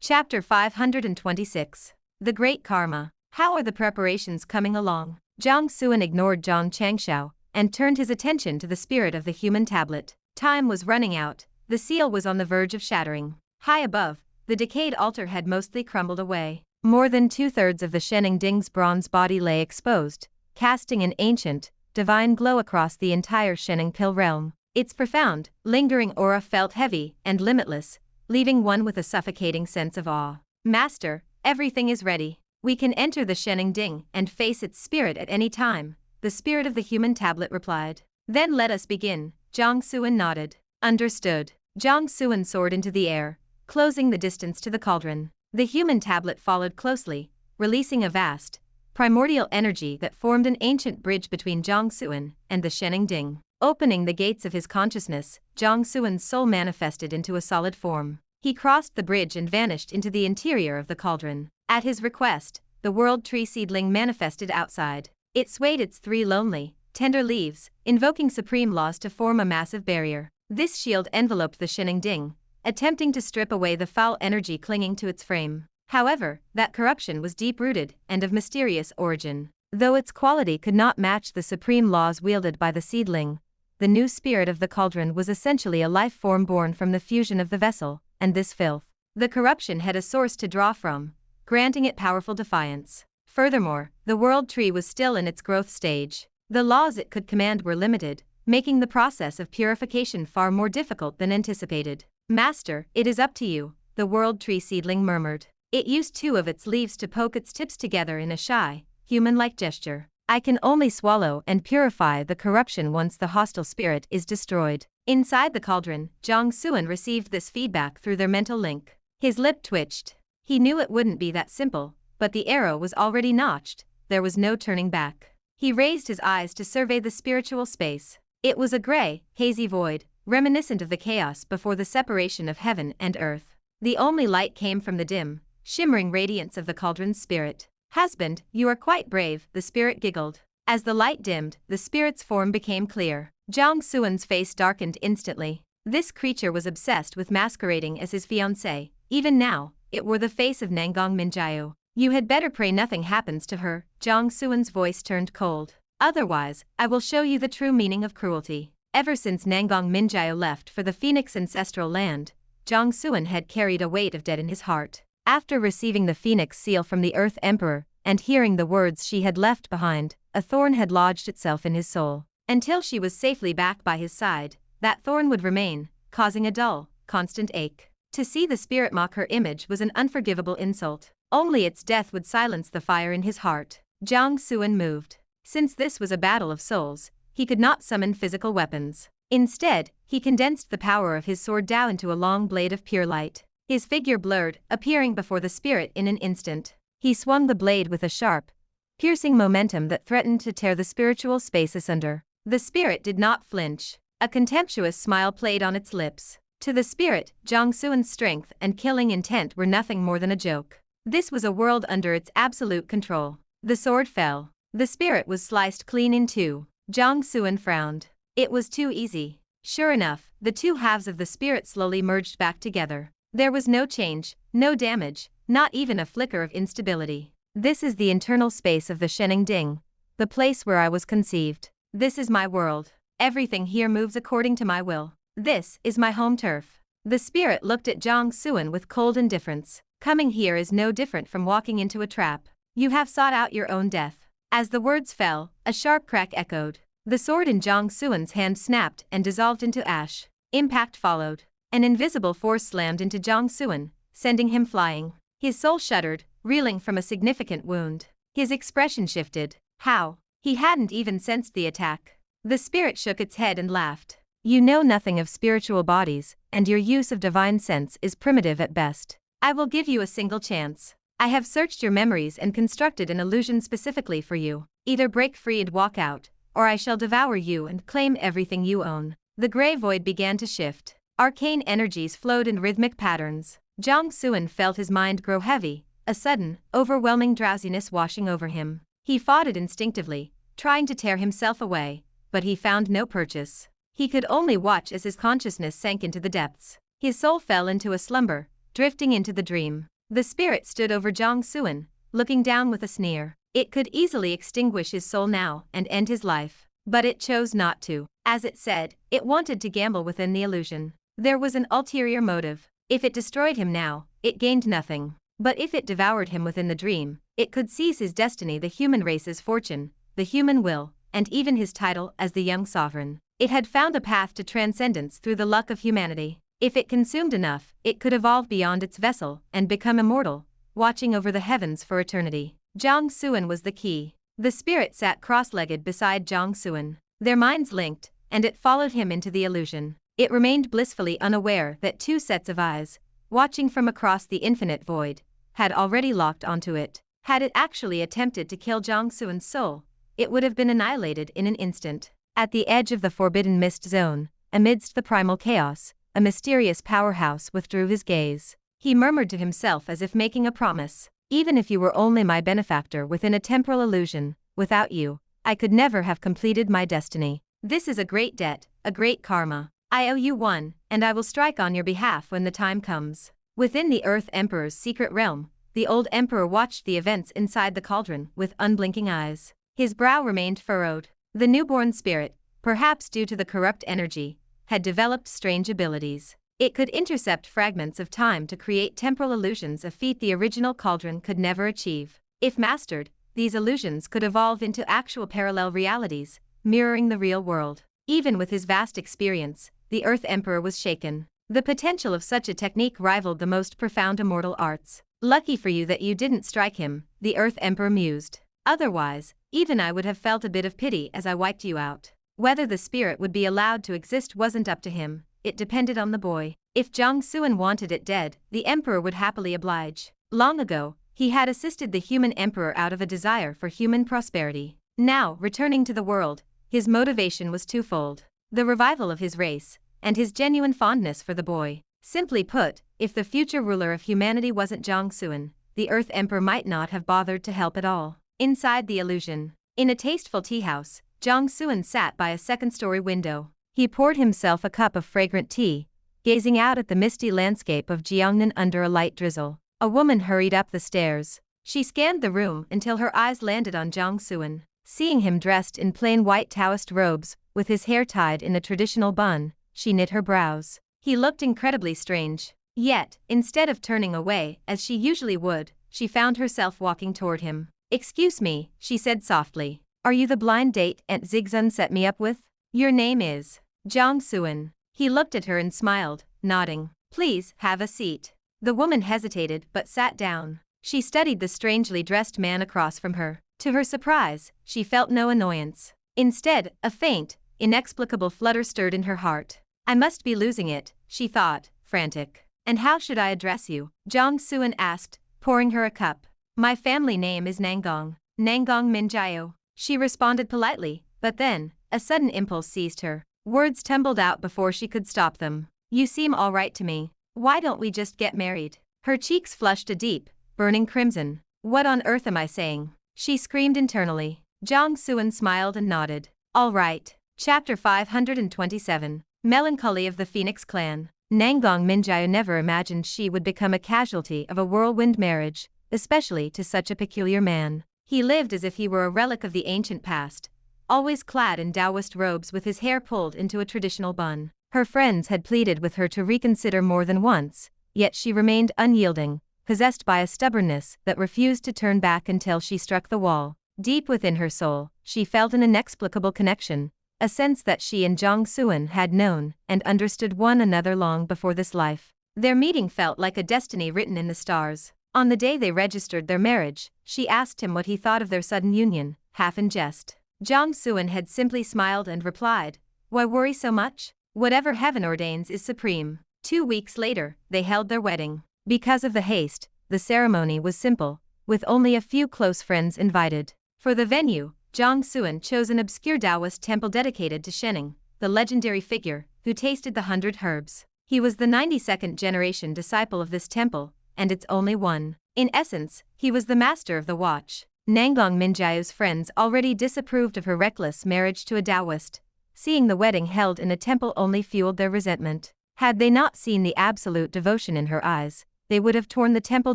Chapter 526. The Great Karma. How are the preparations coming along? Jiang Xuan ignored Zhang Changshao and turned his attention to the spirit of the human tablet. Time was running out, the seal was on the verge of shattering. High above, the decayed altar had mostly crumbled away. More than two-thirds of the Shennong Ding's bronze body lay exposed, casting an ancient, divine glow across the entire Shennong Pill realm. Its profound, lingering aura felt heavy and limitless, leaving one with a suffocating sense of awe. Master, everything is ready. We can enter the Shennong Ding and face its spirit at any time, the spirit of the human tablet replied. Then let us begin, Jiang Xuan nodded. Understood. Jiang Xuan soared into the air, closing the distance to the cauldron. The human tablet followed closely, releasing a vast, primordial energy that formed an ancient bridge between Jiang Xuan and the Shennong Ding. Opening the gates of his consciousness, Jiang Xuan's soul manifested into a solid form. He crossed the bridge and vanished into the interior of the cauldron. At his request, the world tree seedling manifested outside. It swayed its three lonely, tender leaves, invoking supreme laws to form a massive barrier. This shield enveloped the Shennong Ding, attempting to strip away the foul energy clinging to its frame. However, that corruption was deep-rooted and of mysterious origin. Though its quality could not match the supreme laws wielded by the seedling, the new spirit of the cauldron was essentially a life form born from the fusion of the vessel and this filth. The corruption had a source to draw from, granting it powerful defiance. Furthermore, the world tree was still in its growth stage. The laws it could command were limited, making the process of purification far more difficult than anticipated. Master, it is up to you, the world tree seedling murmured. It used two of its leaves to poke its tips together in a shy, human-like gesture. I can only swallow and purify the corruption once the hostile spirit is destroyed. Inside the cauldron, Jiang Xuan received this feedback through their mental link. His lip twitched. He knew it wouldn't be that simple, but the arrow was already notched, there was no turning back. He raised his eyes to survey the spiritual space. It was a gray, hazy void, reminiscent of the chaos before the separation of heaven and earth. The only light came from the dim, shimmering radiance of the cauldron's spirit. Husband, you are quite brave, the spirit giggled. As the light dimmed, the spirit's form became clear. Jiang Xuan's face darkened instantly. This creature was obsessed with masquerading as his fiancée. Even now, it wore the face of Nangong Mingyue. You had better pray nothing happens to her, Jiang Xuan's voice turned cold. Otherwise, I will show you the true meaning of cruelty. Ever since Nangong Mingyue left for the Phoenix Ancestral Land, Jiang Xuan had carried a weight of debt in his heart. After receiving the Phoenix seal from the Earth Emperor, and hearing the words she had left behind, a thorn had lodged itself in his soul. Until she was safely back by his side, that thorn would remain, causing a dull, constant ache. To see the spirit mock her image was an unforgivable insult. Only its death would silence the fire in his heart. Jiang Xuan moved. Since this was a battle of souls, he could not summon physical weapons. Instead, he condensed the power of his Sword Dao into a long blade of pure light. His figure blurred, appearing before the spirit in an instant. He swung the blade with a sharp, piercing momentum that threatened to tear the spiritual space asunder. The spirit did not flinch. A contemptuous smile played on its lips. To the spirit, Jiang Xuan's strength and killing intent were nothing more than a joke. This was a world under its absolute control. The sword fell. The spirit was sliced clean in two. Jiang Xuan frowned. It was too easy. Sure enough, the two halves of the spirit slowly merged back together. There was no change, no damage, not even a flicker of instability. This is the internal space of the Shennong Ding, the place where I was conceived. This is my world. Everything here moves according to my will. This is my home turf. The spirit looked at Jiang Xuan with cold indifference. Coming here is no different from walking into a trap. You have sought out your own death. As the words fell, a sharp crack echoed. The sword in Jiang Xuan's hand snapped and dissolved into ash. Impact followed. An invisible force slammed into Jiang Xuan, sending him flying. His soul shuddered, reeling from a significant wound. His expression shifted. How? He hadn't even sensed the attack. The spirit shook its head and laughed. You know nothing of spiritual bodies, and your use of divine sense is primitive at best. I will give you a single chance. I have searched your memories and constructed an illusion specifically for you. Either break free and walk out, or I shall devour you and claim everything you own. The gray void began to shift. Arcane energies flowed in rhythmic patterns. Jiang Xuan felt his mind grow heavy, a sudden, overwhelming drowsiness washing over him. He fought it instinctively, trying to tear himself away, but he found no purchase. He could only watch as his consciousness sank into the depths. His soul fell into a slumber, drifting into the dream. The spirit stood over Jiang Xuan, looking down with a sneer. It could easily extinguish his soul now and end his life. But it chose not to. As it said, it wanted to gamble within the illusion. There was an ulterior motive. If it destroyed him now, it gained nothing. But if it devoured him within the dream, it could seize his destiny, the human race's fortune, the human will, and even his title as the young sovereign. It had found a path to transcendence through the luck of humanity. If it consumed enough, it could evolve beyond its vessel and become immortal, watching over the heavens for eternity. Jiang Xuan was the key. The spirit sat cross-legged beside Jiang Xuan. Their minds linked, and it followed him into the illusion. It remained blissfully unaware that two sets of eyes, watching from across the infinite void, had already locked onto it. Had it actually attempted to kill Jiang Xuan's soul, it would have been annihilated in an instant. At the edge of the forbidden mist zone, amidst the primal chaos, a mysterious powerhouse withdrew his gaze. He murmured to himself as if making a promise. Even if you were only my benefactor within a temporal illusion, without you, I could never have completed my destiny. This is a great debt, a great karma. I owe you one, and I will strike on your behalf when the time comes. Within the Earth Emperor's secret realm, the old emperor watched the events inside the cauldron with unblinking eyes. His brow remained furrowed. The newborn spirit, perhaps due to the corrupt energy, had developed strange abilities. It could intercept fragments of time to create temporal illusions, a feat the original cauldron could never achieve. If mastered, these illusions could evolve into actual parallel realities, mirroring the real world. Even with his vast experience, the Earth Emperor was shaken. The potential of such a technique rivaled the most profound immortal arts. Lucky for you that you didn't strike him, the Earth Emperor mused. Otherwise, even I would have felt a bit of pity as I wiped you out. Whether the spirit would be allowed to exist wasn't up to him. It depended on the boy. If Jiang Xuan wanted it dead, the emperor would happily oblige. Long ago, he had assisted the human emperor out of a desire for human prosperity. Now, returning to the world, his motivation was twofold: the revival of his race, and his genuine fondness for the boy. Simply put, if the future ruler of humanity wasn't Jiang Xuan, the Earth Emperor might not have bothered to help at all. Inside the illusion, in a tasteful tea house, Jiang Xuan sat by a second-story window. He poured himself a cup of fragrant tea, gazing out at the misty landscape of Jiangnan under a light drizzle. A woman hurried up the stairs. She scanned the room until her eyes landed on Jiang Xuan. Seeing him dressed in plain white Taoist robes, with his hair tied in a traditional bun, she knit her brows. He looked incredibly strange. Yet, instead of turning away, as she usually would, she found herself walking toward him. "Excuse me," she said softly. "Are you the blind date Aunt Zigzun set me up with? Your name is Jiang Xuan." He looked at her and smiled, nodding. "Please, have a seat." The woman hesitated but sat down. She studied the strangely dressed man across from her. To her surprise, she felt no annoyance. Instead, a faint, inexplicable flutter stirred in her heart. "I must be losing it," she thought, frantic. "And how should I address you?" Jiang Xuan asked, pouring her a cup. "My family name is Nangong Mingyue." She responded politely, but then, a sudden impulse seized her. Words tumbled out before she could stop them. "You seem all right to me. Why don't we just get married?" Her cheeks flushed a deep, burning crimson. "What on earth am I saying?" she screamed internally. Jiang Xuan smiled and nodded. "All right." Chapter 527. Melancholy of the Phoenix Clan. Nangong Mingyue never imagined she would become a casualty of a whirlwind marriage, especially to such a peculiar man. He lived as if he were a relic of the ancient past, always clad in Taoist robes with his hair pulled into a traditional bun. Her friends had pleaded with her to reconsider more than once, yet she remained unyielding, possessed by a stubbornness that refused to turn back until she struck the wall. Deep within her soul, she felt an inexplicable connection, a sense that she and Jiang Xuan had known and understood one another long before this life. Their meeting felt like a destiny written in the stars. On the day they registered their marriage, she asked him what he thought of their sudden union, half in jest. Jiang Xuan had simply smiled and replied, "Why worry so much? Whatever heaven ordains is supreme." 2 weeks later, they held their wedding. Because of the haste, the ceremony was simple, with only a few close friends invited. For the venue, Jiang Xuan chose an obscure Taoist temple dedicated to Shennong, the legendary figure who tasted the 100 herbs. He was the 92nd generation disciple of this temple, and its only one. In essence, he was the master of the watch. Nangong Mingyue's friends already disapproved of her reckless marriage to a Taoist. Seeing the wedding held in a temple only fueled their resentment. Had they not seen the absolute devotion in her eyes, they would have torn the temple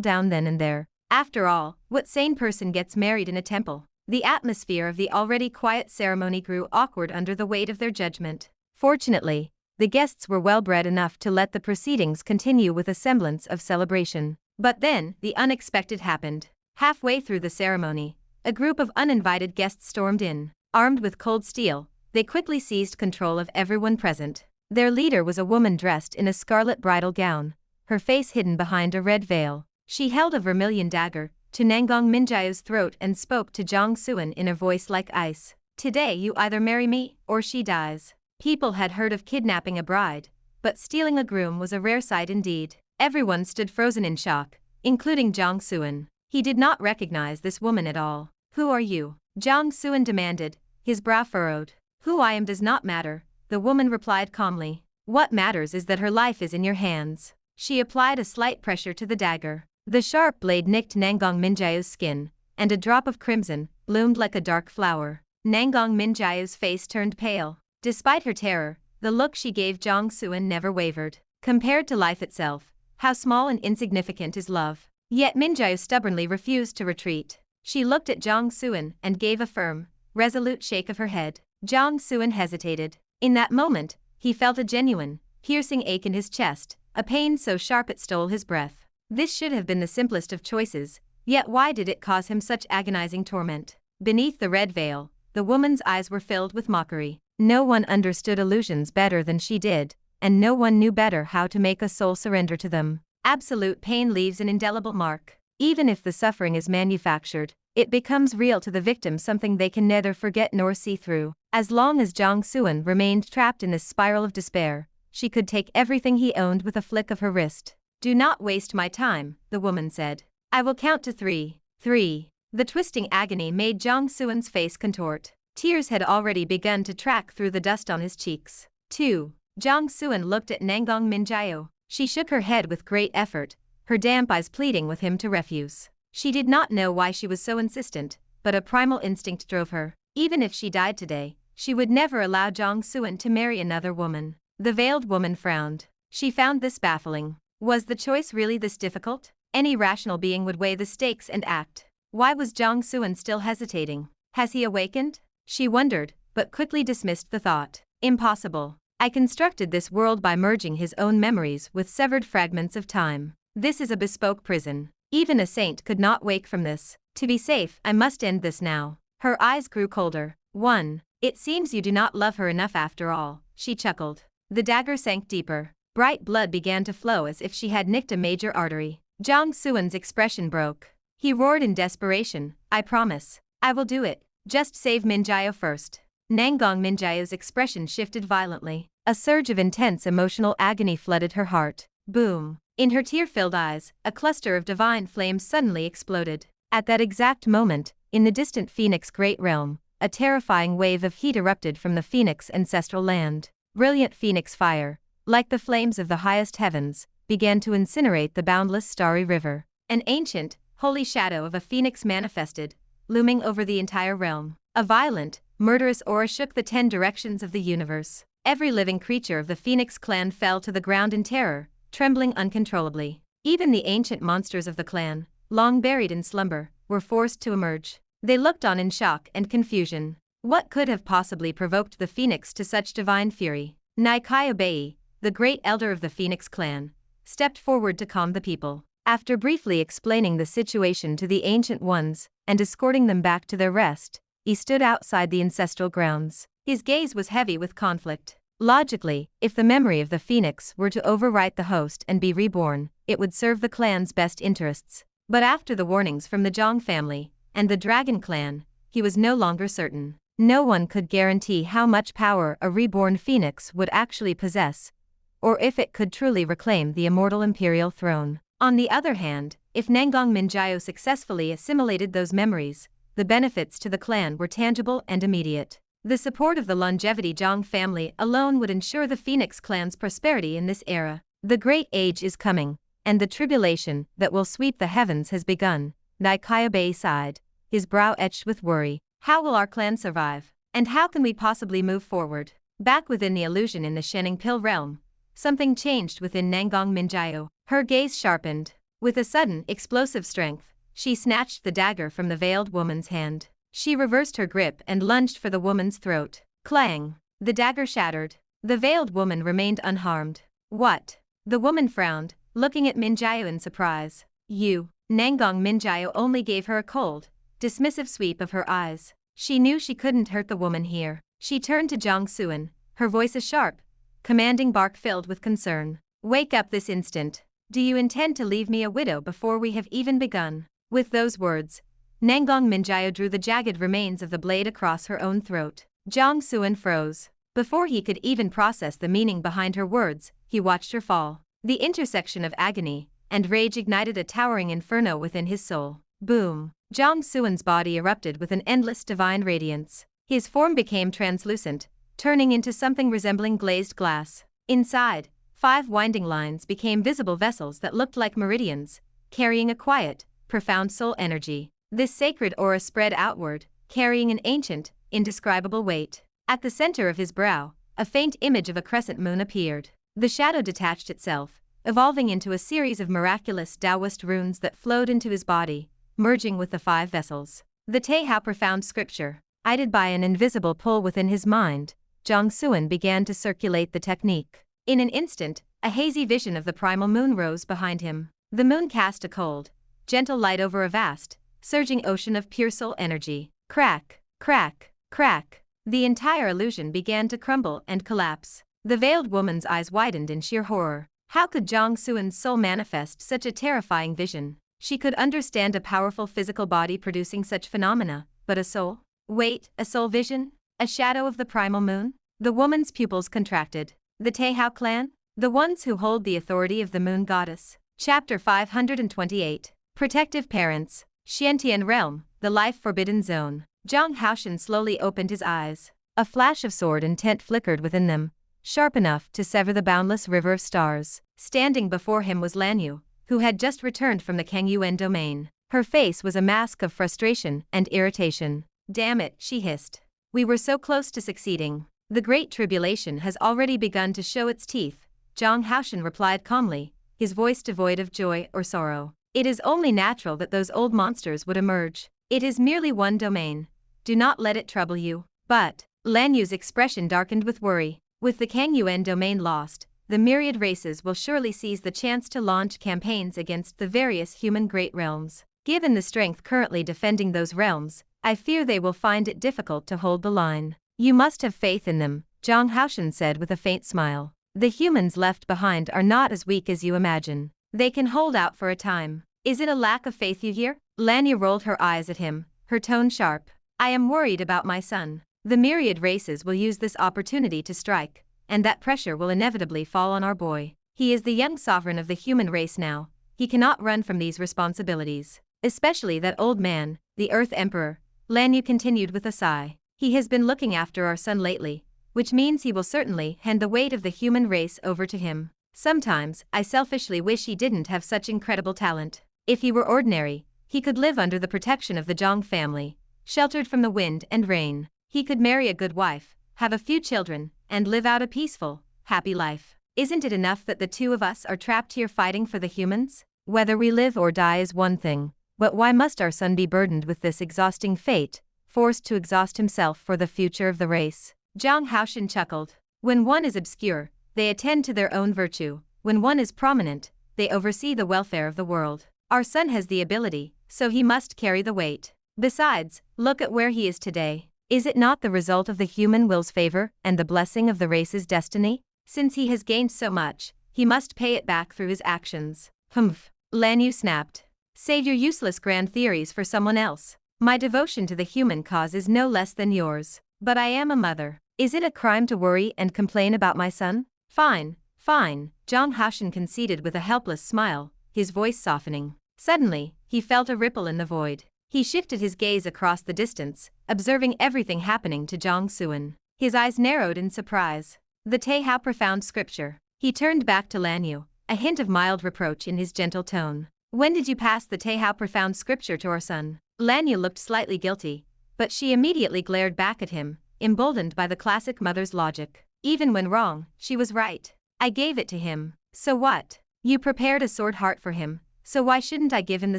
down then and there. After all, what sane person gets married in a temple? The atmosphere of the already quiet ceremony grew awkward under the weight of their judgment. Fortunately, the guests were well-bred enough to let the proceedings continue with a semblance of celebration. But then, the unexpected happened. Halfway through the ceremony, a group of uninvited guests stormed in. Armed with cold steel, they quickly seized control of everyone present. Their leader was a woman dressed in a scarlet bridal gown, her face hidden behind a red veil. She held a vermilion dagger to Nangong Mingyue's throat and spoke to Jiang Xuan in a voice like ice. Today you either marry me, or she dies. People had heard of kidnapping a bride, but stealing a groom was a rare sight indeed. Everyone stood frozen in shock, including Jiang Xuan. He did not recognize this woman at all. Who are you? Jiang Xuan demanded, his brow furrowed. Who I am does not matter, the woman replied calmly. What matters is that her life is in your hands. She applied a slight pressure to the dagger. The sharp blade nicked Nangong Mingyue's skin, and a drop of crimson bloomed like a dark flower. Nangong Mingyue's face turned pale. Despite her terror, the look she gave Jiang Xuan never wavered. Compared to life itself, how small and insignificant is love. Yet Mingyue stubbornly refused to retreat. She looked at Jiang Xuan and gave a firm, resolute shake of her head. Jiang Xuan hesitated. In that moment, he felt a genuine, piercing ache in his chest, a pain so sharp it stole his breath. This should have been the simplest of choices, yet why did it cause him such agonizing torment? Beneath the red veil, the woman's eyes were filled with mockery. No one understood illusions better than she did, and no one knew better how to make a soul surrender to them. Absolute pain leaves an indelible mark. Even if the suffering is manufactured, it becomes real to the victim, something they can neither forget nor see through. As long as Jiang Xuan remained trapped in this spiral of despair, she could take everything he owned with a flick of her wrist. Do not waste my time, the woman said. I will count to 3. 3. The twisting agony made Jiang Xuan's face contort. Tears had already begun to track through the dust on his cheeks. 2. Jiang Xuan looked at Nangong Mingyue. She shook her head with great effort, her damp eyes pleading with him to refuse. She did not know why she was so insistent, but a primal instinct drove her. Even if she died today, she would never allow Jiang Xuan to marry another woman. The veiled woman frowned. She found this baffling. Was the choice really this difficult? Any rational being would weigh the stakes and act. Why was Jiang Xuan still hesitating? Has he awakened? She wondered, but quickly dismissed the thought. Impossible. I constructed this world by merging his own memories with severed fragments of time. This is a bespoke prison. Even a saint could not wake from this. To be safe, I must end this now. Her eyes grew colder. 1. It seems you do not love her enough after all, she chuckled. The dagger sank deeper. Bright blood began to flow as if she had nicked a major artery. Jiang Xuan's expression broke. He roared in desperation, I promise. I will do it. Just save Mingyue first. Nangong Mingyue's expression shifted violently. A surge of intense emotional agony flooded her heart. Boom. In her tear-filled eyes, a cluster of divine flames suddenly exploded. At that exact moment, in the distant Phoenix Great Realm, a terrifying wave of heat erupted from the Phoenix Ancestral Land. Brilliant phoenix fire, like the flames of the highest heavens, began to incinerate the boundless starry river. An ancient, holy shadow of a phoenix manifested, looming over the entire realm. A violent, murderous aura shook the 10 directions of the universe. Every living creature of the Phoenix clan fell to the ground in terror, trembling uncontrollably. Even the ancient monsters of the clan, long buried in slumber, were forced to emerge. They looked on in shock and confusion. What could have possibly provoked the Phoenix to such divine fury? Nangong, the great elder of the Phoenix clan, stepped forward to calm the people. After briefly explaining the situation to the Ancient Ones and escorting them back to their rest, he stood outside the ancestral grounds. His gaze was heavy with conflict. Logically, if the memory of the Phoenix were to overwrite the host and be reborn, it would serve the clan's best interests. But after the warnings from the Jiang family and the Dragon clan, he was no longer certain. No one could guarantee how much power a reborn Phoenix would actually possess, or if it could truly reclaim the immortal imperial throne. On the other hand, if Nangong Mingyue successfully assimilated those memories, the benefits to the clan were tangible and immediate. The support of the longevity Jiang family alone would ensure the Phoenix clan's prosperity in this era. The great age is coming, and the tribulation that will sweep the heavens has begun. Nangong sighed, his brow etched with worry. How will our clan survive? And how can we possibly move forward? Back within the illusion in the Shennong realm, something changed within Nangong Mingyue. Her gaze sharpened. With a sudden, explosive strength, she snatched the dagger from the veiled woman's hand. She reversed her grip and lunged for the woman's throat. Clang! The dagger shattered. The veiled woman remained unharmed. What? The woman frowned, looking at Mingyue in surprise. You. Nangong Mingyue only gave her a cold, dismissive sweep of her eyes. She knew she couldn't hurt the woman here. She turned to Jiang Xuan, her voice a sharp, commanding bark filled with concern. Wake up this instant. Do you intend to leave me a widow before we have even begun? With those words, Nangong Mingyue drew the jagged remains of the blade across her own throat. Jiang Xuan froze. Before he could even process the meaning behind her words, he watched her fall. The intersection of agony and rage ignited a towering inferno within his soul. Boom! Jiang Xuan's body erupted with an endless divine radiance. His form became translucent, turning into something resembling glazed glass. Inside, 5 winding lines became visible vessels that looked like meridians, carrying a quiet, profound soul energy. This sacred aura spread outward, carrying an ancient, indescribable weight. At the center of his brow, a faint image of a crescent moon appeared. The shadow detached itself, evolving into a series of miraculous Taoist runes that flowed into his body, merging with the 5 vessels. The Taihao profound scripture. Aided by an invisible pull within his mind, Jiang Xuan began to circulate the technique. In an instant, a hazy vision of the primal moon rose behind him. The moon cast a cold, gentle light over a vast, surging ocean of pure soul energy. Crack, crack, crack. The entire illusion began to crumble and collapse. The veiled woman's eyes widened in sheer horror. How could Jiang Xuan's soul manifest such a terrifying vision? She could understand a powerful physical body producing such phenomena, but a soul? Wait, a soul vision? A shadow of the primal moon? The woman's pupils contracted. The Taihao clan? The ones who hold the authority of the moon goddess. Chapter 528. Protective Parents. Xiantian Realm, the Life Forbidden Zone. Jiang Xuan slowly opened his eyes. A flash of sword intent flickered within them, sharp enough to sever the boundless river of stars. Standing before him was Lanyu, who had just returned from the Kangyuan domain. Her face was a mask of frustration and irritation. Damn it, she hissed. We were so close to succeeding. The Great Tribulation has already begun to show its teeth, Jiang Xuan replied calmly, his voice devoid of joy or sorrow. It is only natural that those old monsters would emerge. It is merely one domain. Do not let it trouble you. But, Lanyu's expression darkened with worry. With the Kangyuan domain lost, the myriad races will surely seize the chance to launch campaigns against the various human great realms. Given the strength currently defending those realms, I fear they will find it difficult to hold the line. You must have faith in them, Jiang Xuan said with a faint smile. The humans left behind are not as weak as you imagine. They can hold out for a time. Is it a lack of faith you hear? Lanya rolled her eyes at him, her tone sharp. I am worried about my son. The myriad races will use this opportunity to strike, and that pressure will inevitably fall on our boy. He is the young sovereign of the human race now. He cannot run from these responsibilities. Especially that old man, the Earth Emperor, Lanyu continued with a sigh. He has been looking after our son lately, which means he will certainly hand the weight of the human race over to him. Sometimes, I selfishly wish he didn't have such incredible talent. If he were ordinary, he could live under the protection of the Zhang family, sheltered from the wind and rain. He could marry a good wife, have a few children, and live out a peaceful, happy life. Isn't it enough that the two of us are trapped here fighting for the humans? Whether we live or die is one thing, but why must our son be burdened with this exhausting fate, forced to exhaust himself for the future of the race? Jiang Xuan chuckled. When one is obscure, they attend to their own virtue. When one is prominent, they oversee the welfare of the world. Our son has the ability, so he must carry the weight. Besides, look at where he is today. Is it not the result of the human will's favor and the blessing of the race's destiny? Since he has gained so much, he must pay it back through his actions. Humph. Lanyu snapped. Save your useless grand theories for someone else. My devotion to the human cause is no less than yours. But I am a mother. Is it a crime to worry and complain about my son? Fine, fine, Jiang Xuan conceded with a helpless smile, his voice softening. Suddenly, he felt a ripple in the void. He shifted his gaze across the distance, observing everything happening to Jiang Xuan. His eyes narrowed in surprise. The Taihao profound scripture. He turned back to Lanyu, a hint of mild reproach in his gentle tone. When did you pass the Taihao profound scripture to our son? Lanyu looked slightly guilty, but she immediately glared back at him, emboldened by the classic mother's logic. Even when wrong, she was right. I gave it to him. So what? You prepared a sword heart for him, so why shouldn't I give him the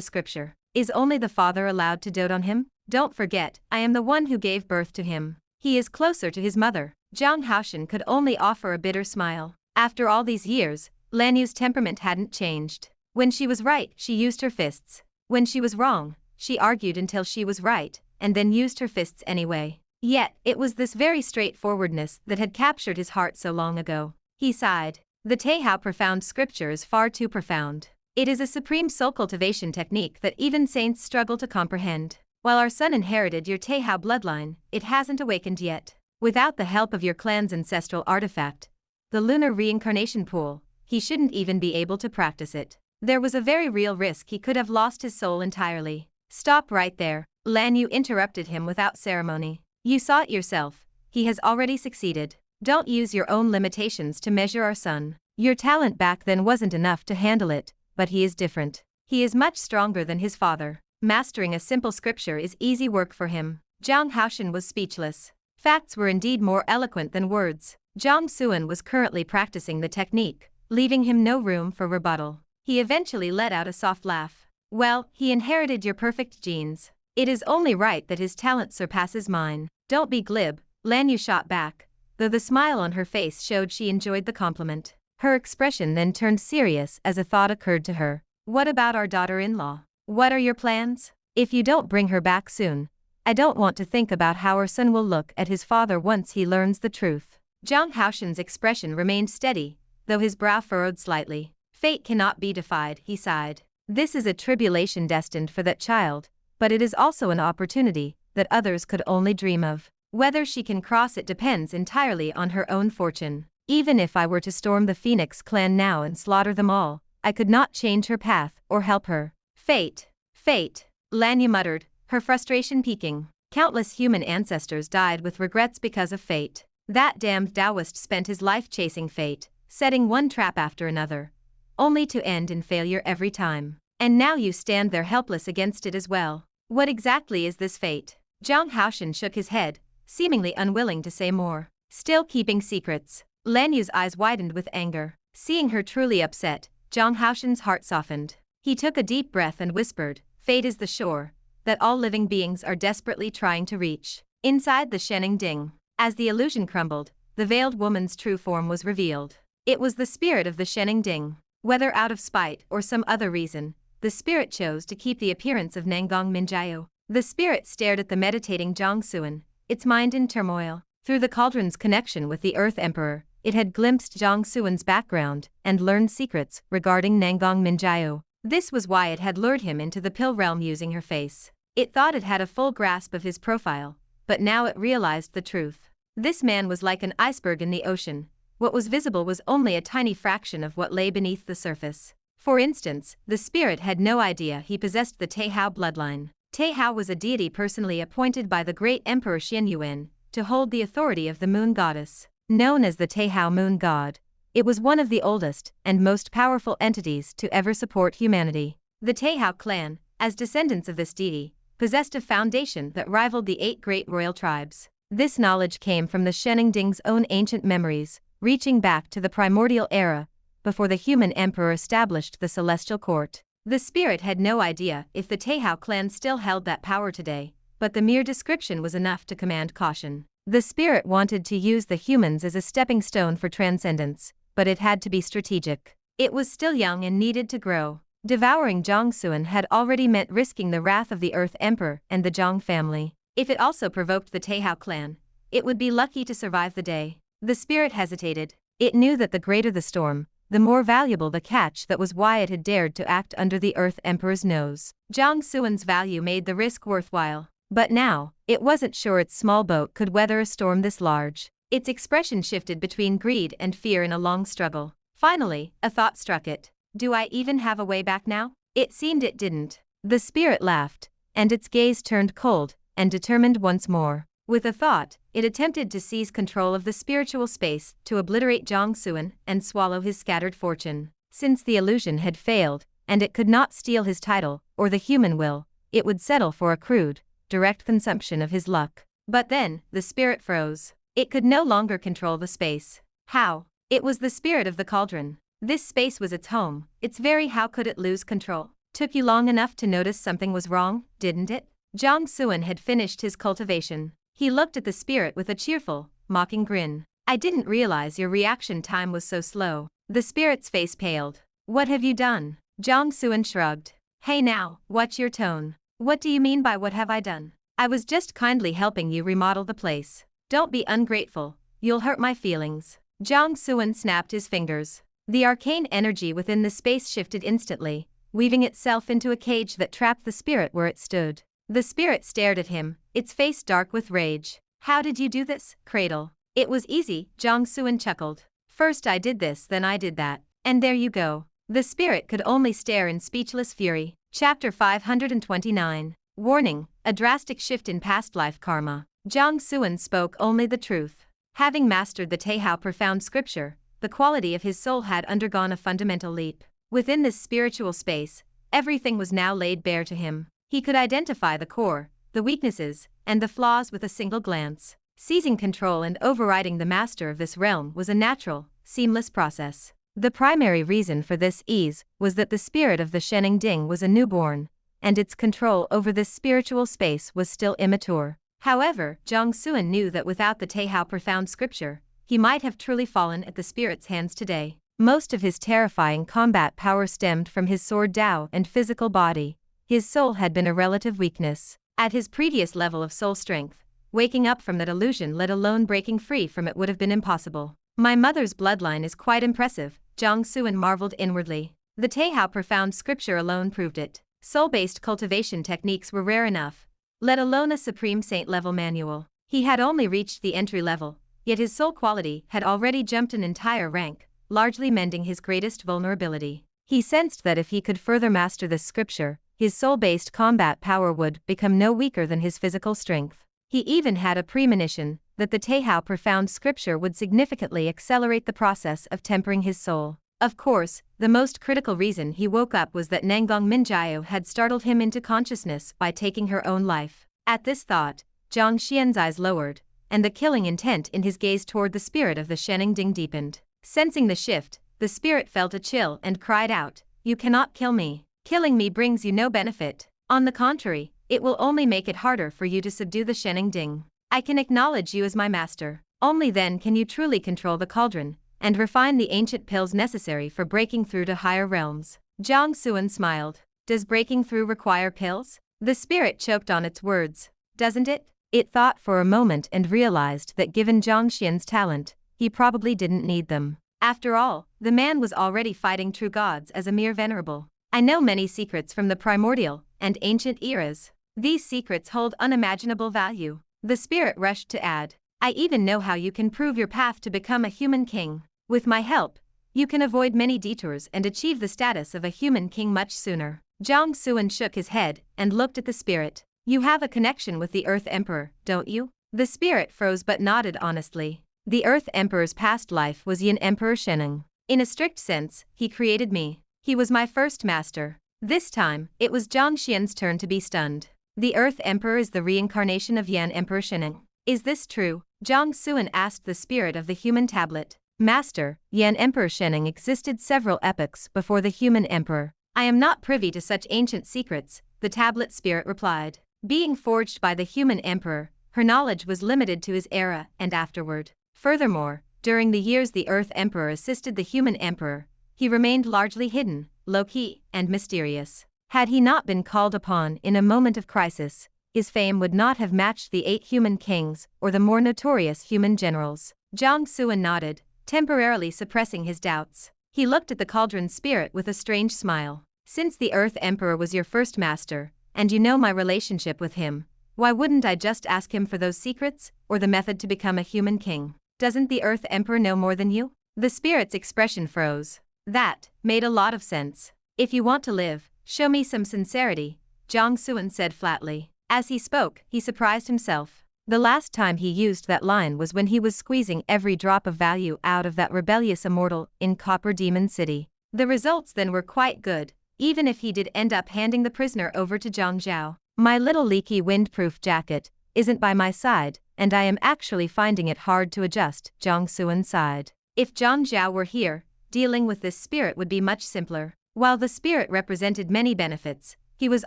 scripture? Is only the father allowed to dote on him? Don't forget, I am the one who gave birth to him. He is closer to his mother. Jiang Xuan could only offer a bitter smile. After all these years, Lan Yu's temperament hadn't changed. When she was right, she used her fists. When she was wrong, she argued until she was right, and then used her fists anyway. Yet, it was this very straightforwardness that had captured his heart so long ago. He sighed. The Teihao profound scripture is far too profound. It is a supreme soul cultivation technique that even saints struggle to comprehend. While our son inherited your Teihao bloodline, it hasn't awakened yet. Without the help of your clan's ancestral artifact, the lunar reincarnation pool, he shouldn't even be able to practice it. There was a very real risk he could have lost his soul entirely. Stop right there, Lan Yu interrupted him without ceremony. You saw it yourself, he has already succeeded. Don't use your own limitations to measure our son. Your talent back then wasn't enough to handle it, but he is different. He is much stronger than his father. Mastering a simple scripture is easy work for him. Jiang Xuan was speechless. Facts were indeed more eloquent than words. Jiang Xuan was currently practicing the technique, leaving him no room for rebuttal. He eventually let out a soft laugh. Well, he inherited your perfect genes. It is only right that his talent surpasses mine. Don't be glib, Lan Yu shot back, though the smile on her face showed she enjoyed the compliment. Her expression then turned serious as a thought occurred to her. What about our daughter-in-law? What are your plans? If you don't bring her back soon, I don't want to think about how our son will look at his father once he learns the truth. Jiang Xuan's expression remained steady, though his brow furrowed slightly. Fate cannot be defied, he sighed. This is a tribulation destined for that child, but it is also an opportunity that others could only dream of. Whether she can cross it depends entirely on her own fortune. Even if I were to storm the Phoenix clan now and slaughter them all, I could not change her path or help her. Fate, fate, Lan Yu muttered, her frustration peaking. Countless human ancestors died with regrets because of fate. That damned Taoist spent his life chasing fate, setting one trap after another, only to end in failure every time. And now you stand there helpless against it as well. What exactly is this fate? Jiang Xuan shook his head, seemingly unwilling to say more. Still keeping secrets. Lan Yu's eyes widened with anger. Seeing her truly upset, Jiang Xuan's heart softened. He took a deep breath and whispered, Fate is the shore that all living beings are desperately trying to reach. Inside the Shennong Ding, as the illusion crumbled, the veiled woman's true form was revealed. It was the spirit of the Shennong Ding. Whether out of spite or some other reason, the spirit chose to keep the appearance of Nangong Mingyue. The spirit stared at the meditating Jiang Xuan, its mind in turmoil. Through the cauldron's connection with the Earth Emperor, it had glimpsed Jiang Xuan's background and learned secrets regarding Nangong Mingyue. This was why it had lured him into the pill realm using her face. It thought it had a full grasp of his profile, but now it realized the truth. This man was like an iceberg in the ocean. What was visible was only a tiny fraction of what lay beneath the surface. For instance, the spirit had no idea he possessed the Teihao bloodline. Teihao was a deity personally appointed by the great Emperor Xianyuan to hold the authority of the moon goddess. Known as the Teihao moon god, it was one of the oldest and most powerful entities to ever support humanity. The Teihao clan, as descendants of this deity, possessed a foundation that rivaled the 8 great royal tribes. This knowledge came from the Shennong Ding's own ancient memories, reaching back to the primordial era, before the human emperor established the celestial court. The spirit had no idea if the Teihao clan still held that power today, but the mere description was enough to command caution. The spirit wanted to use the humans as a stepping stone for transcendence, but it had to be strategic. It was still young and needed to grow. Devouring Jiang Xuan had already meant risking the wrath of the Earth Emperor and the Jiang family. If it also provoked the Teihao clan, it would be lucky to survive the day. The spirit hesitated. It knew that the greater the storm, the more valuable the catch. That was why it had dared to act under the Earth Emperor's nose. Jiang Xuan's value made the risk worthwhile. But now, it wasn't sure its small boat could weather a storm this large. Its expression shifted between greed and fear in a long struggle. Finally, a thought struck it. Do I even have a way back now? It seemed it didn't. The spirit laughed, and its gaze turned cold and determined once more. With a thought, it attempted to seize control of the spiritual space to obliterate Jiang Xuan and swallow his scattered fortune. Since the illusion had failed, and it could not steal his title or the human will, it would settle for a crude, direct consumption of his luck. But then, the spirit froze. It could no longer control the space. How? It was the spirit of the cauldron. This space was its home, its very how could it lose control? Took you long enough to notice something was wrong, didn't it? Jiang Xuan had finished his cultivation. He looked at the spirit with a cheerful, mocking grin. I didn't realize your reaction time was so slow. The spirit's face paled. What have you done? Jiang Xuan shrugged. Hey now, watch your tone. What do you mean by what have I done? I was just kindly helping you remodel the place. Don't be ungrateful, you'll hurt my feelings. Jiang Xuan snapped his fingers. The arcane energy within the space shifted instantly, weaving itself into a cage that trapped the spirit where it stood. The spirit stared at him, its face dark with rage. How did you do this, Cradle? It was easy, Jiang Xuan chuckled. First I did this, then I did that. And there you go. The spirit could only stare in speechless fury. Chapter 529. Warning, a drastic shift in past life karma. Jiang Xuan spoke only the truth. Having mastered the Teihao profound scripture, the quality of his soul had undergone a fundamental leap. Within this spiritual space, everything was now laid bare to him. He could identify the core, the weaknesses, and the flaws with a single glance. Seizing control and overriding the master of this realm was a natural, seamless process. The primary reason for this ease was that the spirit of the Shennong Ding was a newborn, and its control over this spiritual space was still immature. However, Jiang Xuan knew that without the Teihao profound scripture, he might have truly fallen at the spirit's hands today. Most of his terrifying combat power stemmed from his Sword Dao and physical body. His soul had been a relative weakness. At his previous level of soul strength, waking up from that illusion, let alone breaking free from it, would have been impossible. My mother's bloodline is quite impressive, Jiang Xuan marveled inwardly. The Teihao profound scripture alone proved it. Soul-based cultivation techniques were rare enough, let alone a supreme saint-level manual. He had only reached the entry level, yet his soul quality had already jumped an entire rank, largely mending his greatest vulnerability. He sensed that if he could further master this scripture, his soul-based combat power would become no weaker than his physical strength. He even had a premonition that the Teihao profound scripture would significantly accelerate the process of tempering his soul. Of course, the most critical reason he woke up was that Nangong Mingyue had startled him into consciousness by taking her own life. At this thought, Jiang Xian's eyes lowered, and the killing intent in his gaze toward the spirit of the Shennong Ding deepened. Sensing the shift, the spirit felt a chill and cried out, "You cannot kill me. Killing me brings you no benefit. On the contrary, it will only make it harder for you to subdue the Shennong Ding. I can acknowledge you as my master. Only then can you truly control the cauldron and refine the ancient pills necessary for breaking through to higher realms." Jiang Xuan smiled. Does breaking through require pills? The spirit choked on its words. Doesn't it? It thought for a moment and realized that given Jiang Xian's talent, he probably didn't need them. After all, the man was already fighting true gods as a mere venerable. I know many secrets from the primordial and ancient eras. These secrets hold unimaginable value. The spirit rushed to add. I even know how you can prove your path to become a human king. With my help, you can avoid many detours and achieve the status of a human king much sooner. Jiang Xuan shook his head and looked at the spirit. You have a connection with the Earth Emperor, don't you? The spirit froze but nodded honestly. The Earth Emperor's past life was Yin Emperor Shennong. In a strict sense, he created me. He was my first master. This time, it was Jiang Xian's turn to be stunned. The Earth Emperor is the reincarnation of Yan Emperor Shennong. Is this true? Jiang Xuan asked the spirit of the human tablet. Master, Yan Emperor Shennong existed several epochs before the human emperor. I am not privy to such ancient secrets, the tablet spirit replied. Being forged by the human emperor, her knowledge was limited to his era and afterward. Furthermore, during the years the Earth Emperor assisted the human emperor, he remained largely hidden, low-key, and mysterious. Had he not been called upon in a moment of crisis, his fame would not have matched the 8 human kings or the more notorious human generals. Jiang Xuan nodded, temporarily suppressing his doubts. He looked at the cauldron spirit with a strange smile. Since the Earth Emperor was your first master, and you know my relationship with him, why wouldn't I just ask him for those secrets, or the method to become a human king? Doesn't the Earth Emperor know more than you? The spirit's expression froze. That made a lot of sense. If you want to live, show me some sincerity, Jiang Xuan said flatly. As he spoke, he surprised himself. The last time he used that line was when he was squeezing every drop of value out of that rebellious immortal in Copper Demon City. The results then were quite good, even if he did end up handing the prisoner over to Zhang Zhao. My little leaky windproof jacket isn't by my side, and I am actually finding it hard to adjust, Jiang Xuan sighed. If Zhang Zhao were here, dealing with this spirit would be much simpler. While the spirit represented many benefits, he was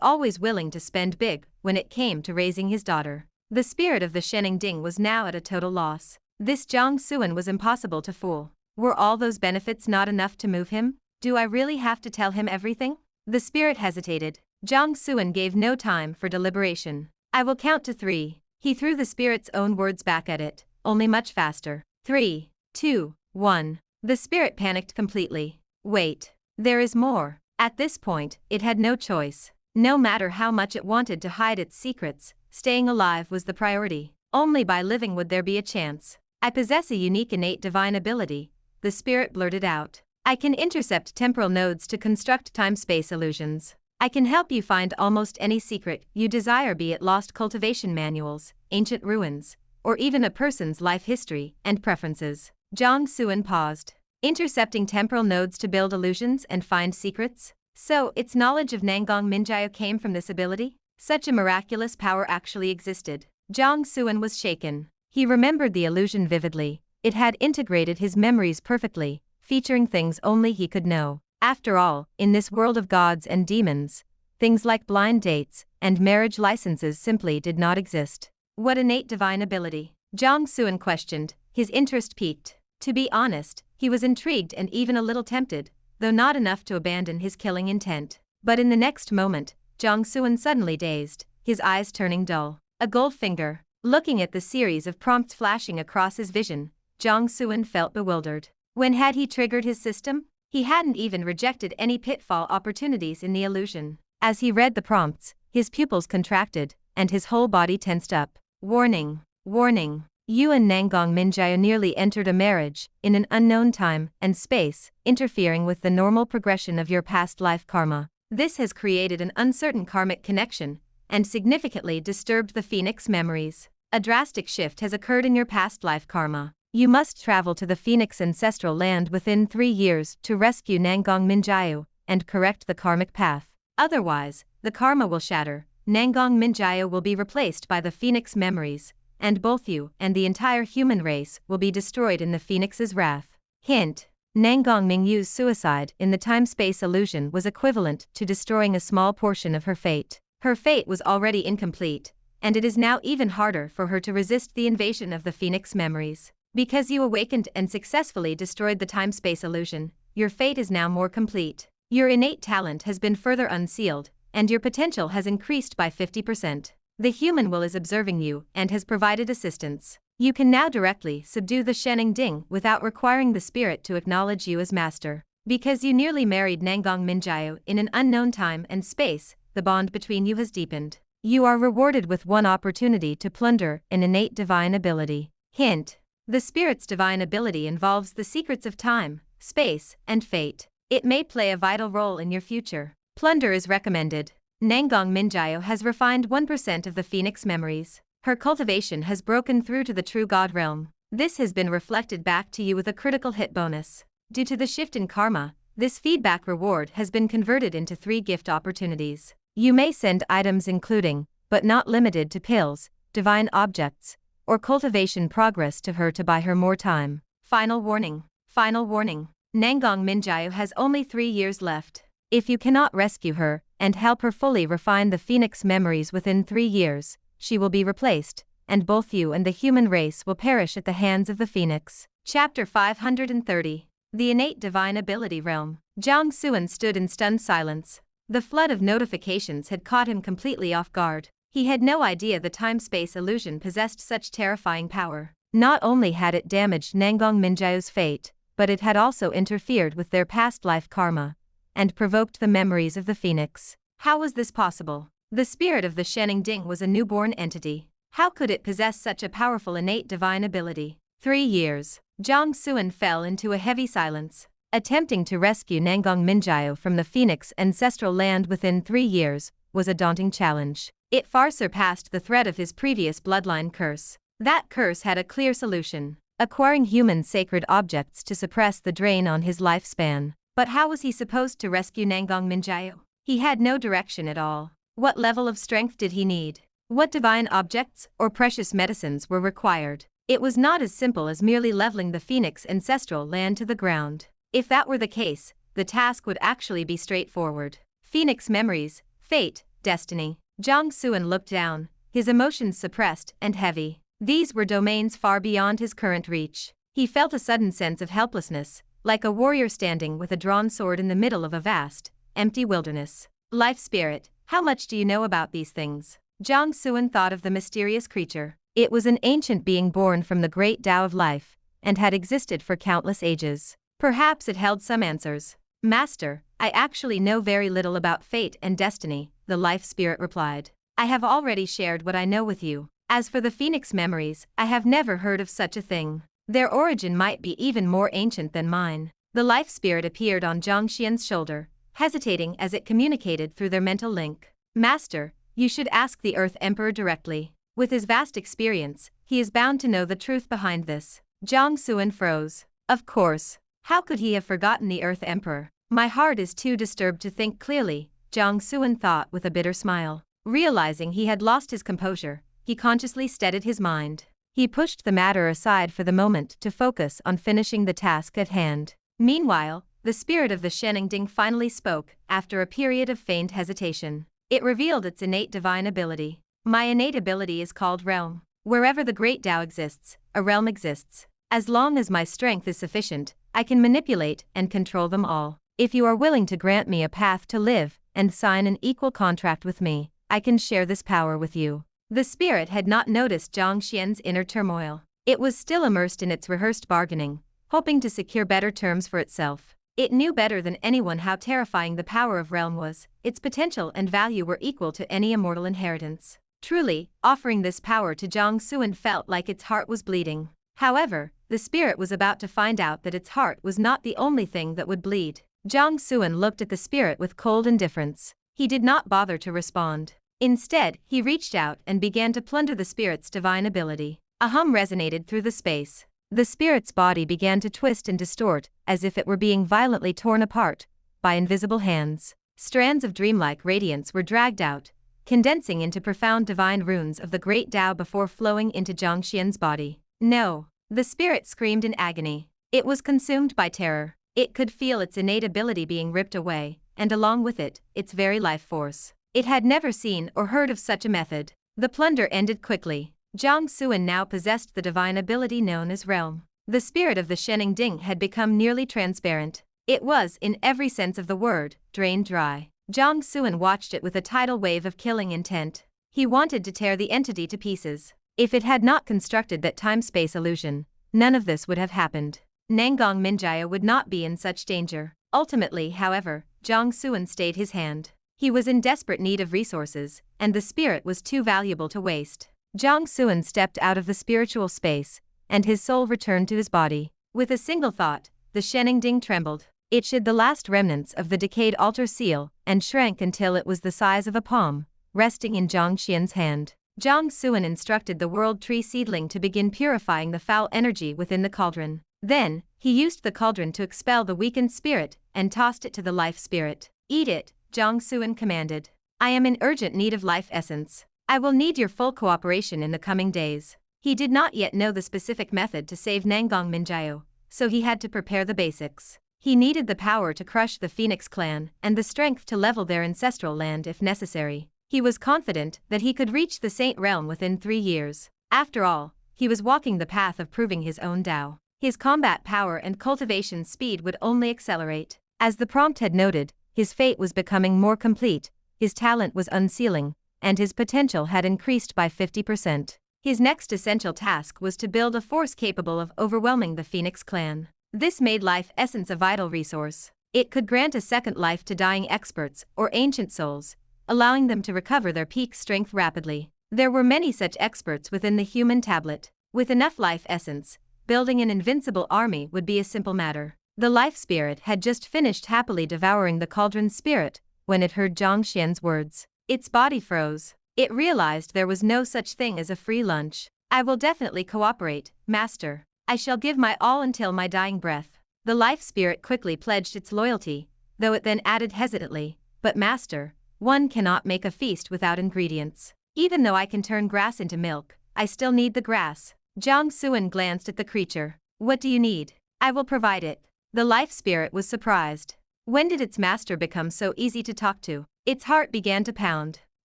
always willing to spend big when it came to raising his daughter. The spirit of the Shennong Ding was now at a total loss. This Jiang Xuan was impossible to fool. Were all those benefits not enough to move him? Do I really have to tell him everything? The spirit hesitated. Jiang Xuan gave no time for deliberation. I will count to 3. He threw the spirit's own words back at it, only much faster. 3, 2, 1. The spirit panicked completely. Wait. There is more. At this point, it had no choice. No matter how much it wanted to hide its secrets, staying alive was the priority. Only by living would there be a chance. I possess a unique innate divine ability, the spirit blurted out. I can intercept temporal nodes to construct time-space illusions. I can help you find almost any secret you desire, be it lost cultivation manuals, ancient ruins, or even a person's life history and preferences. Jiang Xuan paused. Intercepting temporal nodes to build illusions and find secrets? So, its knowledge of Nangong Mingyue came from this ability? Such a miraculous power actually existed. Jiang Xuan was shaken. He remembered the illusion vividly. It had integrated his memories perfectly, featuring things only he could know. After all, in this world of gods and demons, things like blind dates and marriage licenses simply did not exist. What innate divine ability? Jiang Xuan questioned, his interest piqued. To be honest, he was intrigued and even a little tempted, though not enough to abandon his killing intent. But in the next moment, Jiang Xuan suddenly dazed, his eyes turning dull. A gold finger. Looking at the series of prompts flashing across his vision, Jiang Xuan felt bewildered. When had he triggered his system? He hadn't even rejected any pitfall opportunities in the illusion. As he read the prompts, his pupils contracted, and his whole body tensed up. Warning. Warning. You and Nangong Mingyue nearly entered a marriage, in an unknown time and space, interfering with the normal progression of your past life karma. This has created an uncertain karmic connection, and significantly disturbed the Phoenix memories. A drastic shift has occurred in your past life karma. You must travel to the Phoenix Ancestral Land within 3 years to rescue Nangong Mingyue and correct the karmic path. Otherwise, the karma will shatter, Nangong Mingyue will be replaced by the Phoenix memories, and both you and the entire human race will be destroyed in the Phoenix's wrath. Hint. Nangong Mingyue's suicide in the time-space illusion was equivalent to destroying a small portion of her fate. Her fate was already incomplete, and it is now even harder for her to resist the invasion of the Phoenix memories. Because you awakened and successfully destroyed the time-space illusion, your fate is now more complete. Your innate talent has been further unsealed, and your potential has increased by 50%. The human will is observing you and has provided assistance. You can now directly subdue the Shennong Ding without requiring the spirit to acknowledge you as master. Because you nearly married Nangong Mingyue in an unknown time and space, the bond between you has deepened. You are rewarded with one opportunity to plunder an innate divine ability. Hint. The spirit's divine ability involves the secrets of time, space, and fate. It may play a vital role in your future. Plunder is recommended. Nangong Mingyue has refined 1% of the Phoenix memories. Her cultivation has broken through to the true God realm. This has been reflected back to you with a critical hit bonus. Due to the shift in karma, this feedback reward has been converted into 3 gift opportunities. You may send items including, but not limited to pills, divine objects, or cultivation progress to her to buy her more time. Final warning. Final warning. Nangong Mingyue has only 3 years left. If you cannot rescue her and help her fully refine the Phoenix memories within 3 years, she will be replaced, and both you and the human race will perish at the hands of the Phoenix. Chapter 530. The Innate Divine Ability Realm. Jiang Xuan stood in stunned silence. The flood of notifications had caught him completely off guard. He had no idea the time-space illusion possessed such terrifying power. Not only had it damaged Nangong Mingyue's fate, but it had also interfered with their past life karma, and provoked the memories of the Phoenix. How was this possible? The spirit of the Shennong Ding was a newborn entity. How could it possess such a powerful innate divine ability? 3 years. Jiang Xuan fell into a heavy silence. Attempting to rescue Nangong Mingyue from the Phoenix Ancestral Land within 3 years was a daunting challenge. It far surpassed the threat of his previous bloodline curse. That curse had a clear solution: acquiring human sacred objects to suppress the drain on his lifespan. But how was he supposed to rescue Nangong Mingyue? He had no direction at all. What level of strength did he need? What divine objects or precious medicines were required? It was not as simple as merely leveling the Phoenix Ancestral Land to the ground. If that were the case, the task would actually be straightforward. Phoenix memories, fate, destiny. Jiang Xuan looked down, his emotions suppressed and heavy. These were domains far beyond his current reach. He felt a sudden sense of helplessness, like a warrior standing with a drawn sword in the middle of a vast, empty wilderness. Life spirit, how much do you know about these things? Jiang Xuan thought of the mysterious creature. It was an ancient being born from the great Tao of life, and had existed for countless ages. Perhaps it held some answers. Master, I actually know very little about fate and destiny, the life spirit replied. I have already shared what I know with you. As for the Phoenix memories, I have never heard of such a thing. Their origin might be even more ancient than mine. The life spirit appeared on Jiang Xuan's shoulder, hesitating as it communicated through their mental link. Master, you should ask the Earth Emperor directly. With his vast experience, he is bound to know the truth behind this. Jiang Xuan froze. Of course. How could he have forgotten the Earth Emperor? My heart is too disturbed to think clearly, Jiang Xuan thought with a bitter smile. Realizing he had lost his composure, he consciously steadied his mind. He pushed the matter aside for the moment to focus on finishing the task at hand. Meanwhile, the spirit of the Shennong Ding finally spoke, after a period of feigned hesitation. It revealed its innate divine ability. My innate ability is called realm. Wherever the great Tao exists, a realm exists. As long as my strength is sufficient, I can manipulate and control them all. If you are willing to grant me a path to live, and sign an equal contract with me, I can share this power with you. The spirit had not noticed Jiang Xuan's inner turmoil. It was still immersed in its rehearsed bargaining, hoping to secure better terms for itself. It knew better than anyone how terrifying the power of realm was. Its potential and value were equal to any immortal inheritance. Truly, offering this power to Jiang Xuan felt like its heart was bleeding. However, the spirit was about to find out that its heart was not the only thing that would bleed. Jiang Xuan looked at the spirit with cold indifference. He did not bother to respond. Instead, he reached out and began to plunder the spirit's divine ability. A hum resonated through the space. The spirit's body began to twist and distort, as if it were being violently torn apart by invisible hands. Strands of dreamlike radiance were dragged out, condensing into profound divine runes of the great Tao before flowing into Jiang Xuan's body. No! The spirit screamed in agony. It was consumed by terror. It could feel its innate ability being ripped away, and along with it, its very life force. It had never seen or heard of such a method. The plunder ended quickly. Jiang Xuan now possessed the divine ability known as realm. The spirit of the Shennong Ding had become nearly transparent. It was, in every sense of the word, drained dry. Jiang Xuan watched it with a tidal wave of killing intent. He wanted to tear the entity to pieces. If it had not constructed that time-space illusion, none of this would have happened. Nangong Mingyue would not be in such danger. Ultimately, however, Jiang Xuan stayed his hand. He was in desperate need of resources, and the spirit was too valuable to waste. Jiang Xuan stepped out of the spiritual space, and his soul returned to his body. With a single thought, the Shennong Ding trembled. It shed the last remnants of the decayed altar seal, and shrank until it was the size of a palm, resting in Jiang Xuan's hand. Jiang Xuan instructed the world tree seedling to begin purifying the foul energy within the cauldron. Then, he used the cauldron to expel the weakened spirit, and tossed it to the life spirit. Eat it, Jiang Xuan commanded. I am in urgent need of life essence. I will need your full cooperation in the coming days. He did not yet know the specific method to save Nangong Mingyue, so he had to prepare the basics. He needed the power to crush the Phoenix clan, and the strength to level their ancestral land if necessary. He was confident that he could reach the Saint Realm within 3 years. After all, he was walking the path of proving his own Tao. His combat power and cultivation speed would only accelerate. As the prompt had noted, his fate was becoming more complete, his talent was unsealing, and his potential had increased by 50%. His next essential task was to build a force capable of overwhelming the Phoenix clan. This made life essence a vital resource. It could grant a second life to dying experts or ancient souls, allowing them to recover their peak strength rapidly. There were many such experts within the human tablet. With enough life essence, building an invincible army would be a simple matter. The life spirit had just finished happily devouring the cauldron spirit when it heard Jiang Xuan's words. Its body froze. It realized there was no such thing as a free lunch. I will definitely cooperate, Master. I shall give my all until my dying breath. The life spirit quickly pledged its loyalty, though it then added hesitantly, but Master, one cannot make a feast without ingredients. Even though I can turn grass into milk, I still need the grass. Jiang Xuan glanced at the creature. What do you need? I will provide it. The life spirit was surprised. When did its master become so easy to talk to? Its heart began to pound.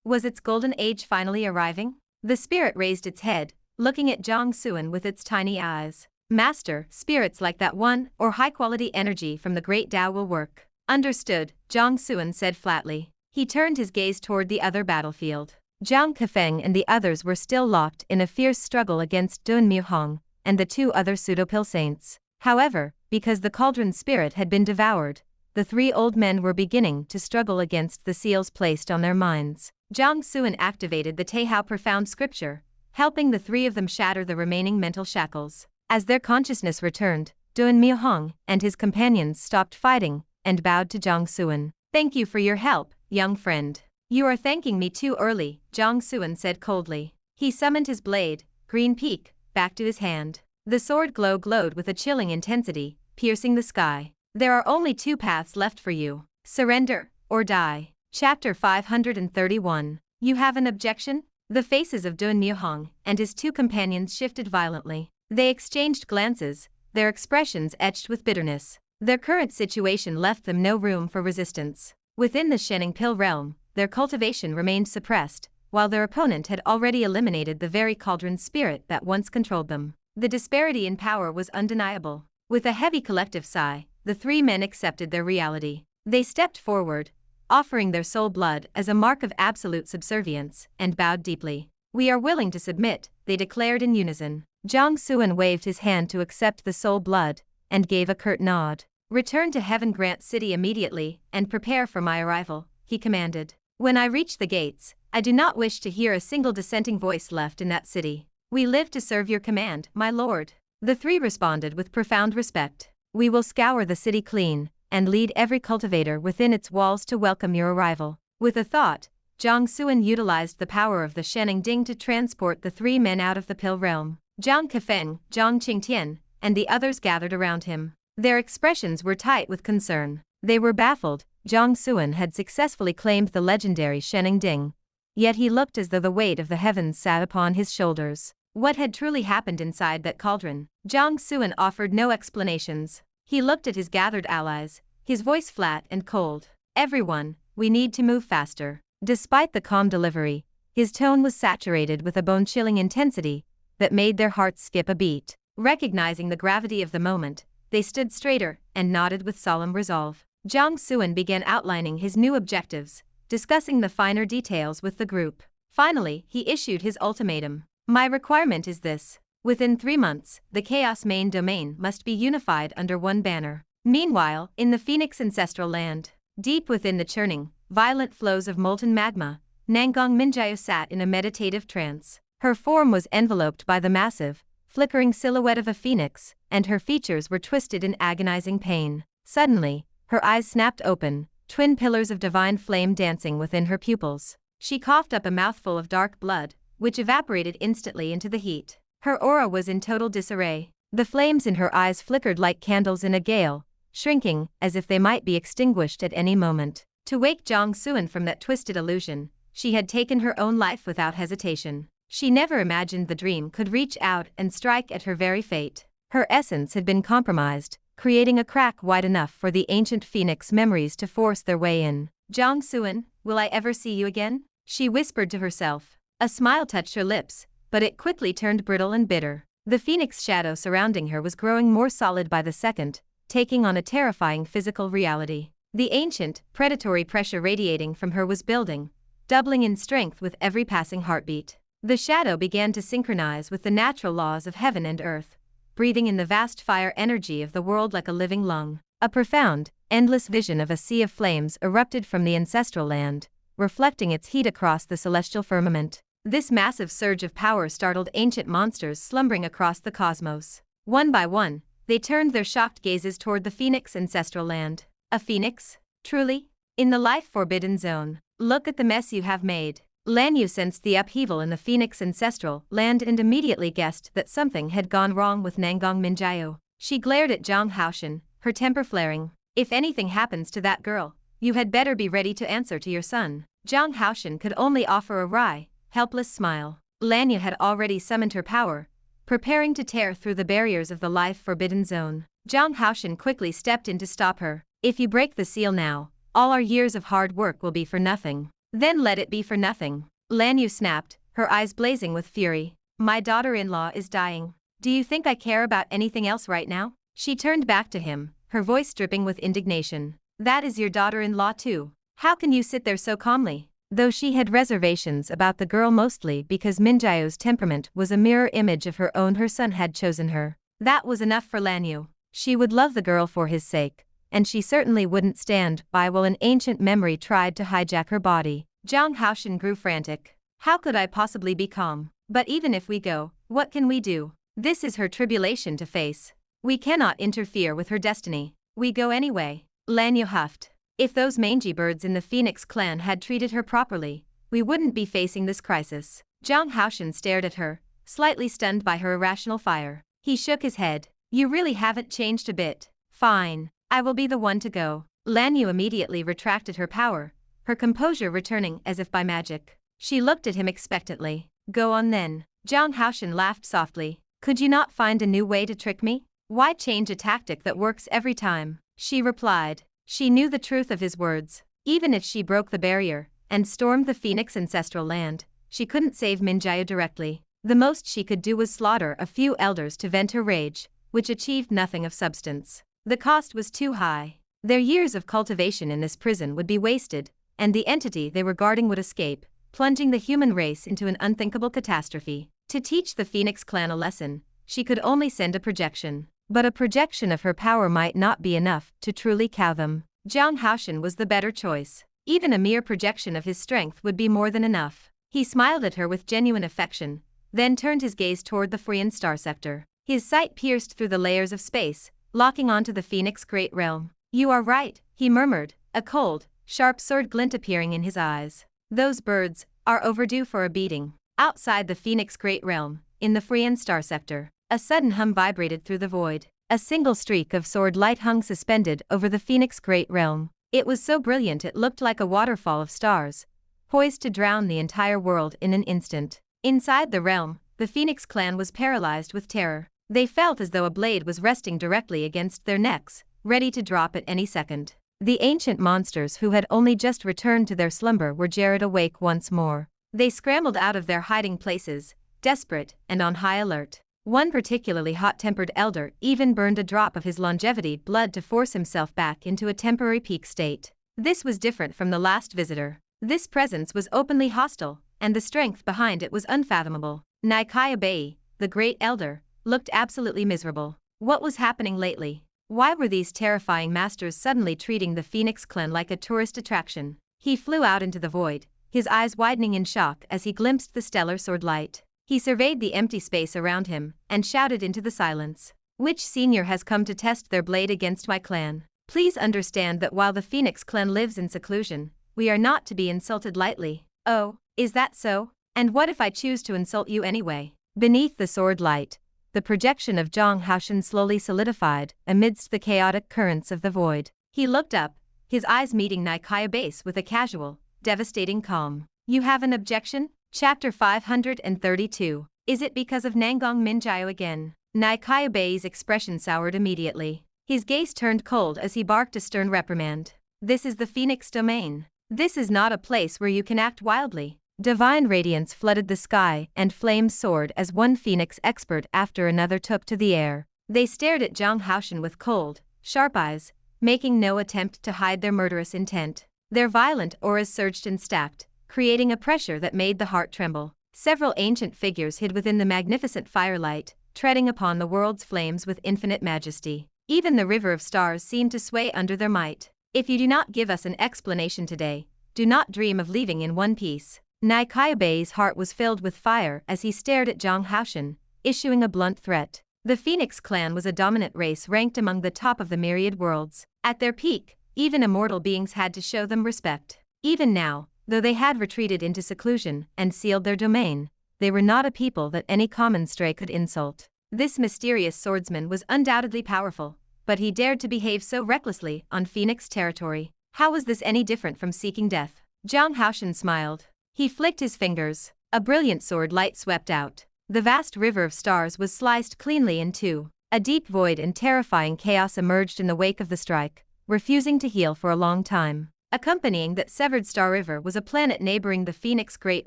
Was its golden age finally arriving? The spirit raised its head, looking at Jiang Xuan with its tiny eyes. Master, spirits like that one, or high-quality energy from the Great Dao will work. Understood, Jiang Xuan said flatly. He turned his gaze toward the other battlefield. Jiang Kefeng and the others were still locked in a fierce struggle against Dun Muhong and the two other pseudo-pill saints. However, because the cauldron spirit had been devoured, the three old men were beginning to struggle against the seals placed on their minds. Jiang Xuan activated the Teihao profound scripture, helping the three of them shatter the remaining mental shackles. As their consciousness returned, Dun Muhong and his companions stopped fighting and bowed to Jiang Xuan. Thank you for your help, young friend. You are thanking me too early, Jiang Xuan said coldly. He summoned his blade, Green Peak, back to his hand. The sword glowed with a chilling intensity, piercing the sky. There are only two paths left for you. Surrender, or die. Chapter 531. You have an objection? The faces of Dun Muhong and his two companions shifted violently. They exchanged glances, their expressions etched with bitterness. Their current situation left them no room for resistance. Within the Shennong Pill realm, their cultivation remained suppressed, while their opponent had already eliminated the very cauldron spirit that once controlled them. The disparity in power was undeniable. With a heavy collective sigh, the three men accepted their reality. They stepped forward, offering their soul blood as a mark of absolute subservience, and bowed deeply. We are willing to submit, they declared in unison. Jiang Xuan waved his hand to accept the soul blood, and gave a curt nod. Return to Heaven Grant City immediately, and prepare for my arrival, he commanded. When I reach the gates, I do not wish to hear a single dissenting voice left in that city. We live to serve your command, my lord. The three responded with profound respect. We will scour the city clean, and lead every cultivator within its walls to welcome your arrival. With a thought, Jiang Xuan utilized the power of the Shennong Ding to transport the three men out of the pill realm. Jiang Kefeng, Zhang Qingtian, and the others gathered around him. Their expressions were tight with concern. They were baffled. Jiang Xuan had successfully claimed the legendary Shennong Ding, yet he looked as though the weight of the heavens sat upon his shoulders. What had truly happened inside that cauldron? Jiang Xuan offered no explanations. He looked at his gathered allies, his voice flat and cold. Everyone, we need to move faster. Despite the calm delivery, his tone was saturated with a bone-chilling intensity that made their hearts skip a beat. Recognizing the gravity of the moment, they stood straighter and nodded with solemn resolve. Jiang Xuan began outlining his new objectives, discussing the finer details with the group. Finally, he issued his ultimatum. My requirement is this. Within 3 months, the Chaos main domain must be unified under one banner. Meanwhile, in the Phoenix Ancestral Land, deep within the churning, violent flows of molten magma, Nangong Mingyue sat in a meditative trance. Her form was enveloped by the massive, flickering silhouette of a phoenix, and her features were twisted in agonizing pain. Suddenly, her eyes snapped open, twin pillars of divine flame dancing within her pupils. She coughed up a mouthful of dark blood, which evaporated instantly into the heat. Her aura was in total disarray. The flames in her eyes flickered like candles in a gale, shrinking as if they might be extinguished at any moment. To wake Jiang Xuan from that twisted illusion, she had taken her own life without hesitation. She never imagined the dream could reach out and strike at her very fate. Her essence had been compromised, creating a crack wide enough for the ancient phoenix memories to force their way in. Jiang Xuan, will I ever see you again? She whispered to herself. A smile touched her lips, but it quickly turned brittle and bitter. The phoenix shadow surrounding her was growing more solid by the second, taking on a terrifying physical reality. The ancient, predatory pressure radiating from her was building, doubling in strength with every passing heartbeat. The shadow began to synchronize with the natural laws of heaven and earth, breathing in the vast fire energy of the world like a living lung. A profound, endless vision of a sea of flames erupted from the ancestral land, reflecting its heat across the celestial firmament. This massive surge of power startled ancient monsters slumbering across the cosmos. One by one, they turned their shocked gazes toward the Phoenix Ancestral Land. A phoenix? Truly? In the life-forbidden zone. Look at the mess you have made. Lan Yu sensed the upheaval in the Phoenix Ancestral Land and immediately guessed that something had gone wrong with Nangong Mingyue. She glared at Jiang Xuan, her temper flaring. If anything happens to that girl, you had better be ready to answer to your son. Jiang Xuan could only offer a wry, helpless smile. Lan Yu had already summoned her power, preparing to tear through the barriers of the life-forbidden zone. Jiang Xuan quickly stepped in to stop her. If you break the seal now, all our years of hard work will be for nothing. Then let it be for nothing. Lanyu snapped, her eyes blazing with fury. My daughter-in-law is dying. Do you think I care about anything else right now? She turned back to him, her voice dripping with indignation. That is your daughter-in-law too. How can you sit there so calmly? Though she had reservations about the girl mostly because Mingyue's temperament was a mirror image of her own, her son had chosen her. That was enough for Lanyu. She would love the girl for his sake, and she certainly wouldn't stand by while an ancient memory tried to hijack her body. Jiang Xuan grew frantic. How could I possibly be calm? But even if we go, what can we do? This is her tribulation to face. We cannot interfere with her destiny. We go anyway. Lanyu huffed. If those mangy birds in the Phoenix clan had treated her properly, we wouldn't be facing this crisis. Jiang Xuan stared at her, slightly stunned by her irrational fire. He shook his head. You really haven't changed a bit. Fine. I will be the one to go. Lanyu immediately retracted her power, her composure returning as if by magic. She looked at him expectantly. Go on then. Jiang Xuan laughed softly. Could you not find a new way to trick me? Why change a tactic that works every time? She replied. She knew the truth of his words. Even if she broke the barrier and stormed the Phoenix Ancestral Land, she couldn't save Mingyue directly. The most she could do was slaughter a few elders to vent her rage, which achieved nothing of substance. The cost was too high. Their years of cultivation in this prison would be wasted, and the entity they were guarding would escape, plunging the human race into an unthinkable catastrophe. To teach the Phoenix clan a lesson, she could only send a projection. But a projection of her power might not be enough to truly cow them. Jiang Xuan was the better choice. Even a mere projection of his strength would be more than enough. He smiled at her with genuine affection, then turned his gaze toward the Freyan star sector. His sight pierced through the layers of space, locking onto the Phoenix Great Realm. You are right, he murmured, a cold, sharp sword glint appearing in his eyes. Those birds are overdue for a beating. Outside the Phoenix Great Realm, in the Freyan star sector, a sudden hum vibrated through the void. A single streak of sword light hung suspended over the Phoenix Great Realm. It was so brilliant it looked like a waterfall of stars, poised to drown the entire world in an instant. Inside the realm, the Phoenix clan was paralyzed with terror. They felt as though a blade was resting directly against their necks, ready to drop at any second. The ancient monsters who had only just returned to their slumber were jarred awake once more. They scrambled out of their hiding places, desperate and on high alert. One particularly hot-tempered elder even burned a drop of his longevity blood to force himself back into a temporary peak state. This was different from the last visitor. This presence was openly hostile, and the strength behind it was unfathomable. Bei, the great elder, looked absolutely miserable. What was happening lately? Why were these terrifying masters suddenly treating the Phoenix clan like a tourist attraction? He flew out into the void, his eyes widening in shock as he glimpsed the stellar sword light. He surveyed the empty space around him and shouted into the silence. Which senior has come to test their blade against my clan? Please understand that while the Phoenix clan lives in seclusion, we are not to be insulted lightly. Oh, is that so? And what if I choose to insult you anyway? Beneath the sword light, the projection of Jiang Xuan slowly solidified amidst the chaotic currents of the void. He looked up, his eyes meeting Bei's with a casual, devastating calm. You have an objection? Chapter 532. Is it because of Nangong Mingyue again? Bei's expression soured immediately. His gaze turned cold as he barked a stern reprimand. This is the Phoenix domain. This is not a place where you can act wildly. Divine radiance flooded the sky and flames soared as one Phoenix expert after another took to the air. They stared at Jiang Xuan with cold, sharp eyes, making no attempt to hide their murderous intent. Their violent auras surged and stacked, creating a pressure that made the heart tremble. Several ancient figures hid within the magnificent firelight, treading upon the world's flames with infinite majesty. Even the river of stars seemed to sway under their might. If you do not give us an explanation today, do not dream of leaving in one piece. Bei's heart was filled with fire as he stared at Jiang Xuan, issuing a blunt threat. The Phoenix clan was a dominant race ranked among the top of the myriad worlds. At their peak, even immortal beings had to show them respect. Even now, though they had retreated into seclusion and sealed their domain, they were not a people that any common stray could insult. This mysterious swordsman was undoubtedly powerful, but he dared to behave so recklessly on Phoenix territory. How was this any different from seeking death? Jiang Xuan smiled. He flicked his fingers. A brilliant sword light swept out. The vast river of stars was sliced cleanly in two. A deep void and terrifying chaos emerged in the wake of the strike, refusing to heal for a long time. Accompanying that severed star river was a planet neighboring the Phoenix Great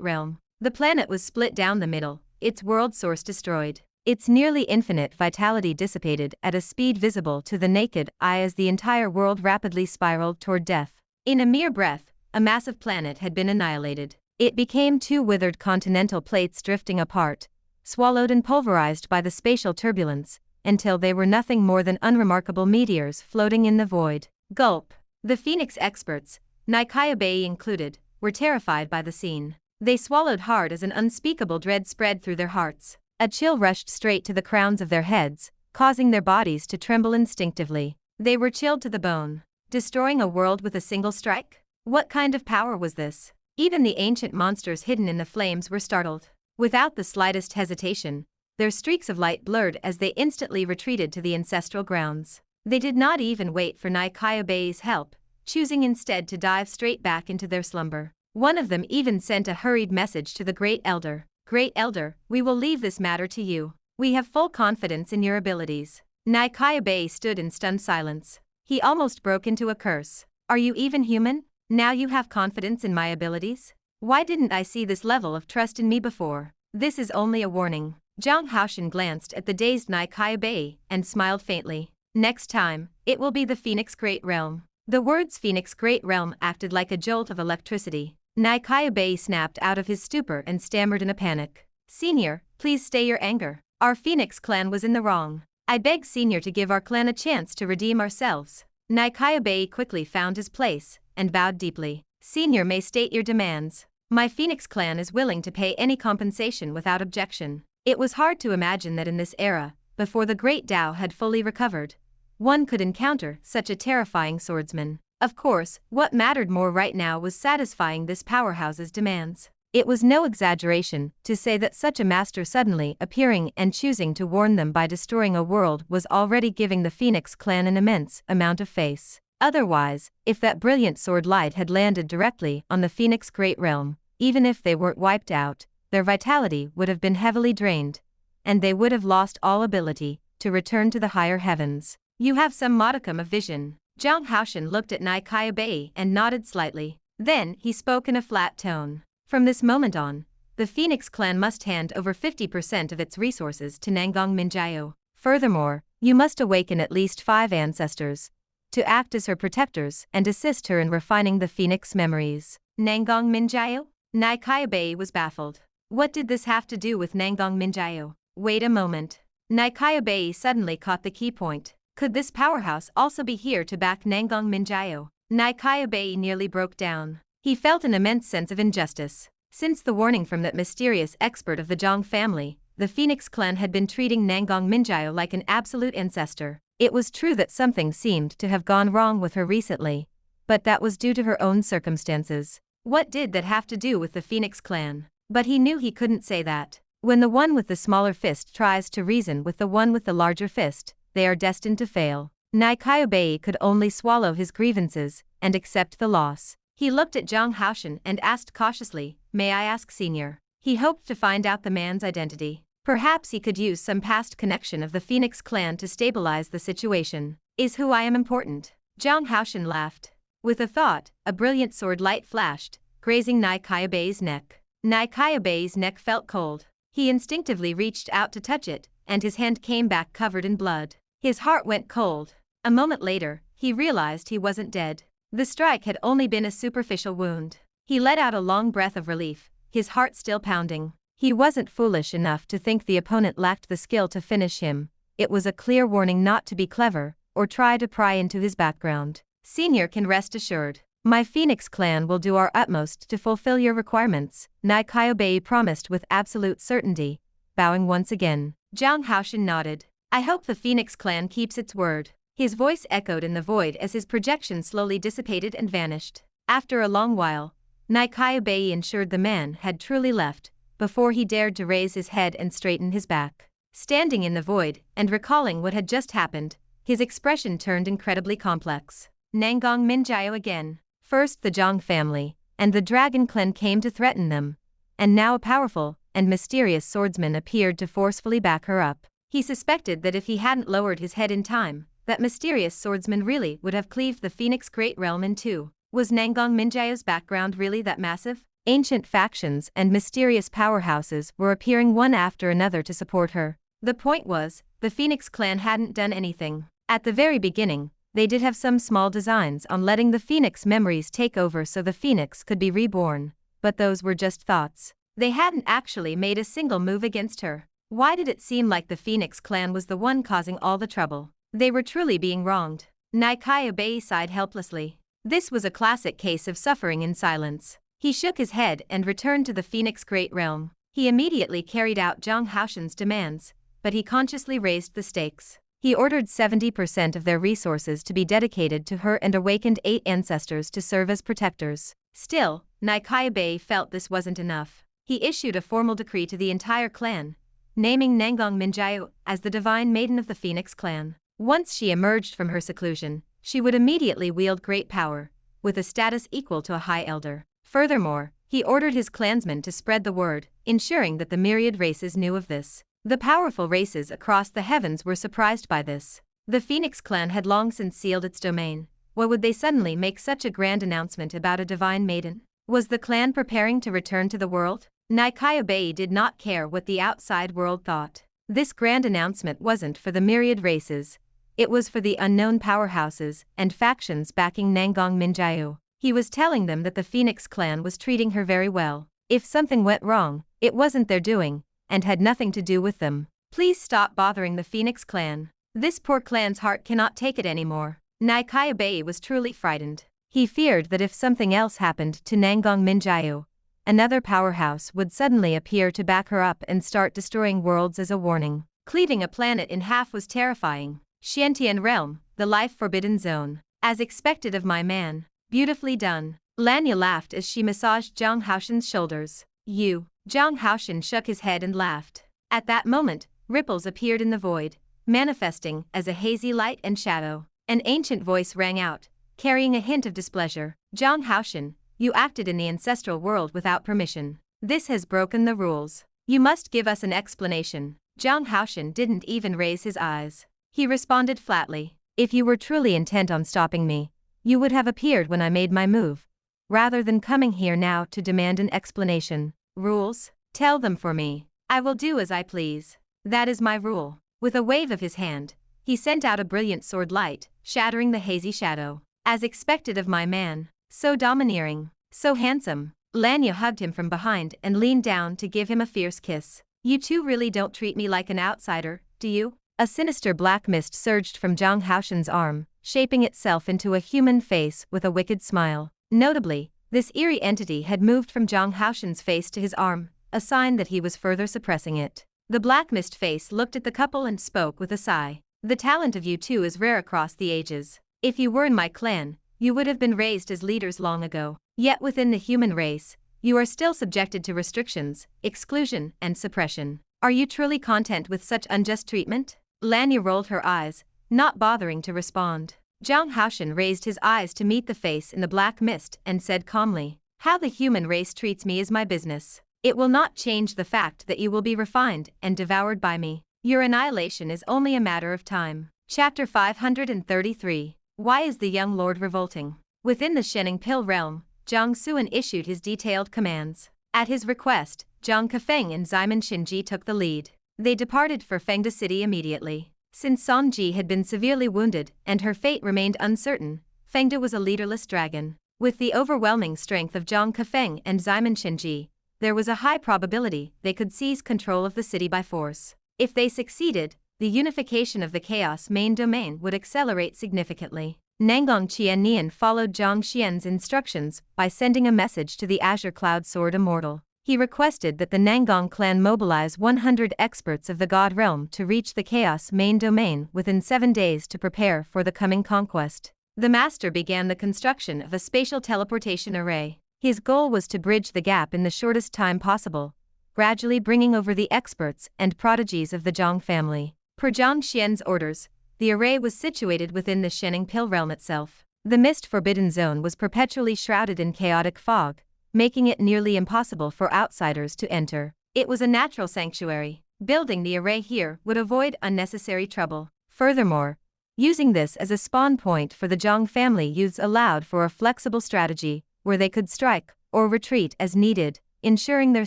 Realm. The planet was split down the middle, its world source destroyed. Its nearly infinite vitality dissipated at a speed visible to the naked eye as the entire world rapidly spiraled toward death. In a mere breath, a massive planet had been annihilated. It became two withered continental plates drifting apart, swallowed and pulverized by the spatial turbulence, until they were nothing more than unremarkable meteors floating in the void. Gulp. The Phoenix experts, Nikayabe included, were terrified by the scene. They swallowed hard as an unspeakable dread spread through their hearts. A chill rushed straight to the crowns of their heads, causing their bodies to tremble instinctively. They were chilled to the bone. Destroying a world with a single strike? What kind of power was this? Even the ancient monsters hidden in the flames were startled. Without the slightest hesitation, their streaks of light blurred as they instantly retreated to the ancestral grounds. They did not even wait for Nikayabe's help, choosing instead to dive straight back into their slumber. One of them even sent a hurried message to the Great Elder. Great Elder, we will leave this matter to you. We have full confidence in your abilities. Nikayabe stood in stunned silence. He almost broke into a curse. Are you even human? Now you have confidence in my abilities? Why didn't I see this level of trust in me before? This is only a warning. Jiang Xuan glanced at the dazed Nikayabe and smiled faintly. Next time, it will be the Phoenix Great Realm. The words Phoenix Great Realm acted like a jolt of electricity. Nikayabe snapped out of his stupor and stammered in a panic. Senior, please stay your anger. Our Phoenix clan was in the wrong. I beg Senior to give our clan a chance to redeem ourselves. Nikayabe quickly found his place and bowed deeply. Senior may state your demands. My Phoenix clan is willing to pay any compensation without objection. It was hard to imagine that in this era, before the Great Dao had fully recovered, one could encounter such a terrifying swordsman. Of course, what mattered more right now was satisfying this powerhouse's demands. It was no exaggeration to say that such a master suddenly appearing and choosing to warn them by destroying a world was already giving the Phoenix clan an immense amount of face. Otherwise, if that brilliant sword light had landed directly on the Phoenix Great Realm, even if they weren't wiped out, their vitality would have been heavily drained, and they would have lost all ability to return to the higher heavens. You have some modicum of vision. Jiang Xuan looked at Nikayabe and nodded slightly. Then he spoke in a flat tone. From this moment on, the Phoenix clan must hand over 50% of its resources to Nangong Mingyue. Furthermore, you must awaken at least 5 ancestors to act as her protectors and assist her in refining the Phoenix memories. Nangong Mingyue? Nikayabe was baffled. What did this have to do with Nangong Mingyue? Wait a moment. Nikayabe suddenly caught the key point. Could this powerhouse also be here to back Nangong Mingyue? Nikayabe nearly broke down. He felt an immense sense of injustice. Since the warning from that mysterious expert of the Jiang family, the Phoenix clan had been treating Nangong Mingyue like an absolute ancestor. It was true that something seemed to have gone wrong with her recently, but that was due to her own circumstances. What did that have to do with the Phoenix clan? But he knew he couldn't say that. When the one with the smaller fist tries to reason with the one with the larger fist, they are destined to fail. Nikayabe could only swallow his grievances and accept the loss. He looked at Jiang Xuan and asked cautiously, "May I ask, Senior?" He hoped to find out the man's identity. Perhaps he could use some past connection of the Phoenix clan to stabilize the situation. Is who I am important? Jiang Xuan laughed. With a thought, a brilliant sword light flashed, grazing Nikayabe's neck. Nikayabe's neck felt cold. He instinctively reached out to touch it, and his hand came back covered in blood. His heart went cold. A moment later, he realized he wasn't dead. The strike had only been a superficial wound. He let out a long breath of relief, his heart still pounding. He wasn't foolish enough to think the opponent lacked the skill to finish him. It was a clear warning not to be clever, or try to pry into his background. Senior can rest assured. My Phoenix clan will do our utmost to fulfill your requirements, Nikayabe promised with absolute certainty, bowing once again. Jiang Xuan nodded. I hope the Phoenix clan keeps its word. His voice echoed in the void as his projection slowly dissipated and vanished. After a long while, Nikayabe ensured the man had truly left, before he dared to raise his head and straighten his back. Standing in the void and recalling what had just happened, his expression turned incredibly complex. Nangong Mingyue again. First the Jiang family and the Dragon clan came to threaten them, and now a powerful and mysterious swordsman appeared to forcefully back her up. He suspected that if he hadn't lowered his head in time, that mysterious swordsman really would have cleaved the Phoenix Great Realm in two. Was Nangong Mingyue's background really that massive? Ancient factions and mysterious powerhouses were appearing one after another to support her. The point was, the Phoenix clan hadn't done anything. At the very beginning, they did have some small designs on letting the Phoenix memories take over so the Phoenix could be reborn, but those were just thoughts. They hadn't actually made a single move against her. Why did it seem like the Phoenix clan was the one causing all the trouble? They were truly being wronged. Naikaya Bei sighed helplessly. This was a classic case of suffering in silence. He shook his head and returned to the Phoenix Great Realm. He immediately carried out Jiang Xuan's demands, but he consciously raised the stakes. He ordered 70% of their resources to be dedicated to her and awakened 8 ancestors to serve as protectors. Still, Naikaya Bei felt this wasn't enough. He issued a formal decree to the entire clan, naming Nangong Mingyue as the divine maiden of the Phoenix clan. Once she emerged from her seclusion, she would immediately wield great power, with a status equal to a high elder. Furthermore, he ordered his clansmen to spread the word, ensuring that the myriad races knew of this. The powerful races across the heavens were surprised by this. The Phoenix clan had long since sealed its domain. Why would they suddenly make such a grand announcement about a divine maiden? Was the clan preparing to return to the world? Naikaya Bei did not care what the outside world thought. This grand announcement wasn't for the myriad races. It was for the unknown powerhouses and factions backing Nangong Mingyue. He was telling them that the Phoenix clan was treating her very well. If something went wrong, it wasn't their doing, and had nothing to do with them. Please stop bothering the Phoenix clan. This poor clan's heart cannot take it anymore. Naikaya Bei was truly frightened. He feared that if something else happened to Nangong Mingyue, another powerhouse would suddenly appear to back her up and start destroying worlds as a warning. Cleaving a planet in half was terrifying. Xiantian Realm, the life-forbidden zone. As expected of my man. Beautifully done. Lanya laughed as she massaged Jiang Xuan's shoulders. You. Jiang Xuan shook his head and laughed. At that moment, ripples appeared in the void, manifesting as a hazy light and shadow. An ancient voice rang out, carrying a hint of displeasure. Jiang Xuan, you acted in the ancestral world without permission. This has broken the rules. You must give us an explanation. Jiang Xuan didn't even raise his eyes. He responded flatly. If you were truly intent on stopping me, you would have appeared when I made my move, rather than coming here now to demand an explanation. Rules? Tell them for me. I will do as I please. That is my rule. With a wave of his hand, he sent out a brilliant sword light, shattering the hazy shadow. As expected of my man. So domineering. So handsome. Lanya hugged him from behind and leaned down to give him a fierce kiss. You two really don't treat me like an outsider, do you? A sinister black mist surged from Jiang Xuan's arm, shaping itself into a human face with a wicked smile. Notably, this eerie entity had moved from Jiang Xuan's face to his arm, a sign that he was further suppressing it. The black mist face looked at the couple and spoke with a sigh. The talent of you two is rare across the ages. If you were in my clan, you would have been raised as leaders long ago. Yet within the human race, you are still subjected to restrictions, exclusion, and suppression. Are you truly content with such unjust treatment? Lanya rolled her eyes, not bothering to respond. Jiang Xuan raised his eyes to meet the face in the black mist and said calmly, how the human race treats me is my business. It will not change the fact that you will be refined and devoured by me. Your annihilation is only a matter of time. Chapter 533. Why is the young lord revolting? Within the Shennong realm, Jiang Xuan issued his detailed commands. At his request, Jiang Kefeng and Ximon Xinji took the lead. They departed for Fengda City immediately. Since Songji had been severely wounded and her fate remained uncertain, Fengda was a leaderless dragon. With the overwhelming strength of Jiang Kefeng and Ximon Xinji, there was a high probability they could seize control of the city by force. If they succeeded, the unification of the Chaos main domain would accelerate significantly. Nangong Qiannian followed Jiang Xian's instructions by sending a message to the Azure Cloud Sword Immortal. He requested that the Nangong clan mobilize 100 experts of the God Realm to reach the Chaos main domain within 7 days to prepare for the coming conquest. The master began the construction of a spatial teleportation array. His goal was to bridge the gap in the shortest time possible, gradually bringing over the experts and prodigies of the Zhang family. Per Jiang Xian's orders, the array was situated within the Shennong realm itself. The mist-forbidden zone was perpetually shrouded in chaotic fog, making it nearly impossible for outsiders to enter. It was a natural sanctuary. Building the array here would avoid unnecessary trouble. Furthermore, Using this as a spawn point for the Jiang family youths allowed for a flexible strategy, where they could strike or retreat as needed, ensuring their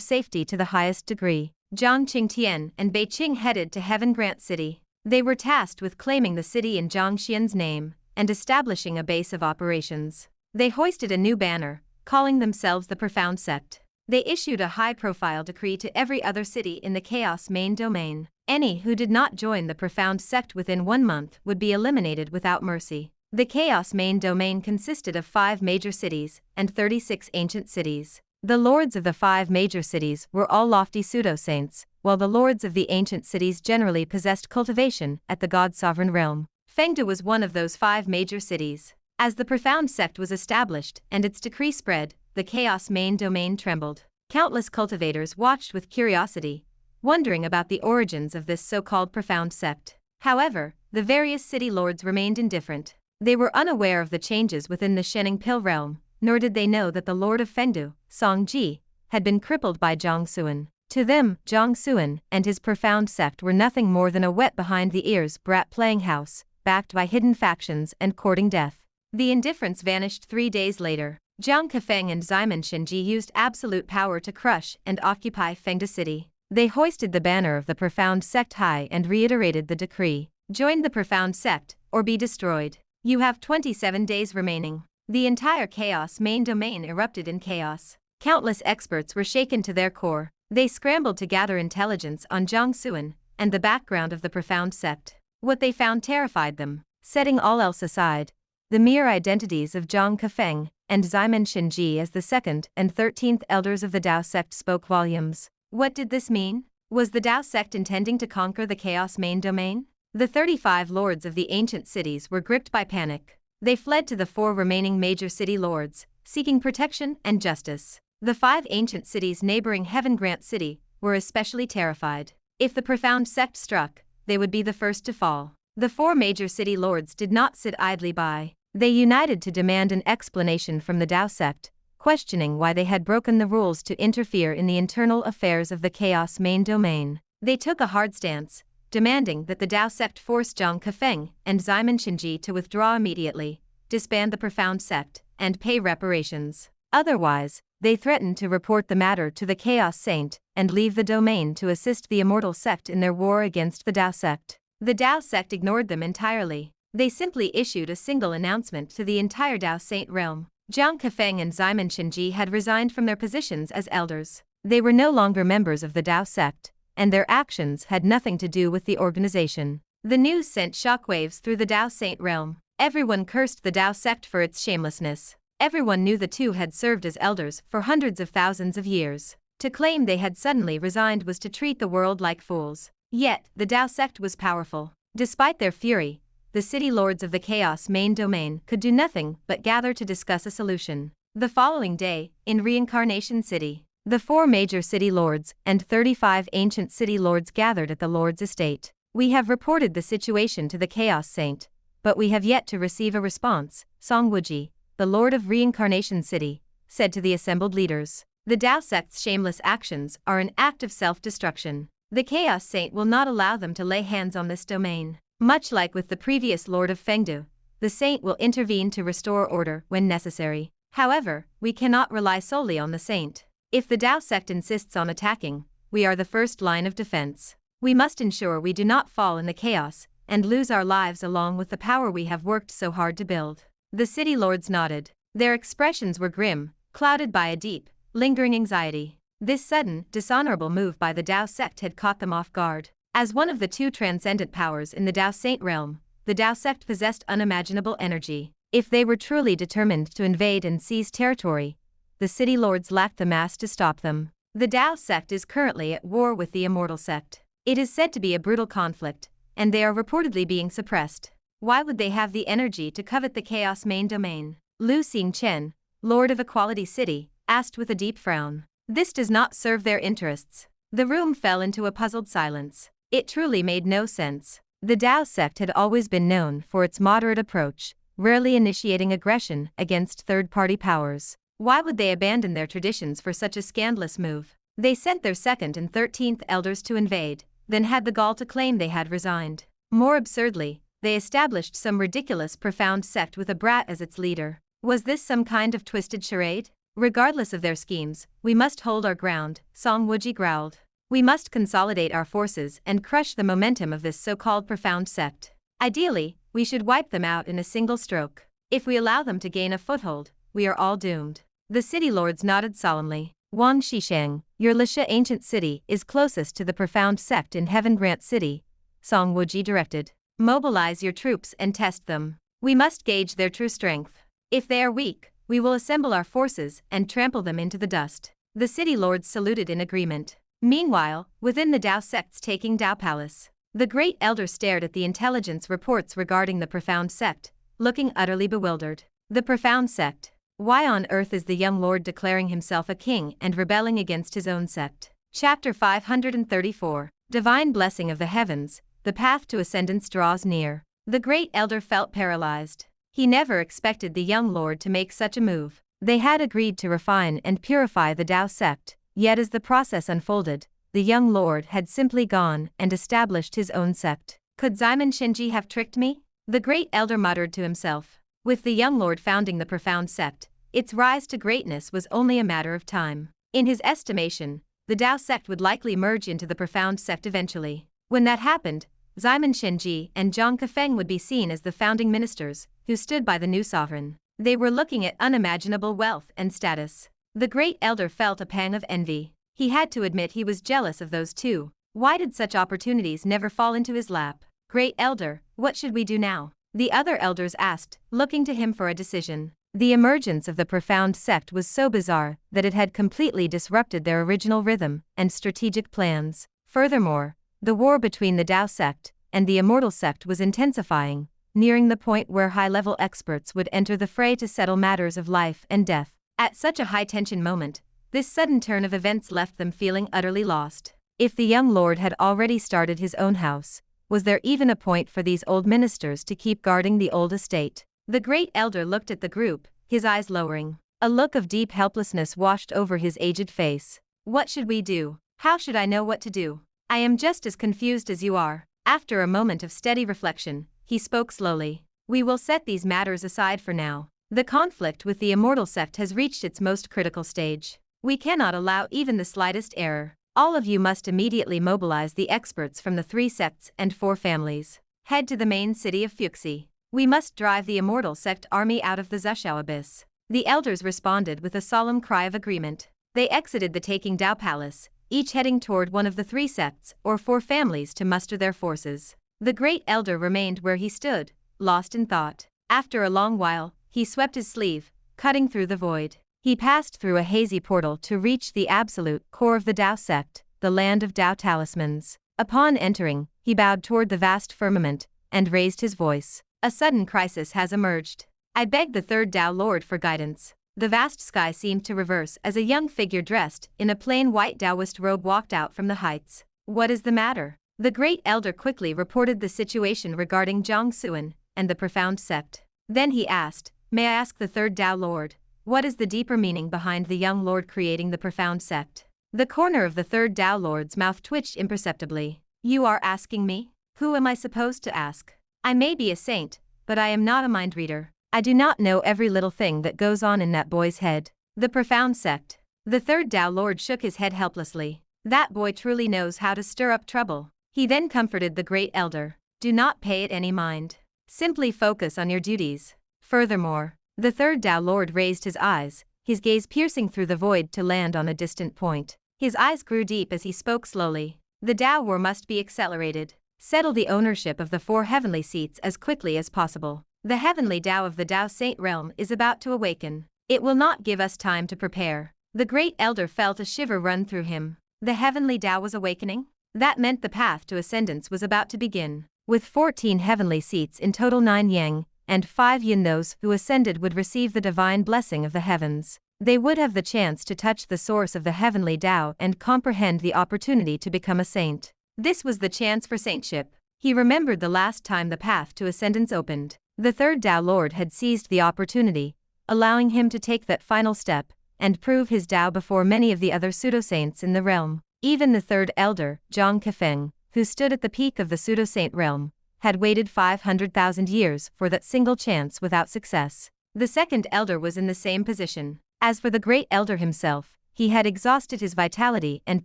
safety to the highest degree. Jiang Qingtian and Bei Qing headed to Heaven Grant City. They were tasked with claiming the city in Jiang Xian's name and establishing a base of operations. They hoisted a new banner, calling themselves the Profound Sect. They issued a high-profile decree to every other city in the Chaos main domain. Any who did not join the Profound Sect within 1 month would be eliminated without mercy. The Chaos main domain consisted of 5 major cities and 36 ancient cities. The lords of the 5 major cities were all lofty pseudo-saints, while the lords of the ancient cities generally possessed cultivation at the god-sovereign realm. Fengde was one of those 5 major cities. As the Profound Sect was established and its decree spread, the Chaos main domain trembled. Countless cultivators watched with curiosity, wondering about the origins of this so-called Profound Sect. However, the various city lords remained indifferent. They were unaware of the changes within the Shennong Pill realm, nor did they know that the lord of Fengdu, Song Ji, had been crippled by Jiang Xuan. To them, Jiang Xuan and his Profound Sect were nothing more than a wet behind-the-ears brat playing house, backed by hidden factions and courting death. The indifference vanished 3 days later. Jiang Kefeng and Ximen Shenji used absolute power to crush and occupy Fengde City. They hoisted the banner of the Profound Sect high and reiterated the decree: join the Profound Sect, or be destroyed. You have 27 days remaining. The entire Chaos main domain erupted in chaos. Countless experts were shaken to their core. They scrambled to gather intelligence on Jiang Xuan and the background of the Profound Sect. What they found terrified them. Setting all else aside, the mere identities of Jiang Kefeng and Ximen Shenji as the 2nd and 13th elders of the Dao sect spoke volumes. What did this mean? Was the Dao sect intending to conquer the Chaos main domain? The 35 lords of the ancient cities were gripped by panic. They fled to the 4 remaining major city lords, seeking protection and justice. The 5 ancient cities neighboring Heaven Grant City were especially terrified. If the Profound Sect struck, they would be the first to fall. The 4 major city lords did not sit idly by. They united to demand an explanation from the Dao sect, questioning why they had broken the rules to interfere in the internal affairs of the Chaos main domain. They took a hard stance, demanding that the Dao sect force Jiang Kefeng and Ximen Shenji to withdraw immediately, disband the Profound Sect, and pay reparations. Otherwise, they threatened to report the matter to the Chaos Saint and leave the domain to assist the Immortal Sect in their war against the Dao sect. The Dao sect ignored them entirely. They simply issued a single announcement to the entire Dao Saint realm. Jiang Kefeng and Ximen Shenji had resigned from their positions as elders. They were no longer members of the Dao sect, and their actions had nothing to do with the organization. The news sent shockwaves through the Dao Saint realm. Everyone cursed the Dao sect for its shamelessness. Everyone knew the two had served as elders for hundreds of thousands of years. To claim they had suddenly resigned was to treat the world like fools. Yet, the Dao sect was powerful. Despite their fury, the city lords of the Chaos main domain could do nothing but gather to discuss a solution. The following day, in Reincarnation City, the 4 major city lords and 35 ancient city lords gathered at the lord's estate. We have reported the situation to the Chaos Saint, but we have yet to receive a response, Song Wuji, the lord of Reincarnation City, said to the assembled leaders. The Dao sect's shameless actions are an act of self-destruction. The Chaos Saint will not allow them to lay hands on this domain. Much like with the previous lord of Fengdu, the saint will intervene to restore order when necessary. However, we cannot rely solely on the saint. If the Dao sect insists on attacking, we are the first line of defense. We must ensure we do not fall in the chaos and lose our lives along with the power we have worked so hard to build. The city lords nodded. Their expressions were grim, clouded by a deep, lingering anxiety. This sudden, dishonorable move by the Dao sect had caught them off guard. As one of the 2 transcendent powers in the Dao Saint realm, the Dao sect possessed unimaginable energy. If they were truly determined to invade and seize territory, the city lords lacked the mass to stop them. The Dao sect is currently at war with the Immortal Sect. It is said to be a brutal conflict, and they are reportedly being suppressed. Why would they have the energy to covet the Chaos main domain? Lu Xingchen, Lord of Equality City, asked with a deep frown. This does not serve their interests. The room fell into a puzzled silence. It truly made no sense. The Dao sect had always been known for its moderate approach, rarely initiating aggression against third-party powers. Why would they abandon their traditions for such a scandalous move? They sent their 2nd and 13th elders to invade, then had the gall to claim they had resigned. More absurdly, they established some ridiculous profound sect with a brat as its leader. Was this some kind of twisted charade? Regardless of their schemes, we must hold our ground, Song Wuji growled. We must consolidate our forces and crush the momentum of this so-called profound sect. Ideally, we should wipe them out in a single stroke. If we allow them to gain a foothold, we are all doomed. The city lords nodded solemnly. Wang Shisheng, your Lisha ancient city is closest to the profound sect in Heaven Grant City, Song Wuji directed. Mobilize your troops and test them. We must gauge their true strength. If they are weak, we will assemble our forces and trample them into the dust. The city lords saluted in agreement. Meanwhile, within the Dao sect's taking Dao Palace, the great elder stared at the intelligence reports regarding the profound sect, looking utterly bewildered. The profound sect. Why on earth is the young lord declaring himself a king and rebelling against his own sect? Chapter 534. Divine Blessing of the Heavens, the path to ascendance draws near. The great elder felt paralyzed. He never expected the young lord to make such a move. They had agreed to refine and purify the Dao sect, yet as the process unfolded, the young lord had simply gone and established his own sect. Could Ximon Shenji have tricked me? The great elder muttered to himself. With the young lord founding the profound sect, its rise to greatness was only a matter of time. In his estimation, the Dao sect would likely merge into the profound sect eventually. When that happened, Ximon Shenji and Zhang Kefeng would be seen as the founding ministers, who stood by the new sovereign. They were looking at unimaginable wealth and status. The great elder felt a pang of envy. He had to admit he was jealous of those two. Why did such opportunities never fall into his lap? Great elder, what should we do now? The other elders asked, looking to him for a decision. The emergence of the profound sect was so bizarre that it had completely disrupted their original rhythm and strategic plans. Furthermore, the war between the Dao sect and the immortal sect was intensifying, nearing the point where high-level experts would enter the fray to settle matters of life and death. At such a high-tension moment, this sudden turn of events left them feeling utterly lost. If the young lord had already started his own house, was there even a point for these old ministers to keep guarding the old estate? The great elder looked at the group, his eyes lowering. A look of deep helplessness washed over his aged face. What should we do? How should I know what to do? I am just as confused as you are. After a moment of steady reflection, he spoke slowly. We will set these matters aside for now. The conflict with the immortal sect has reached its most critical stage. We cannot allow even the slightest error. All of you must immediately mobilize the experts from the 3 sects and 4 families. Head to the main city of Fuxi. We must drive the immortal sect army out of the Zushao abyss. The elders responded with a solemn cry of agreement. They exited the taking Dao Palace, each heading toward one of the 3 sects or 4 families to muster their forces. The great elder remained where he stood, lost in thought. After a long while, he swept his sleeve, cutting through the void. He passed through a hazy portal to reach the absolute core of the Dao sect, the land of Dao talismans. Upon entering, he bowed toward the vast firmament and raised his voice. A sudden crisis has emerged. I beg the 3rd Dao Lord for guidance. The vast sky seemed to reverse as a young figure dressed in a plain white Taoist robe walked out from the heights. What is the matter? The great elder quickly reported the situation regarding Jiang Xuan and the profound sect. Then he asked, may I ask the 3rd Dao Lord, what is the deeper meaning behind the young lord creating the profound sect? The corner of the 3rd Dao Lord's mouth twitched imperceptibly. You are asking me? Who am I supposed to ask? I may be a saint, but I am not a mind reader. I do not know every little thing that goes on in that boy's head. The profound sect. The 3rd Dao Lord shook his head helplessly. That boy truly knows how to stir up trouble. He then comforted the great elder. Do not pay it any mind. Simply focus on your duties. Furthermore, the 3rd Dao Lord raised his eyes, his gaze piercing through the void to land on a distant point. His eyes grew deep as he spoke slowly. The Dao war must be accelerated. Settle the ownership of the 4 heavenly seats as quickly as possible. The heavenly Dao of the Dao Saint realm is about to awaken. It will not give us time to prepare. The great elder felt a shiver run through him. The heavenly Dao was awakening? That meant the path to ascendance was about to begin. With 14 heavenly seats in total 9 yang, and 5 yin, those who ascended would receive the divine blessing of the heavens. They would have the chance to touch the source of the heavenly Dao and comprehend the opportunity to become a saint. This was the chance for saintship. He remembered the last time the path to ascendance opened. The 3rd Dao Lord had seized the opportunity, allowing him to take that final step and prove his Dao before many of the other pseudo-saints in the realm. Even the 3rd Elder, Zhang Kefeng, who stood at the peak of the pseudo-saint realm, had waited 500,000 years for that single chance without success. The second elder was in the same position. As for the great elder himself, he had exhausted his vitality and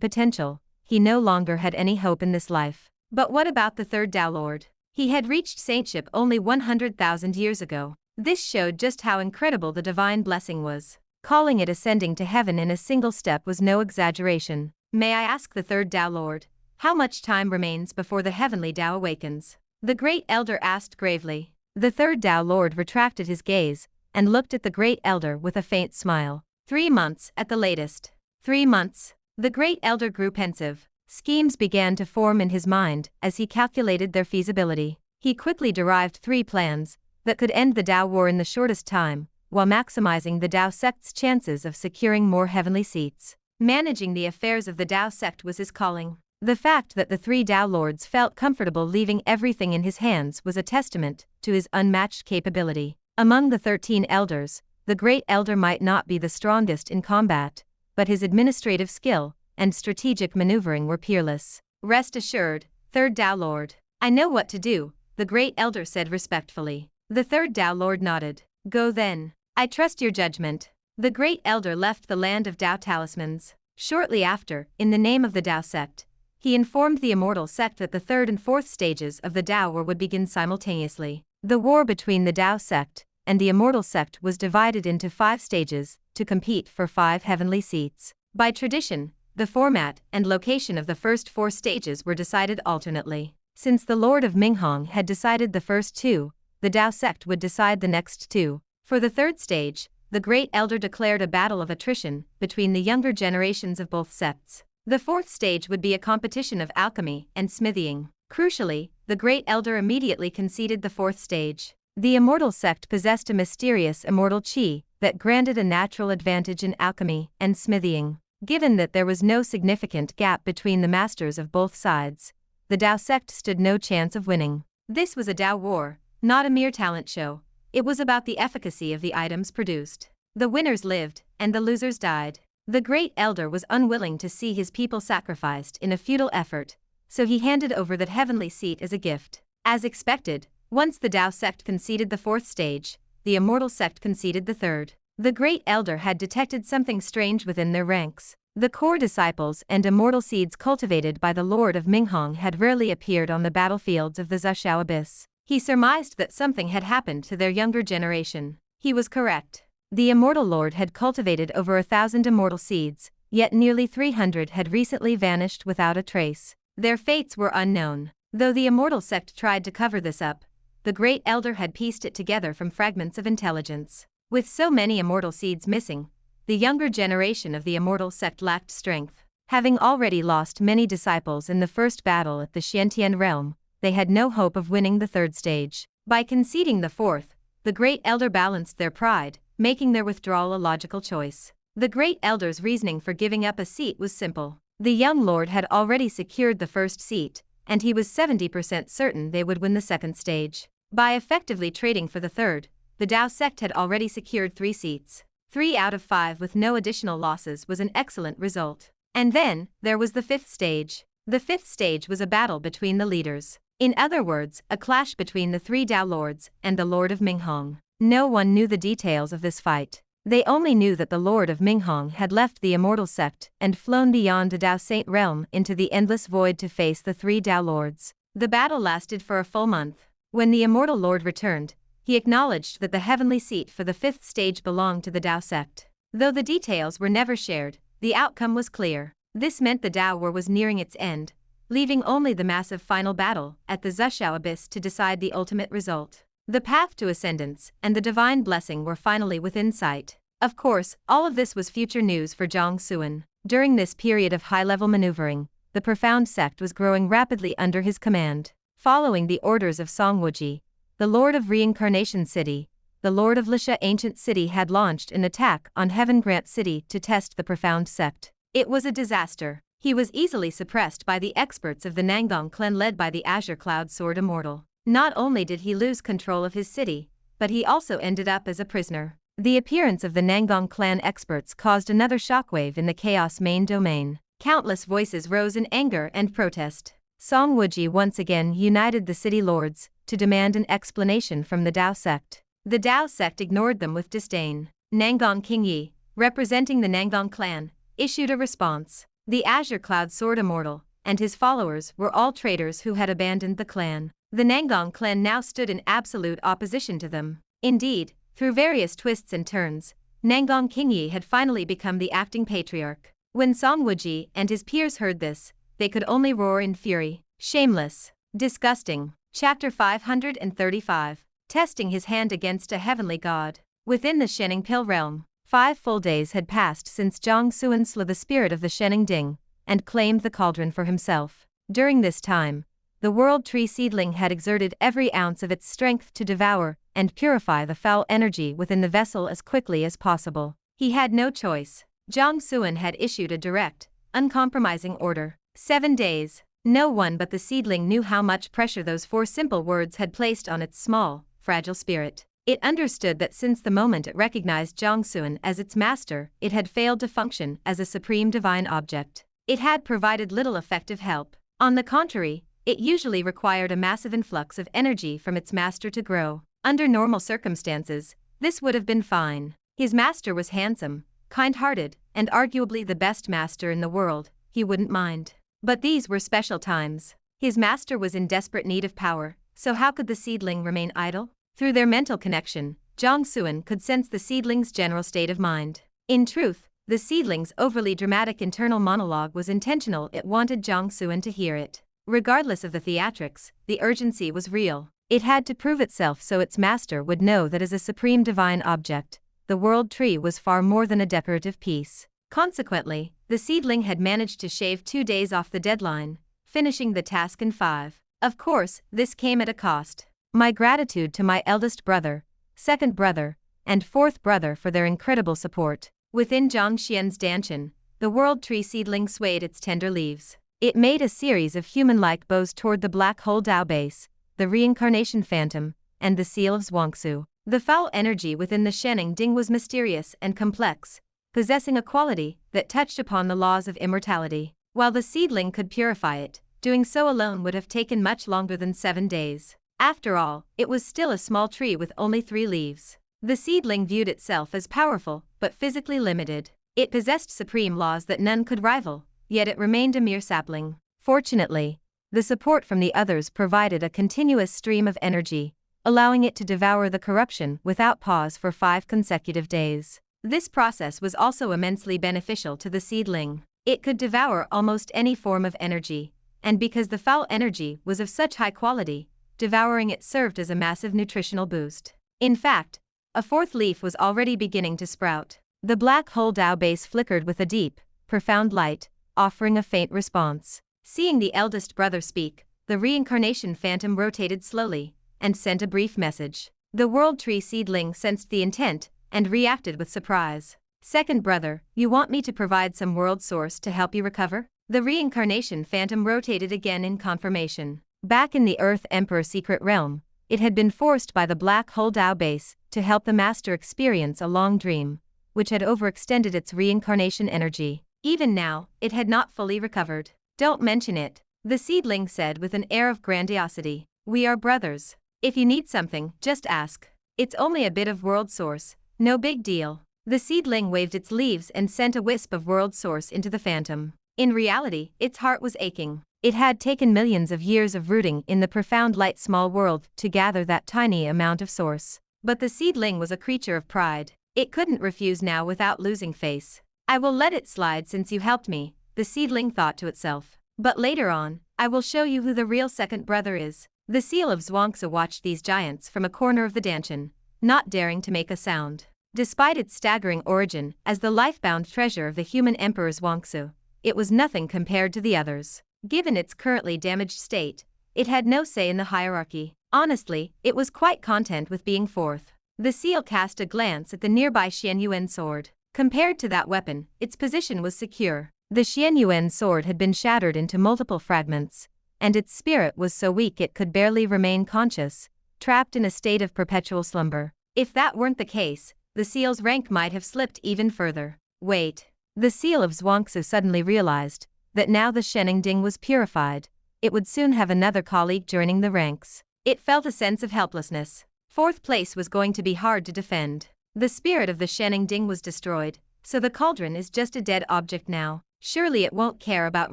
potential. He no longer had any hope in this life. But what about the third Dao Lord? He had reached saintship only 100,000 years ago. This showed just how incredible the divine blessing was. Calling it ascending to heaven in a single step was no exaggeration. May I ask the third Dao Lord, how much time remains before the heavenly Dao awakens? The great elder asked gravely. The third Dao Lord retracted his gaze and looked at the great elder with a faint smile. 3 months at the latest. 3 months. The great elder grew pensive. Schemes began to form in his mind as he calculated their feasibility. He quickly derived 3 plans that could end the Dao War in the shortest time, while maximizing the Dao sect's chances of securing more heavenly seats. Managing the affairs of the Dao sect was his calling. The fact that the 3 Dao Lords felt comfortable leaving everything in his hands was a testament to his unmatched capability. Among the 13 elders, the great elder might not be the strongest in combat, but his administrative skill and strategic maneuvering were peerless. Rest assured, third Dao Lord. I know what to do, the great elder said respectfully. The third Dao Lord nodded. Go then. I trust your judgment. The great elder left the land of Dao talismans. Shortly after, in the name of the Dao sect, he informed the immortal sect that the 3rd and 4th stages of the Dao War would begin simultaneously. The war between the Dao sect and the immortal sect was divided into 5 stages to compete for 5 heavenly seats. By tradition, the format and location of the first 4 stages were decided alternately. Since the Lord of Minghong had decided the first 2, the Dao sect would decide the next 2. For the 3rd stage, the great elder declared a battle of attrition between the younger generations of both sects. The 4th stage would be a competition of alchemy and smithying. Crucially, the great elder immediately conceded the 4th stage. The immortal sect possessed a mysterious immortal chi that granted a natural advantage in alchemy and smithying. Given that there was no significant gap between the masters of both sides, the Dao sect stood no chance of winning. This was a Dao war, not a mere talent show. It was about the efficacy of the items produced. The winners lived, and the losers died. The great elder was unwilling to see his people sacrificed in a futile effort, so he handed over that heavenly seat as a gift. As expected, once the Dao sect conceded the 4th stage, the immortal sect conceded the 3rd. The great elder had detected something strange within their ranks. The core disciples and immortal seeds cultivated by the Lord of Minghong had rarely appeared on the battlefields of the Zuxiao Abyss. He surmised that something had happened to their younger generation. He was correct. The immortal lord had cultivated over 1,000 immortal seeds, yet nearly 300 had recently vanished without a trace. Their fates were unknown. Though the immortal sect tried to cover this up, the great elder had pieced it together from fragments of intelligence. With so many immortal seeds missing, the younger generation of the immortal sect lacked strength. Having already lost many disciples in the first battle at the Xiantian realm, they had no hope of winning the 3rd stage. By conceding the 4th, the great elder balanced their pride, making their withdrawal a logical choice. The great elder's reasoning for giving up a seat was simple. The young lord had already secured the 1st seat, and he was 70% certain they would win the 2nd stage. By effectively trading for the 3rd, the Dao sect had already secured 3 seats. 3 out of 5 with no additional losses was an excellent result. And then, there was the 5th stage. The 5th stage was a battle between the leaders. In other words, a clash between the 3 Dao Lords and the Lord of Minghong. No one knew the details of this fight. They only knew that the Lord of Minghong had left the immortal sect and flown beyond the Dao Saint realm into the endless void to face the 3 Dao Lords. The battle lasted for a full month. When the immortal lord returned, he acknowledged that the heavenly seat for the 5th stage belonged to the Dao sect. Though the details were never shared, the outcome was clear. This meant the Dao War was nearing its end, leaving only the massive final battle at the Zuxiao Abyss to decide the ultimate result. The path to ascendance and the divine blessing were finally within sight. Of course, all of this was future news for Jiang Xuan. During this period of high-level maneuvering, the profound sect was growing rapidly under his command. Following the orders of Songwuji, the Lord of Reincarnation City, the Lord of Lisha Ancient City had launched an attack on Heaven Grant City to test the profound sect. It was a disaster. He was easily suppressed by the experts of the Nangong clan led by the Azure Cloud Sword Immortal. Not only did he lose control of his city, but he also ended up as a prisoner. The appearance of the Nangong clan experts caused another shockwave in the Chaos main domain. Countless voices rose in anger and protest. Song Wuji once again united the city lords to demand an explanation from the Dao sect. The Dao sect ignored them with disdain. Nangong Mingyue, representing the Nangong clan, issued a response. The Azure Cloud Sword Immortal and his followers were all traitors who had abandoned the clan. The Nangong clan now stood in absolute opposition to them. Indeed, through various twists and turns, Nangong Mingyue had finally become the acting patriarch. When Song Wuji and his peers heard this, they could only roar in fury. Shameless. Disgusting. Chapter 535. Testing his hand against a heavenly god. Within the Shennong Pill realm, 5 full days had passed since Jiang Xuan slew the spirit of the Shennong Ding and claimed the cauldron for himself. During this time, the world tree seedling had exerted every ounce of its strength to devour and purify the foul energy within the vessel as quickly as possible. He had no choice. Jiang Xuan had issued a direct, uncompromising order. 7 days. No one but the seedling knew how much pressure those 4 simple words had placed on its small, fragile spirit. It understood that since the moment it recognized Jiang Xuan as its master, it had failed to function as a supreme divine object. It had provided little effective help. On the contrary, it usually required a massive influx of energy from its master to grow. Under normal circumstances, this would have been fine. His master was handsome, kind-hearted, and arguably the best master in the world. He wouldn't mind. But these were special times. His master was in desperate need of power, so how could the seedling remain idle? Through their mental connection, Jiang Xuan could sense the seedling's general state of mind. In truth, the seedling's overly dramatic internal monologue was intentional. It wanted Jiang Xuan to hear it. Regardless of the theatrics, the urgency was real. It had to prove itself so its master would know that as a supreme divine object, the world tree was far more than a decorative piece. Consequently, the seedling had managed to shave 2 days off the deadline, finishing the task in 5. Of course, this came at a cost. My gratitude to my eldest brother, second brother, and fourth brother for their incredible support. Within Jiang Xian's dantian, the world tree seedling swayed its tender leaves. It made a series of human-like bows toward the black hole Dao base, the reincarnation phantom, and the seal of Zhuangzi. The foul energy within the Shennong Ding was mysterious and complex, possessing a quality that touched upon the laws of immortality. While the seedling could purify it, doing so alone would have taken much longer than 7 days. After all, it was still a small tree with only 3 leaves. The seedling viewed itself as powerful, but physically limited. It possessed supreme laws that none could rival, yet it remained a mere sapling. Fortunately, the support from the others provided a continuous stream of energy, allowing it to devour the corruption without pause for 5 consecutive days. This process was also immensely beneficial to the seedling. It could devour almost any form of energy, and because the foul energy was of such high quality, devouring it served as a massive nutritional boost. In fact, a 4th leaf was already beginning to sprout. The black hole Dao base flickered with a deep, profound light, offering a faint response. Seeing the eldest brother speak, the reincarnation phantom rotated slowly and sent a brief message. The world tree seedling sensed the intent and reacted with surprise. Second brother, you want me to provide some world source to help you recover? The reincarnation phantom rotated again in confirmation. Back in the Earth Emperor secret realm, it had been forced by the black hole Dao base to help the master experience a long dream, which had overextended its reincarnation energy. Even now, it had not fully recovered. Don't mention it, the seedling said with an air of grandiosity. We are brothers. If you need something, just ask. It's only a bit of world source, no big deal. The seedling waved its leaves and sent a wisp of world source into the phantom. In reality, its heart was aching. It had taken millions of years of rooting in the profound light small world to gather that tiny amount of source. But the seedling was a creature of pride. It couldn't refuse now without losing face. I will let it slide since you helped me, the seedling thought to itself. But later on, I will show you who the real second brother is. The seal of Zhuangzi watched these giants from a corner of the dantian, not daring to make a sound. Despite its staggering origin as the life-bound treasure of the human emperor Zhuangzi, it was nothing compared to the others. Given its currently damaged state, it had no say in the hierarchy. Honestly, it was quite content with being 4th. The seal cast a glance at the nearby Xianyuan sword. Compared to that weapon, its position was secure. The Xianyuan sword had been shattered into multiple fragments, and its spirit was so weak it could barely remain conscious, trapped in a state of perpetual slumber. If that weren't the case, the seal's rank might have slipped even further. Wait. The seal of Zhuangzi suddenly realized that now the Shennong Ding was purified, it would soon have another colleague joining the ranks. It felt a sense of helplessness. Fourth place was going to be hard to defend. The spirit of the Shennong Ding was destroyed, so the cauldron is just a dead object now. Surely it won't care about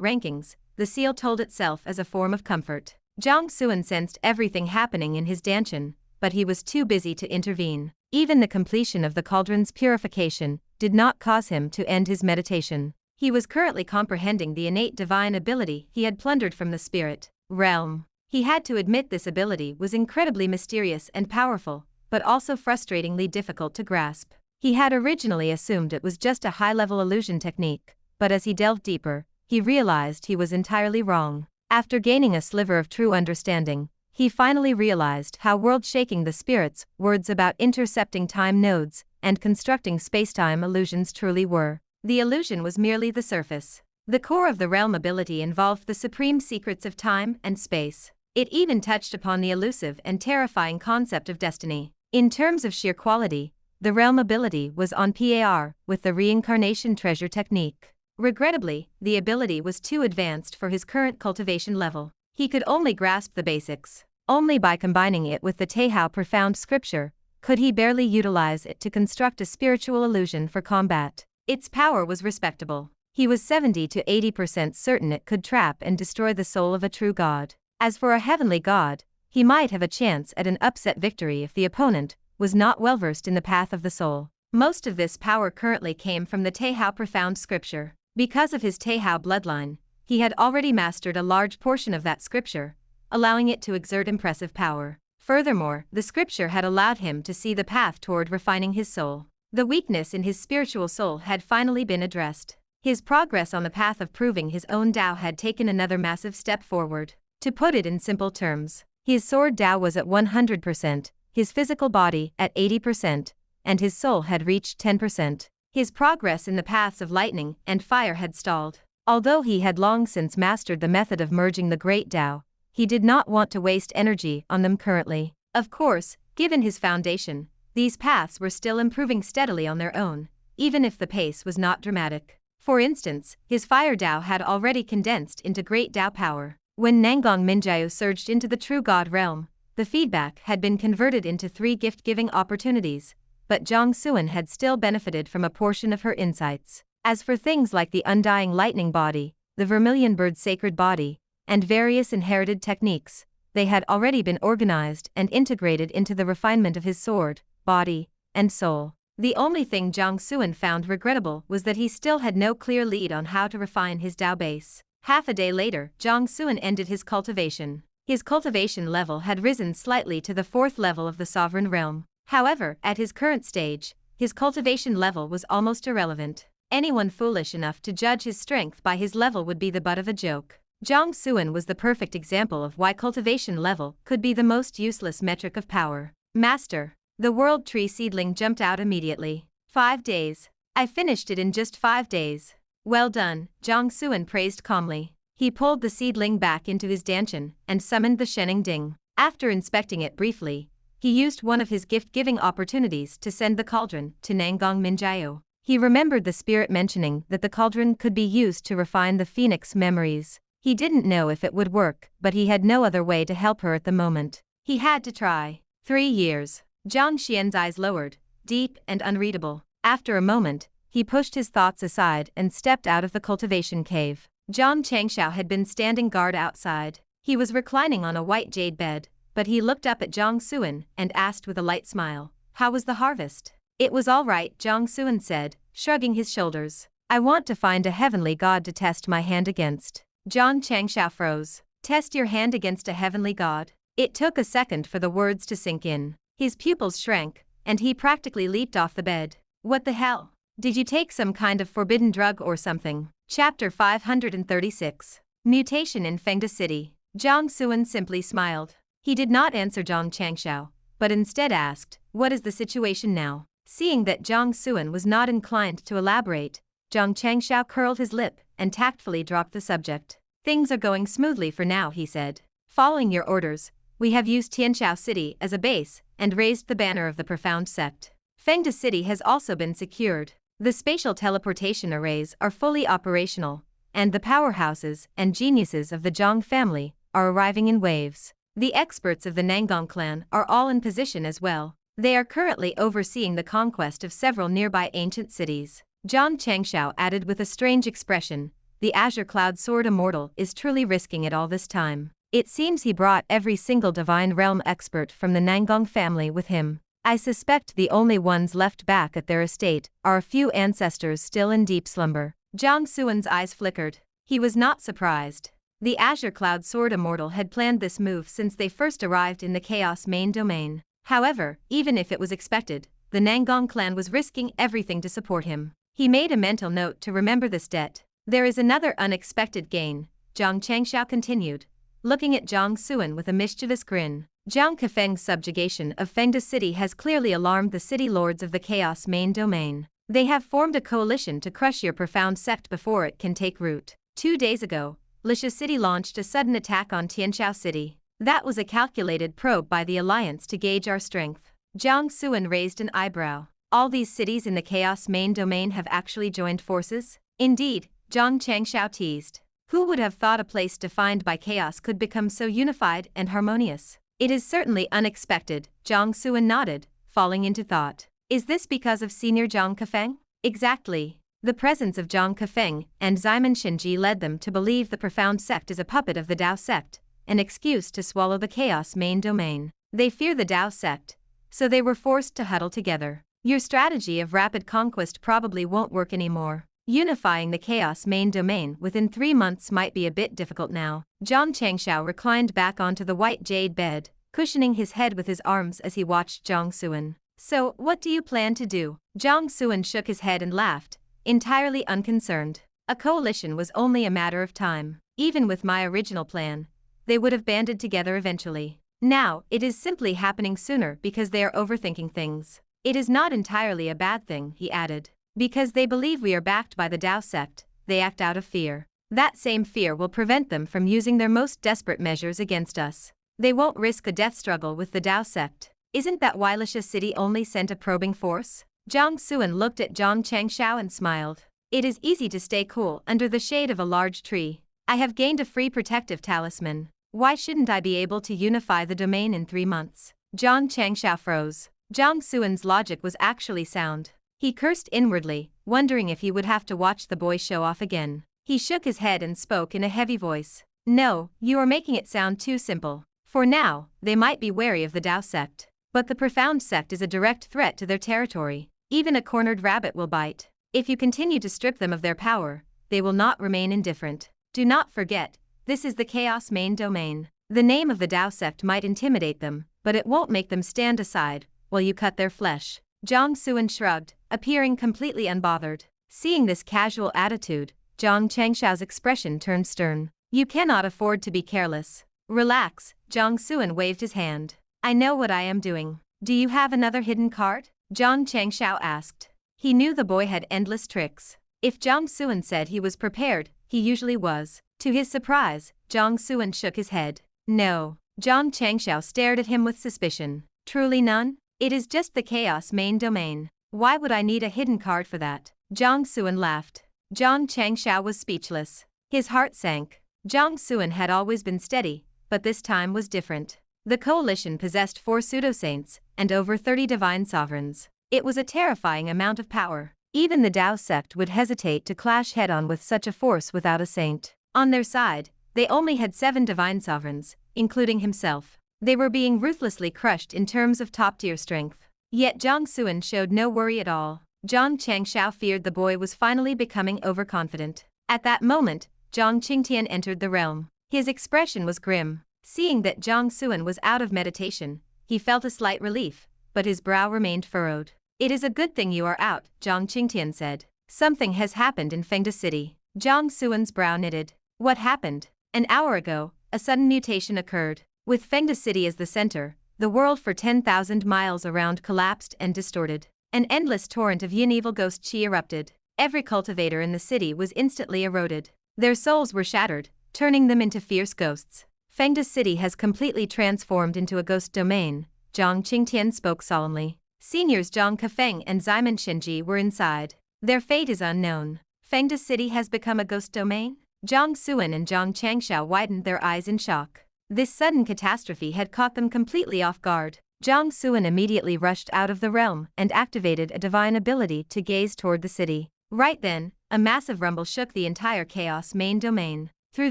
rankings, the seal told itself as a form of comfort. Jiang Xuan sensed everything happening in his dantian, but he was too busy to intervene. Even the completion of the cauldron's purification did not cause him to end his meditation. He was currently comprehending the innate divine ability he had plundered from the spirit realm. He had to admit this ability was incredibly mysterious and powerful, but also frustratingly difficult to grasp. He had originally assumed it was just a high-level illusion technique, but as he delved deeper, he realized he was entirely wrong. After gaining a sliver of true understanding, he finally realized how world-shaking the spirit's words about intercepting time nodes and constructing space-time illusions truly were. The illusion was merely the surface. The core of the realm ability involved the supreme secrets of time and space. It even touched upon the elusive and terrifying concept of destiny. In terms of sheer quality, the realm ability was on par with the reincarnation treasure technique. Regrettably, the ability was too advanced for his current cultivation level. He could only grasp the basics. Only by combining it with the Teihao profound scripture could he barely utilize it to construct a spiritual illusion for combat. Its power was respectable. He was 70 to 80% certain it could trap and destroy the soul of a true god. As for a heavenly god, he might have a chance at an upset victory if the opponent was not well versed in the path of the soul. Most of this power currently came from the Teihao profound scripture. Because of his Teihao bloodline, he had already mastered a large portion of that scripture, allowing it to exert impressive power. Furthermore, the scripture had allowed him to see the path toward refining his soul. The weakness in his spiritual soul had finally been addressed. His progress on the path of proving his own Dao had taken another massive step forward. To put it in simple terms, his Sword Dao was at 100%, his physical body at 80%, and his soul had reached 10%. His progress in the paths of lightning and fire had stalled. Although he had long since mastered the method of merging the Great Dao, he did not want to waste energy on them currently. Of course, given his foundation, these paths were still improving steadily on their own, even if the pace was not dramatic. For instance, his Fire Dao had already condensed into Great Dao power. When Nangong Mingyue surged into the True God realm, the feedback had been converted into 3 gift-giving opportunities, but Jiang Xuan had still benefited from a portion of her insights. As for things like the Undying Lightning Body, the Vermilion Bird Sacred Body, and various inherited techniques, they had already been organized and integrated into the refinement of his sword, body, and soul. The only thing Jiang Xuan found regrettable was that he still had no clear lead on how to refine his Dao base. Half a day later, Jiang Xuan ended his cultivation. His cultivation level had risen slightly to the 4th level of the sovereign realm. However, at his current stage, his cultivation level was almost irrelevant. Anyone foolish enough to judge his strength by his level would be the butt of a joke. Jiang Xuan was the perfect example of why cultivation level could be the most useless metric of power. Master, the world tree seedling jumped out immediately. 5 days. I finished it in just 5 days. Well done, Jiang Xuan praised calmly. He pulled the seedling back into his dantian and summoned the Shennong Ding. After inspecting it briefly, he used one of his gift-giving opportunities to send the cauldron to Nangong Mingyue. He remembered the spirit mentioning that the cauldron could be used to refine the Phoenix memories. He didn't know if it would work, but he had no other way to help her at the moment. He had to try. 3 years. Jiang Xian's eyes lowered, deep and unreadable. After a moment, he pushed his thoughts aside and stepped out of the cultivation cave. Zhang Changshao had been standing guard outside. He was reclining on a white jade bed, but he looked up at Jiang Xuan and asked with a light smile, "How was the harvest?" "It was all right," Jiang Xuan said, shrugging his shoulders. "I want to find a heavenly god to test my hand against." Zhang Changshao froze. "Test your hand against a heavenly god?" It took a second for the words to sink in. His pupils shrank, and he practically leaped off the bed. "What the hell? Did you take some kind of forbidden drug or something?" Chapter 536. Mutation in Fengda City. Jiang Xuan simply smiled. He did not answer Zhang Changshao, but instead asked, "What is the situation now?" Seeing that Jiang Xuan was not inclined to elaborate, Zhang Changshao curled his lip and tactfully dropped the subject. "Things are going smoothly for now," he said. "Following your orders, we have used Tianshao City as a base and raised the banner of the Profound Sect. Fengda City has also been secured. The spatial teleportation arrays are fully operational, and the powerhouses and geniuses of the Zhang family are arriving in waves. The experts of the Nangong clan are all in position as well. They are currently overseeing the conquest of several nearby ancient cities. Zhang Changshao added with a strange expression, "The Azure Cloud Sword Immortal is truly risking it all this time. It seems he brought every single Divine Realm expert from the Nangong family with him. I suspect the only ones left back at their estate are a few ancestors still in deep slumber." Jiang Xuan's eyes flickered. He was not surprised. The Azure Cloud Sword Immortal had planned this move since they first arrived in the Chaos main domain. However, even if it was expected, the Nangong clan was risking everything to support him. He made a mental note to remember this debt. "There is another unexpected gain," Zhang Changshao continued, looking at Jiang Xuan with a mischievous grin. Jiang Kefeng's subjugation of Fengda City has clearly alarmed the city lords of the Chaos main domain. They have formed a coalition to crush your profound sect before it can take root. 2 days ago, Lisha City launched a sudden attack on Tianqiao City. That was a calculated probe by the Alliance to gauge our strength. Jiang Xuan raised an eyebrow. All these cities in the Chaos main domain have actually joined forces? Indeed, Zhang Changshao teased. Who would have thought a place defined by chaos could become so unified and harmonious? It is certainly unexpected, Jiang Xuan nodded, falling into thought. Is this because of Senior Zhang Kefeng? Exactly. The presence of Zhang Kefeng and Ximon Shenji led them to believe the profound sect is a puppet of the Dao sect, an excuse to swallow the Chaos main domain. They fear the Dao sect, so they were forced to huddle together. Your strategy of rapid conquest probably won't work anymore. Unifying the Chaos main domain within 3 months might be a bit difficult now. Zhang Changshao reclined back onto the white jade bed, cushioning his head with his arms as he watched Jiang Xuan. So, what do you plan to do? Jiang Xuan shook his head and laughed, entirely unconcerned. A coalition was only a matter of time. Even with my original plan, they would have banded together eventually. Now, it is simply happening sooner because they are overthinking things. It is not entirely a bad thing, he added. Because they believe we are backed by the Dao sect, they act out of fear. That same fear will prevent them from using their most desperate measures against us. They won't risk a death struggle with the Dao sect. Isn't that why Lisha City only sent a probing force? Jiang Xuan looked at Zhang Changshao and smiled. It is easy to stay cool under the shade of a large tree. I have gained a free protective talisman. Why shouldn't I be able to unify the domain in 3 months? Zhang Changshao froze. Jiang Xuan's logic was actually sound. He cursed inwardly, wondering if he would have to watch the boy show off again. He shook his head and spoke in a heavy voice. No, you are making it sound too simple. For now, they might be wary of the Dao sect. But the profound sect is a direct threat to their territory. Even a cornered rabbit will bite. If you continue to strip them of their power, they will not remain indifferent. Do not forget, this is the Chaos main domain. The name of the Dao sect might intimidate them, but it won't make them stand aside while you cut their flesh. Jiang Xuan shrugged, appearing completely unbothered. Seeing this casual attitude, Zhang Changshao's expression turned stern. You cannot afford to be careless. Relax, Jiang Xuan waved his hand. I know what I am doing. Do you have another hidden card? Zhang Changshao asked. He knew the boy had endless tricks. If Jiang Xuan said he was prepared, he usually was. To his surprise, Jiang Xuan shook his head. No. Zhang Changshao stared at him with suspicion. Truly none? It is just the Chaos main domain. Why would I need a hidden card for that? Jiang Xuan laughed. Zhang Changshao was speechless. His heart sank. Jiang Xuan had always been steady, but this time was different. The coalition possessed 4 pseudo-saints and over 30 divine sovereigns. It was a terrifying amount of power. Even the Dao sect would hesitate to clash head-on with such a force without a saint. On their side, they only had 7 divine sovereigns, including himself. They were being ruthlessly crushed in terms of top-tier strength. Yet Jiang Xuan showed no worry at all. Zhang Changshao feared the boy was finally becoming overconfident. At that moment, Zhang Qingtian entered the realm. His expression was grim. Seeing that Jiang Xuan was out of meditation, he felt a slight relief, but his brow remained furrowed. It is a good thing you are out, Zhang Qingtian said. Something has happened in Fengda City. Jiang Xuan's brow knitted. What happened? An hour ago, a sudden mutation occurred. With Fengda City as the center, the world for 10,000 miles around collapsed and distorted. An endless torrent of yin evil ghost chi erupted. Every cultivator in the city was instantly eroded. Their souls were shattered, turning them into fierce ghosts. Fengda City has completely transformed into a ghost domain, Zhang Qingtian spoke solemnly. Seniors Zhang Kefeng and Ximon Shenji were inside. Their fate is unknown. Fengda City has become a ghost domain? Jiang Xuan and Jiang Changshao widened their eyes in shock. This sudden catastrophe had caught them completely off guard. Jiang Xuan immediately rushed out of the realm and activated a divine ability to gaze toward the city. Right then, a massive rumble shook the entire Chaos main domain. Through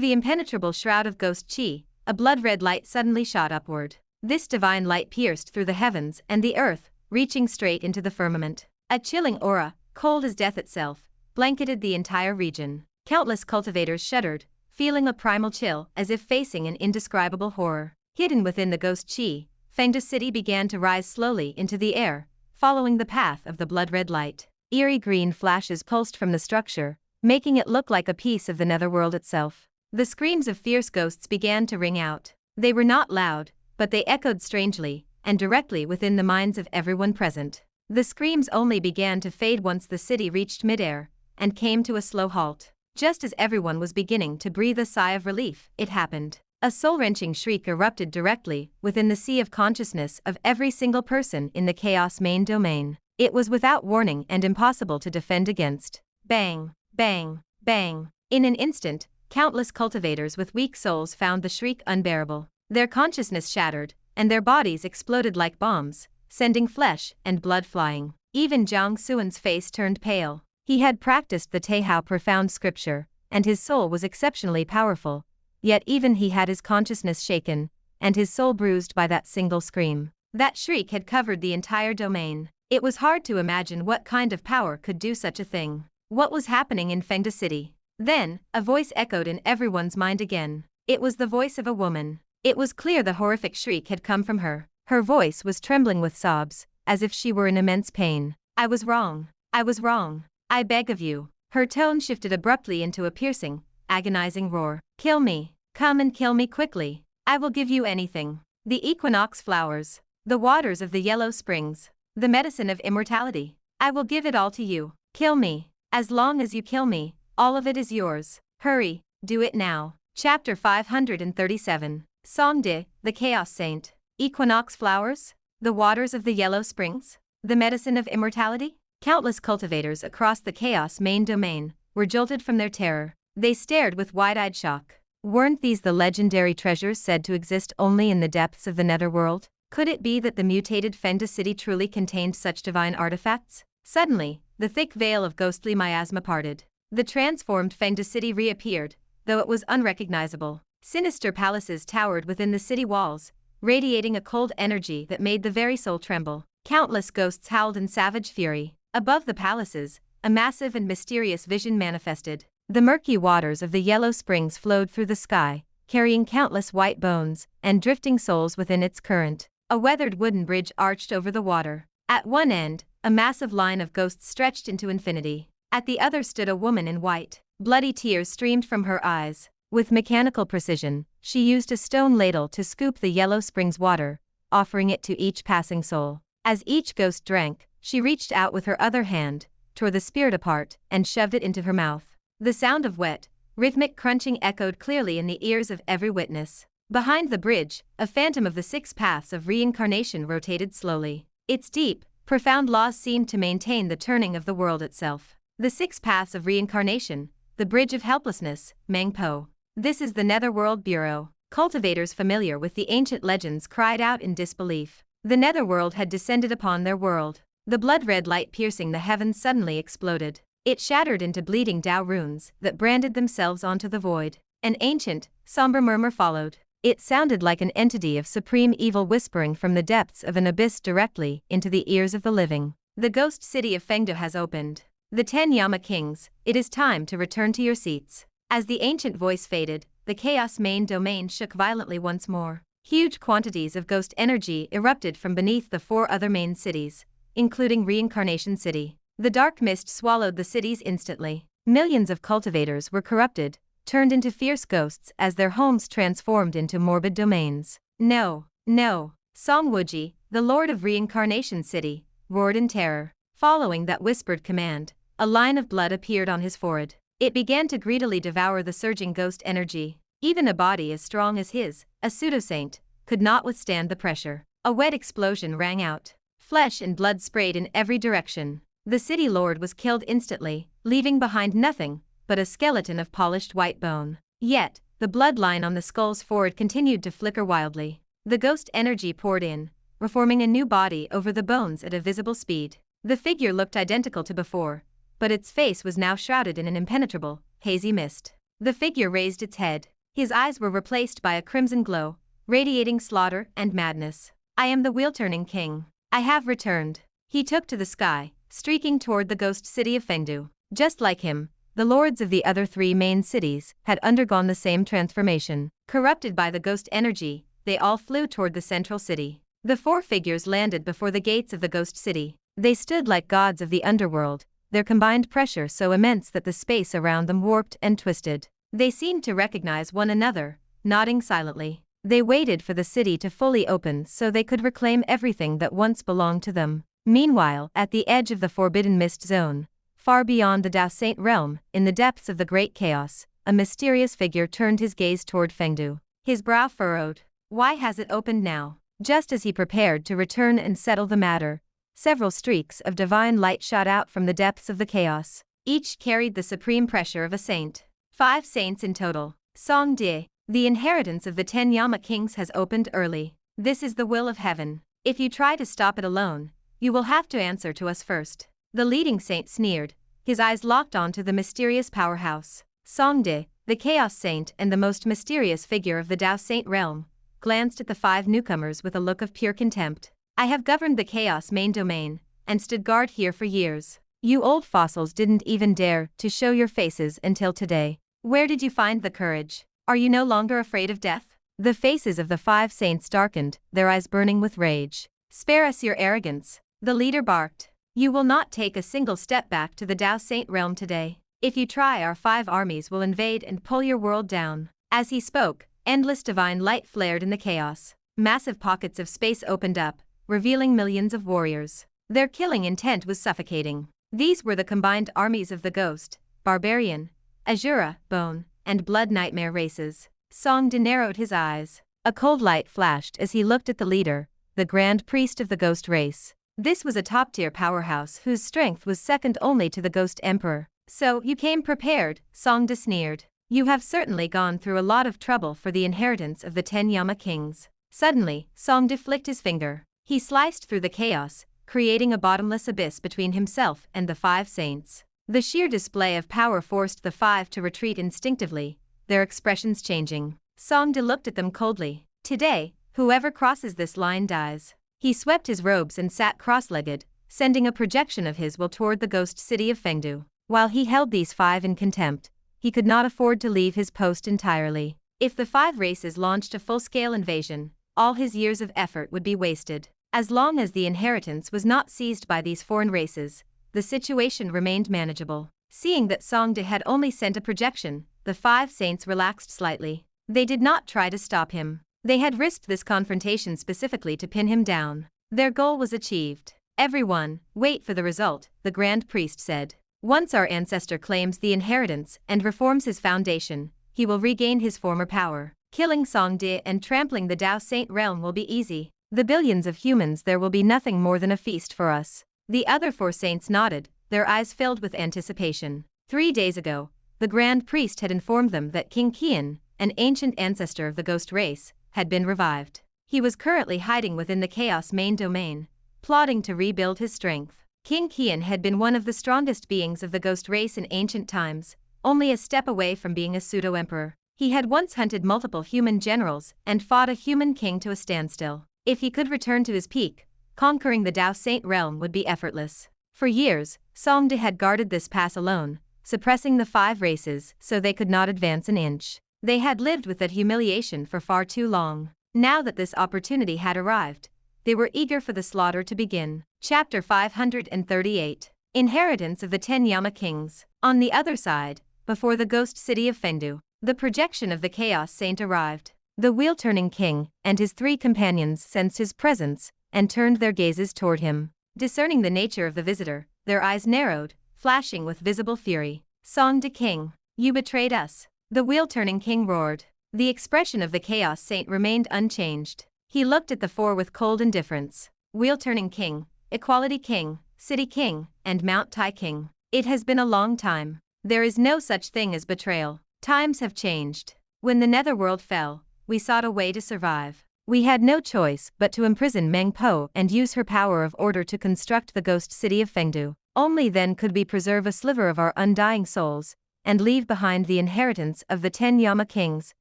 the impenetrable shroud of ghost chi, a blood-red light suddenly shot upward. This divine light pierced through the heavens and the earth, reaching straight into the firmament. A chilling aura, cold as death itself, blanketed the entire region. Countless cultivators shuddered, feeling a primal chill as if facing an indescribable horror. Hidden within the ghost chi, Fengda City began to rise slowly into the air, following the path of the blood-red light. Eerie green flashes pulsed from the structure, making it look like a piece of the netherworld itself. The screams of fierce ghosts began to ring out. They were not loud, but they echoed strangely, and directly within the minds of everyone present. The screams only began to fade once the city reached midair, and came to a slow halt. Just as everyone was beginning to breathe a sigh of relief, it happened. A soul-wrenching shriek erupted directly within the sea of consciousness of every single person in the Chaos main domain. It was without warning and impossible to defend against. Bang, bang, bang. In an instant, countless cultivators with weak souls found the shriek unbearable. Their consciousness shattered, and their bodies exploded like bombs, sending flesh and blood flying. Even Jiang Xuan's face turned pale. He had practiced the Teihao profound scripture, and his soul was exceptionally powerful. Yet even he had his consciousness shaken, and his soul bruised by that single scream. That shriek had covered the entire domain. It was hard to imagine what kind of power could do such a thing. What was happening in Fengda City? Then, a voice echoed in everyone's mind again. It was the voice of a woman. It was clear the horrific shriek had come from her. Her voice was trembling with sobs, as if she were in immense pain. "I was wrong. I was wrong. I beg of you." Her tone shifted abruptly into a piercing, agonizing roar. "Kill me. Come and kill me quickly. I will give you anything. The equinox flowers. The waters of the yellow springs. The medicine of immortality. I will give it all to you. Kill me. As long as you kill me, all of it is yours. Hurry, do it now." Chapter 537. Songde, the Chaos Saint. Equinox flowers? The waters of the yellow springs? The medicine of immortality? Countless cultivators across the Chaos main domain were jolted from their terror. They stared with wide-eyed shock. Weren't these the legendary treasures said to exist only in the depths of the netherworld? Could it be that the mutated Fengda City truly contained such divine artifacts? Suddenly, the thick veil of ghostly miasma parted. The transformed Fengda City reappeared, though it was unrecognizable. Sinister palaces towered within the city walls, radiating a cold energy that made the very soul tremble. Countless ghosts howled in savage fury. Above the palaces, a massive and mysterious vision manifested. The murky waters of the yellow springs flowed through the sky, carrying countless white bones and drifting souls within its current. A weathered wooden bridge arched over the water. At one end, a massive line of ghosts stretched into infinity. At the other stood a woman in white. Bloody tears streamed from her eyes. With mechanical precision, she used a stone ladle to scoop the yellow spring's water, offering it to each passing soul. As each ghost drank, she reached out with her other hand, tore the spirit apart, and shoved it into her mouth. The sound of wet, rhythmic crunching echoed clearly in the ears of every witness. Behind the bridge, a phantom of the 6 paths of reincarnation rotated slowly. Its deep, profound laws seemed to maintain the turning of the world itself. The 6 paths of reincarnation, the bridge of helplessness, Mangpo. This is the Netherworld Bureau. Cultivators familiar with the ancient legends cried out in disbelief. The netherworld had descended upon their world. The blood-red light piercing the heavens suddenly exploded. It shattered into bleeding Dao runes that branded themselves onto the void. An ancient, somber murmur followed. It sounded like an entity of supreme evil whispering from the depths of an abyss directly into the ears of the living. The ghost city of Fengda has opened. The 10 Yama kings, it is time to return to your seats. As the ancient voice faded, the Chaos main domain shook violently once more. Huge quantities of ghost energy erupted from beneath the 4 other main cities, including Reincarnation City. The dark mist swallowed the cities instantly. Millions of cultivators were corrupted, turned into fierce ghosts as their homes transformed into morbid domains. "No, no!" Song Wuji, the lord of Reincarnation City, roared in terror. Following that whispered command, a line of blood appeared on his forehead. It began to greedily devour the surging ghost energy. Even a body as strong as his, a pseudo-saint, could not withstand the pressure. A wet explosion rang out. Flesh and blood sprayed in every direction. The city lord was killed instantly, leaving behind nothing but a skeleton of polished white bone. Yet, the bloodline on the skull's forehead continued to flicker wildly. The ghost energy poured in, reforming a new body over the bones at a visible speed. The figure looked identical to before, but its face was now shrouded in an impenetrable, hazy mist. The figure raised its head. His eyes were replaced by a crimson glow, radiating slaughter and madness. I am the wheel-turning king. I have returned. He took to the sky, streaking toward the ghost city of Fengdu. Just like him, the lords of the other three main cities had undergone the same transformation. Corrupted by the ghost energy, they all flew toward the central city. The four figures landed before the gates of the ghost city. They stood like gods of the underworld, their combined pressure so immense that the space around them warped and twisted. They seemed to recognize one another, nodding silently. They waited for the city to fully open so they could reclaim everything that once belonged to them. Meanwhile, at the edge of the Forbidden Mist Zone, far beyond the Dao Saint realm, in the depths of the great chaos, a mysterious figure turned his gaze toward Fengdu. His brow furrowed. Why has it opened now? Just as he prepared to return and settle the matter, several streaks of divine light shot out from the depths of the chaos. Each carried the supreme pressure of a saint. 5 saints in total. Song De, the inheritance of the 10 Yama kings has opened early. This is the will of heaven. If you try to stop it alone, you will have to answer to us first. The leading saint sneered, his eyes locked onto the mysterious powerhouse. Song De, the chaos saint and the most mysterious figure of the Dao Saint realm, glanced at the 5 newcomers with a look of pure contempt. I have governed the chaos main domain, and stood guard here for years. You old fossils didn't even dare to show your faces until today. Where did you find the courage? Are you no longer afraid of death? The faces of the 5 saints darkened, their eyes burning with rage. Spare us your arrogance, the leader barked. You will not take a single step back to the Dao Saint realm today. If you try, our 5 armies will invade and pull your world down. As he spoke, endless divine light flared in the chaos. Massive pockets of space opened up, revealing millions of warriors. Their killing intent was suffocating. These were the combined armies of the Ghost, Barbarian, Azura, Bone, and Blood Nightmare races. Song De narrowed his eyes. A cold light flashed as he looked at the leader, the Grand Priest of the Ghost race. This was a top-tier powerhouse whose strength was second only to the Ghost Emperor. So, you came prepared, Song De sneered. You have certainly gone through a lot of trouble for the inheritance of the 10 Yama kings. Suddenly, Song De flicked his finger. He sliced through the chaos, creating a bottomless abyss between himself and the 5 saints. The sheer display of power forced the 5 to retreat instinctively, their expressions changing. Song De looked at them coldly. Today, whoever crosses this line dies. He swept his robes and sat cross-legged, sending a projection of his will toward the ghost city of Fengdu. While he held these 5 in contempt, he could not afford to leave his post entirely. If the 5 races launched a full-scale invasion, all his years of effort would be wasted. As long as the inheritance was not seized by these foreign races, the situation remained manageable. Seeing that Song De had only sent a projection, the 5 saints relaxed slightly. They did not try to stop him. They had risked this confrontation specifically to pin him down. Their goal was achieved. Everyone, wait for the result, the Grand Priest said. Once our ancestor claims the inheritance and reforms his foundation, he will regain his former power. Killing Song De and trampling the Dao Saint realm will be easy. The billions of humans there will be nothing more than a feast for us. The other 4 saints nodded, their eyes filled with anticipation. 3 days ago, the Grand Priest had informed them that King Qian, an ancient ancestor of the ghost race, had been revived. He was currently hiding within the Chaos main domain, plotting to rebuild his strength. King Qian had been one of the strongest beings of the ghost race in ancient times, only a step away from being a pseudo-emperor. He had once hunted multiple human generals and fought a human king to a standstill. If he could return to his peak, conquering the Dao Saint realm would be effortless. For years, Song De had guarded this pass alone, suppressing the 5 races so they could not advance an inch. They had lived with that humiliation for far too long. Now that this opportunity had arrived, they were eager for the slaughter to begin. Chapter 538. Inheritance of the 10 Yama Kings. On the other side, before the ghost city of Fengdu, the projection of the Chaos Saint arrived. The wheel-turning king and his 3 companions sensed his presence and turned their gazes toward him. Discerning the nature of the visitor, their eyes narrowed, flashing with visible fury. Song De King, you betrayed us. The wheel-turning king roared. The expression of the Chaos Saint remained unchanged. He looked at the 4 with cold indifference. Wheel-turning king, Equality King, City King, and Mount Tai King. It has been a long time. There is no such thing as betrayal. Times have changed. When the netherworld fell, we sought a way to survive. We had no choice but to imprison Meng Po and use her power of order to construct the ghost city of Fengdu. Only then could we preserve a sliver of our undying souls, and leave behind the inheritance of the 10 Yama kings,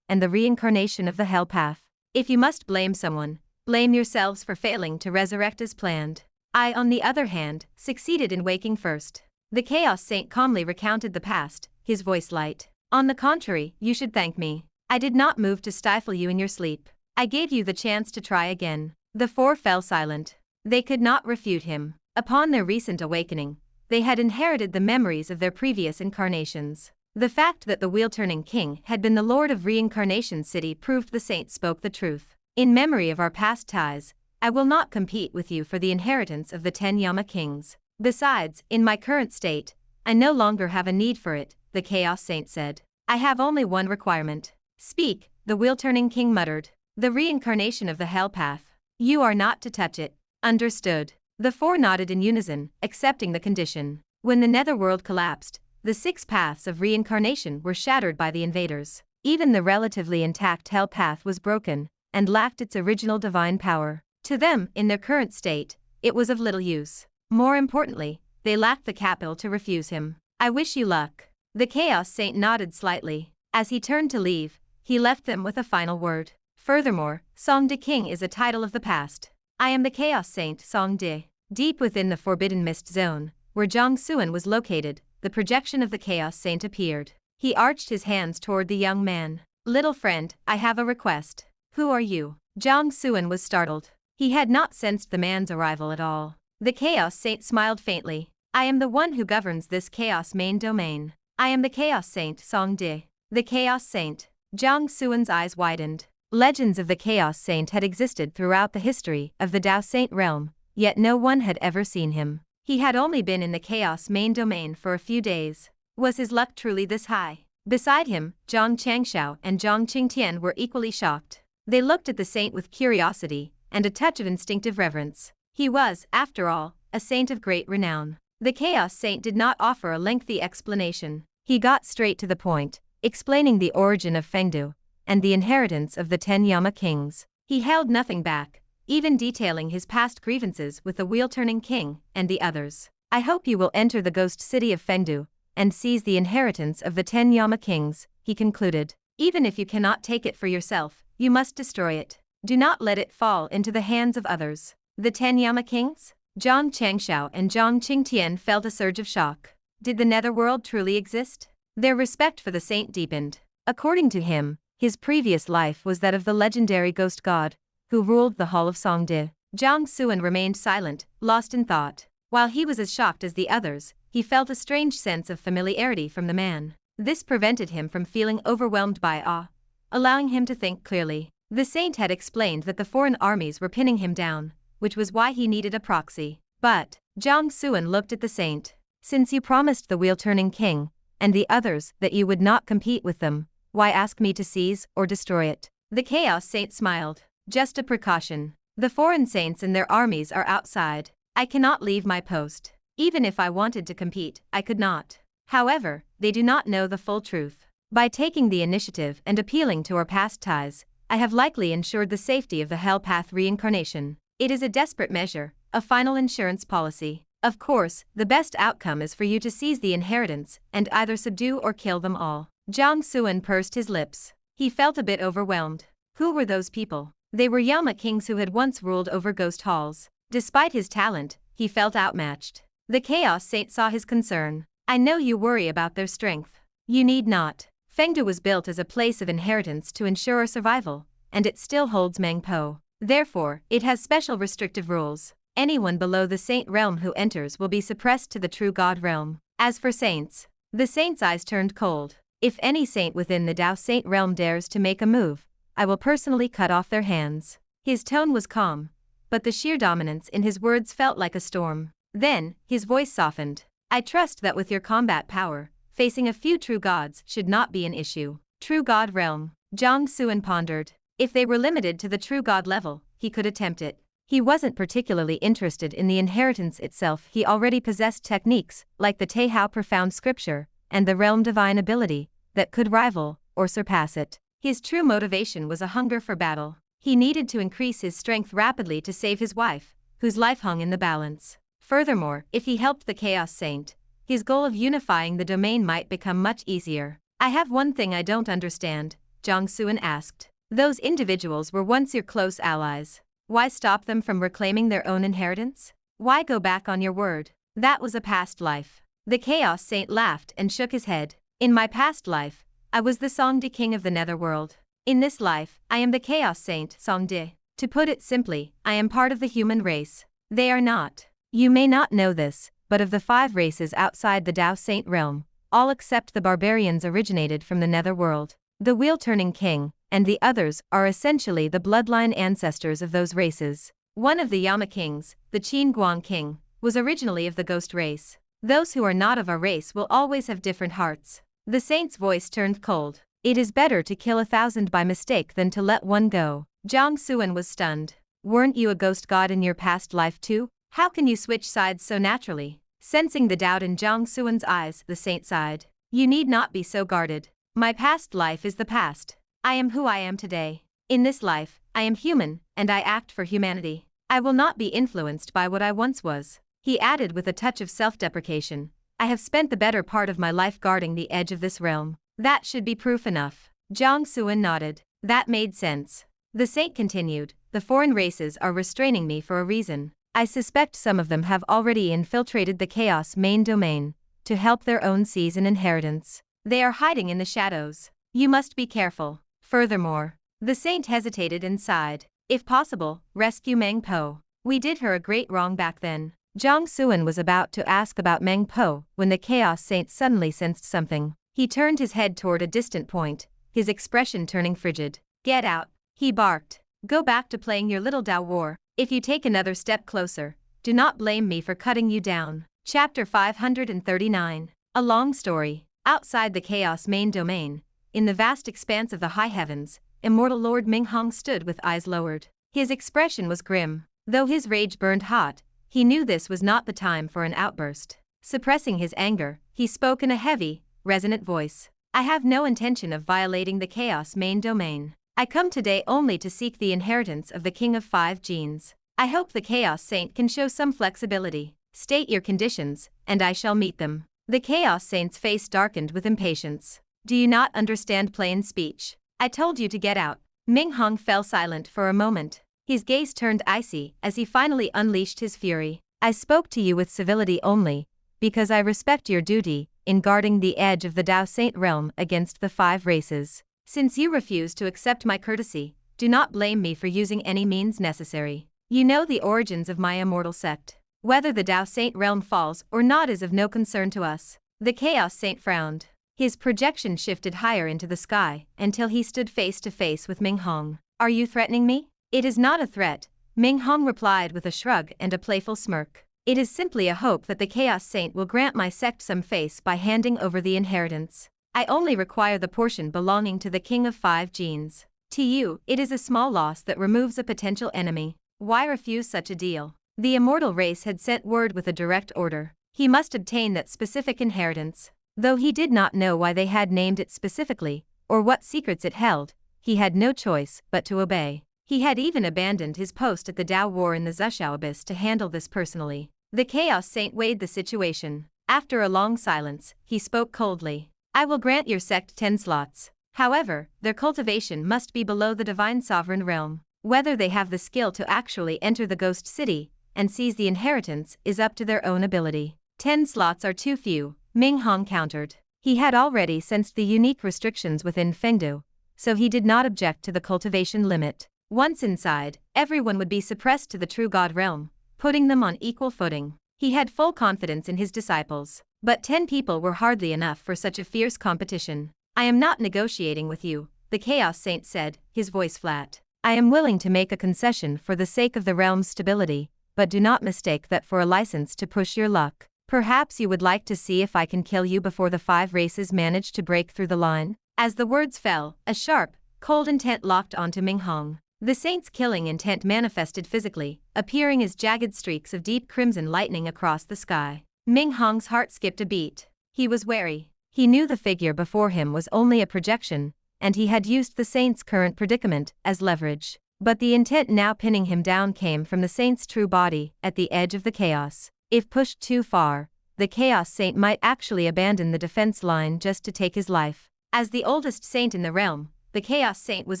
and the reincarnation of the Hell Path. If you must blame someone, blame yourselves for failing to resurrect as planned. I, on the other hand, succeeded in waking first. The Chaos Saint calmly recounted the past, his voice light. On the contrary, you should thank me. I did not move to stifle you in your sleep. I gave you the chance to try again. The four fell silent. They could not refute him. Upon their recent awakening, they had inherited the memories of their previous incarnations. The fact that the wheel-turning king had been the lord of Reincarnation City proved the saint spoke the truth. In memory of our past ties, I will not compete with you for the inheritance of the 10 Yama kings. Besides, in my current state, I no longer have a need for it, the Chaos Saint said. I have only one requirement. Speak, the wheel-turning king muttered. The reincarnation of the Hell Path. You are not to touch it. Understood. The four nodded in unison, accepting the condition. When the netherworld collapsed, the 6 paths of reincarnation were shattered by the invaders. Even the relatively intact Hell Path was broken, and lacked its original divine power. To them, in their current state, it was of little use. More importantly, they lacked the capital to refuse him. I wish you luck. The Chaos Saint nodded slightly. As he turned to leave, he left them with a final word. Furthermore, Song De King is a title of the past. I am the Chaos Saint Song De. Deep within the Forbidden Mist Zone, where Jiang Xuan was located, the projection of the Chaos Saint appeared. He arched his hands toward the young man. Little friend, I have a request. Who are you? Jiang Xuan was startled. He had not sensed the man's arrival at all. The Chaos Saint smiled faintly. I am the one who governs this Chaos main domain. I am the Chaos Saint Song De. The Chaos Saint. Jiang Xuan's eyes widened. Legends of the Chaos Saint had existed throughout the history of the Dao Saint realm, yet no one had ever seen him. He had only been in the Chaos main domain for a few days. Was his luck truly this high? Beside him, Zhang Changxiao and Zhang Qingtian were equally shocked. They looked at the saint with curiosity and a touch of instinctive reverence. He was, after all, a saint of great renown. The Chaos Saint did not offer a lengthy explanation. He got straight to the point, explaining the origin of Fengdu and the inheritance of the 10 Yama kings. He held nothing back, even detailing his past grievances with the wheel-turning king and the others. I hope you will enter the ghost city of Fengdu and seize the inheritance of the 10 Yama kings, he concluded. Even if you cannot take it for yourself, you must destroy it. Do not let it fall into the hands of others. The 10 Yama kings? Zhang Changxiao and Zhang Qingtian felt a surge of shock. Did the netherworld truly exist? Their respect for the saint deepened. According to him, his previous life was that of the legendary ghost god, who ruled the Hall of Songde. Jiang Xuan remained silent, lost in thought. While he was as shocked as the others, he felt a strange sense of familiarity from the man. This prevented him from feeling overwhelmed by awe, allowing him to think clearly. The saint had explained that the foreign armies were pinning him down, which was why he needed a proxy. But, Jiang Xuan looked at the saint. Since you promised the wheel-turning king and the others that you would not compete with them, why ask me to seize or destroy it? The Chaos Saint smiled. Just a precaution. The foreign saints and their armies are outside. I cannot leave my post. Even if I wanted to compete, I could not. However, they do not know the full truth. By taking the initiative and appealing to our past ties, I have likely ensured the safety of the Hell Path reincarnation. It is a desperate measure, a final insurance policy. Of course, the best outcome is for you to seize the inheritance and either subdue or kill them all. Jiang Xuan pursed his lips. He felt a bit overwhelmed. Who were those people? They were Yama kings who had once ruled over ghost halls. Despite his talent, he felt outmatched. The Chaos Saint saw his concern. I know you worry about their strength. You need not. Fengdu was built as a place of inheritance to ensure our survival, and it still holds Mengpo. Therefore, it has special restrictive rules. Anyone below the saint realm who enters will be suppressed to the true god realm. As for saints, the saint's eyes turned cold. If any saint within the Dao Saint realm dares to make a move, I will personally cut off their hands. His tone was calm, but the sheer dominance in his words felt like a storm. Then, his voice softened. I trust that with your combat power, facing a few true gods should not be an issue. True god realm. Jiang Xuan pondered. If they were limited to the true god level, he could attempt it. He wasn't particularly interested in the inheritance itself. He already possessed techniques, like the Teihao profound scripture, and the realm divine ability that could rival or surpass it. His true motivation was a hunger for battle. He needed to increase his strength rapidly to save his wife, whose life hung in the balance. Furthermore, if he helped the Chaos Saint, his goal of unifying the domain might become much easier. I have one thing I don't understand, Jiang Xuan asked. Those individuals were once your close allies. Why stop them from reclaiming their own inheritance? Why go back on your word? That was a past life. The Chaos Saint laughed and shook his head. In my past life, I was the Songdi King of the Netherworld. In this life, I am the Chaos Saint, Songdi. To put it simply, I am part of the human race. They are not. You may not know this, but of the 5 races outside the Dao Saint realm, all except the barbarians originated from the Netherworld. The wheel-turning king, and the others are essentially the bloodline ancestors of those races. One of the Yama kings, the Qin Guang king, was originally of the ghost race. Those who are not of our race will always have different hearts. The saint's voice turned cold. It is better to kill 1,000 by mistake than to let one go. Jiang Xuan was stunned. Weren't you a ghost god in your past life too? How can you switch sides so naturally? Sensing the doubt in Jiang Xuan's eyes, the saint sighed. You need not be so guarded. My past life is the past. I am who I am today. In this life, I am human, and I act for humanity. I will not be influenced by what I once was. He added with a touch of self-deprecation. I have spent the better part of my life guarding the edge of this realm. That should be proof enough. Jiang Xuan nodded. That made sense. The saint continued. The foreign races are restraining me for a reason. I suspect some of them have already infiltrated the Chaos main domain to help their own seize an inheritance. They are hiding in the shadows. You must be careful. Furthermore, the saint hesitated and sighed. If possible, rescue Meng Po. We did her a great wrong back then. Jiang Xuan was about to ask about Meng Po when the Chaos Saint suddenly sensed something. He turned his head toward a distant point, his expression turning frigid. Get out, he barked. Go back to playing your little Dao war. If you take another step closer, do not blame me for cutting you down. Chapter 539. A long story. Outside the Chaos main domain, in the vast expanse of the high heavens, immortal Lord Minghong stood with eyes lowered. His expression was grim. Though his rage burned hot, he knew this was not the time for an outburst. Suppressing his anger, he spoke in a heavy, resonant voice. I have no intention of violating the Chaos main domain. I come today only to seek the inheritance of the King of 5 Genes. I hope the Chaos Saint can show some flexibility. State your conditions, and I shall meet them. The Chaos Saint's face darkened with impatience. Do you not understand plain speech? I told you to get out. Minghong fell silent for a moment. His gaze turned icy as he finally unleashed his fury. I spoke to you with civility only, because I respect your duty in guarding the edge of the Dao Saint realm against the 5 races. Since you refuse to accept my courtesy, do not blame me for using any means necessary. You know the origins of my immortal sect. Whether the Dao Saint realm falls or not is of no concern to us. The Chaos Saint frowned. His projection shifted higher into the sky until he stood face to face with Minghong. Are you threatening me? It is not a threat, Minghong replied with a shrug and a playful smirk. It is simply a hope that the Chaos Saint will grant my sect some face by handing over the inheritance. I only require the portion belonging to the King of 5 Genes. To you, it is a small loss that removes a potential enemy. Why refuse such a deal? The immortal race had sent word with a direct order. He must obtain that specific inheritance. Though he did not know why they had named it specifically, or what secrets it held, he had no choice but to obey. He had even abandoned his post at the Dao War in the Zuxiao Abyss to handle this personally. The Chaos Saint weighed the situation. After a long silence, he spoke coldly. I will grant your sect 10 slots. However, their cultivation must be below the Divine Sovereign realm. Whether they have the skill to actually enter the Ghost City and seize the inheritance is up to their own ability. 10 slots are too few, Minghong countered. He had already sensed the unique restrictions within Fengdu, so he did not object to the cultivation limit. Once inside, everyone would be suppressed to the true God realm, putting them on equal footing. He had full confidence in his disciples, but 10 people were hardly enough for such a fierce competition. I am not negotiating with you, the Chaos Saint said, his voice flat. I am willing to make a concession for the sake of the realm's stability, but do not mistake that for a license to push your luck. Perhaps you would like to see if I can kill you before the 5 races manage to break through the line. As the words fell, a sharp, cold intent locked onto Minghong. The saint's killing intent manifested physically, appearing as jagged streaks of deep crimson lightning across the sky. Minghong's heart skipped a beat. He was wary. He knew the figure before him was only a projection, and he had used the saint's current predicament as leverage. But the intent now pinning him down came from the saint's true body, at the edge of the chaos. If pushed too far, the chaos saint might actually abandon the defense line just to take his life. As the oldest saint in the realm, the chaos saint was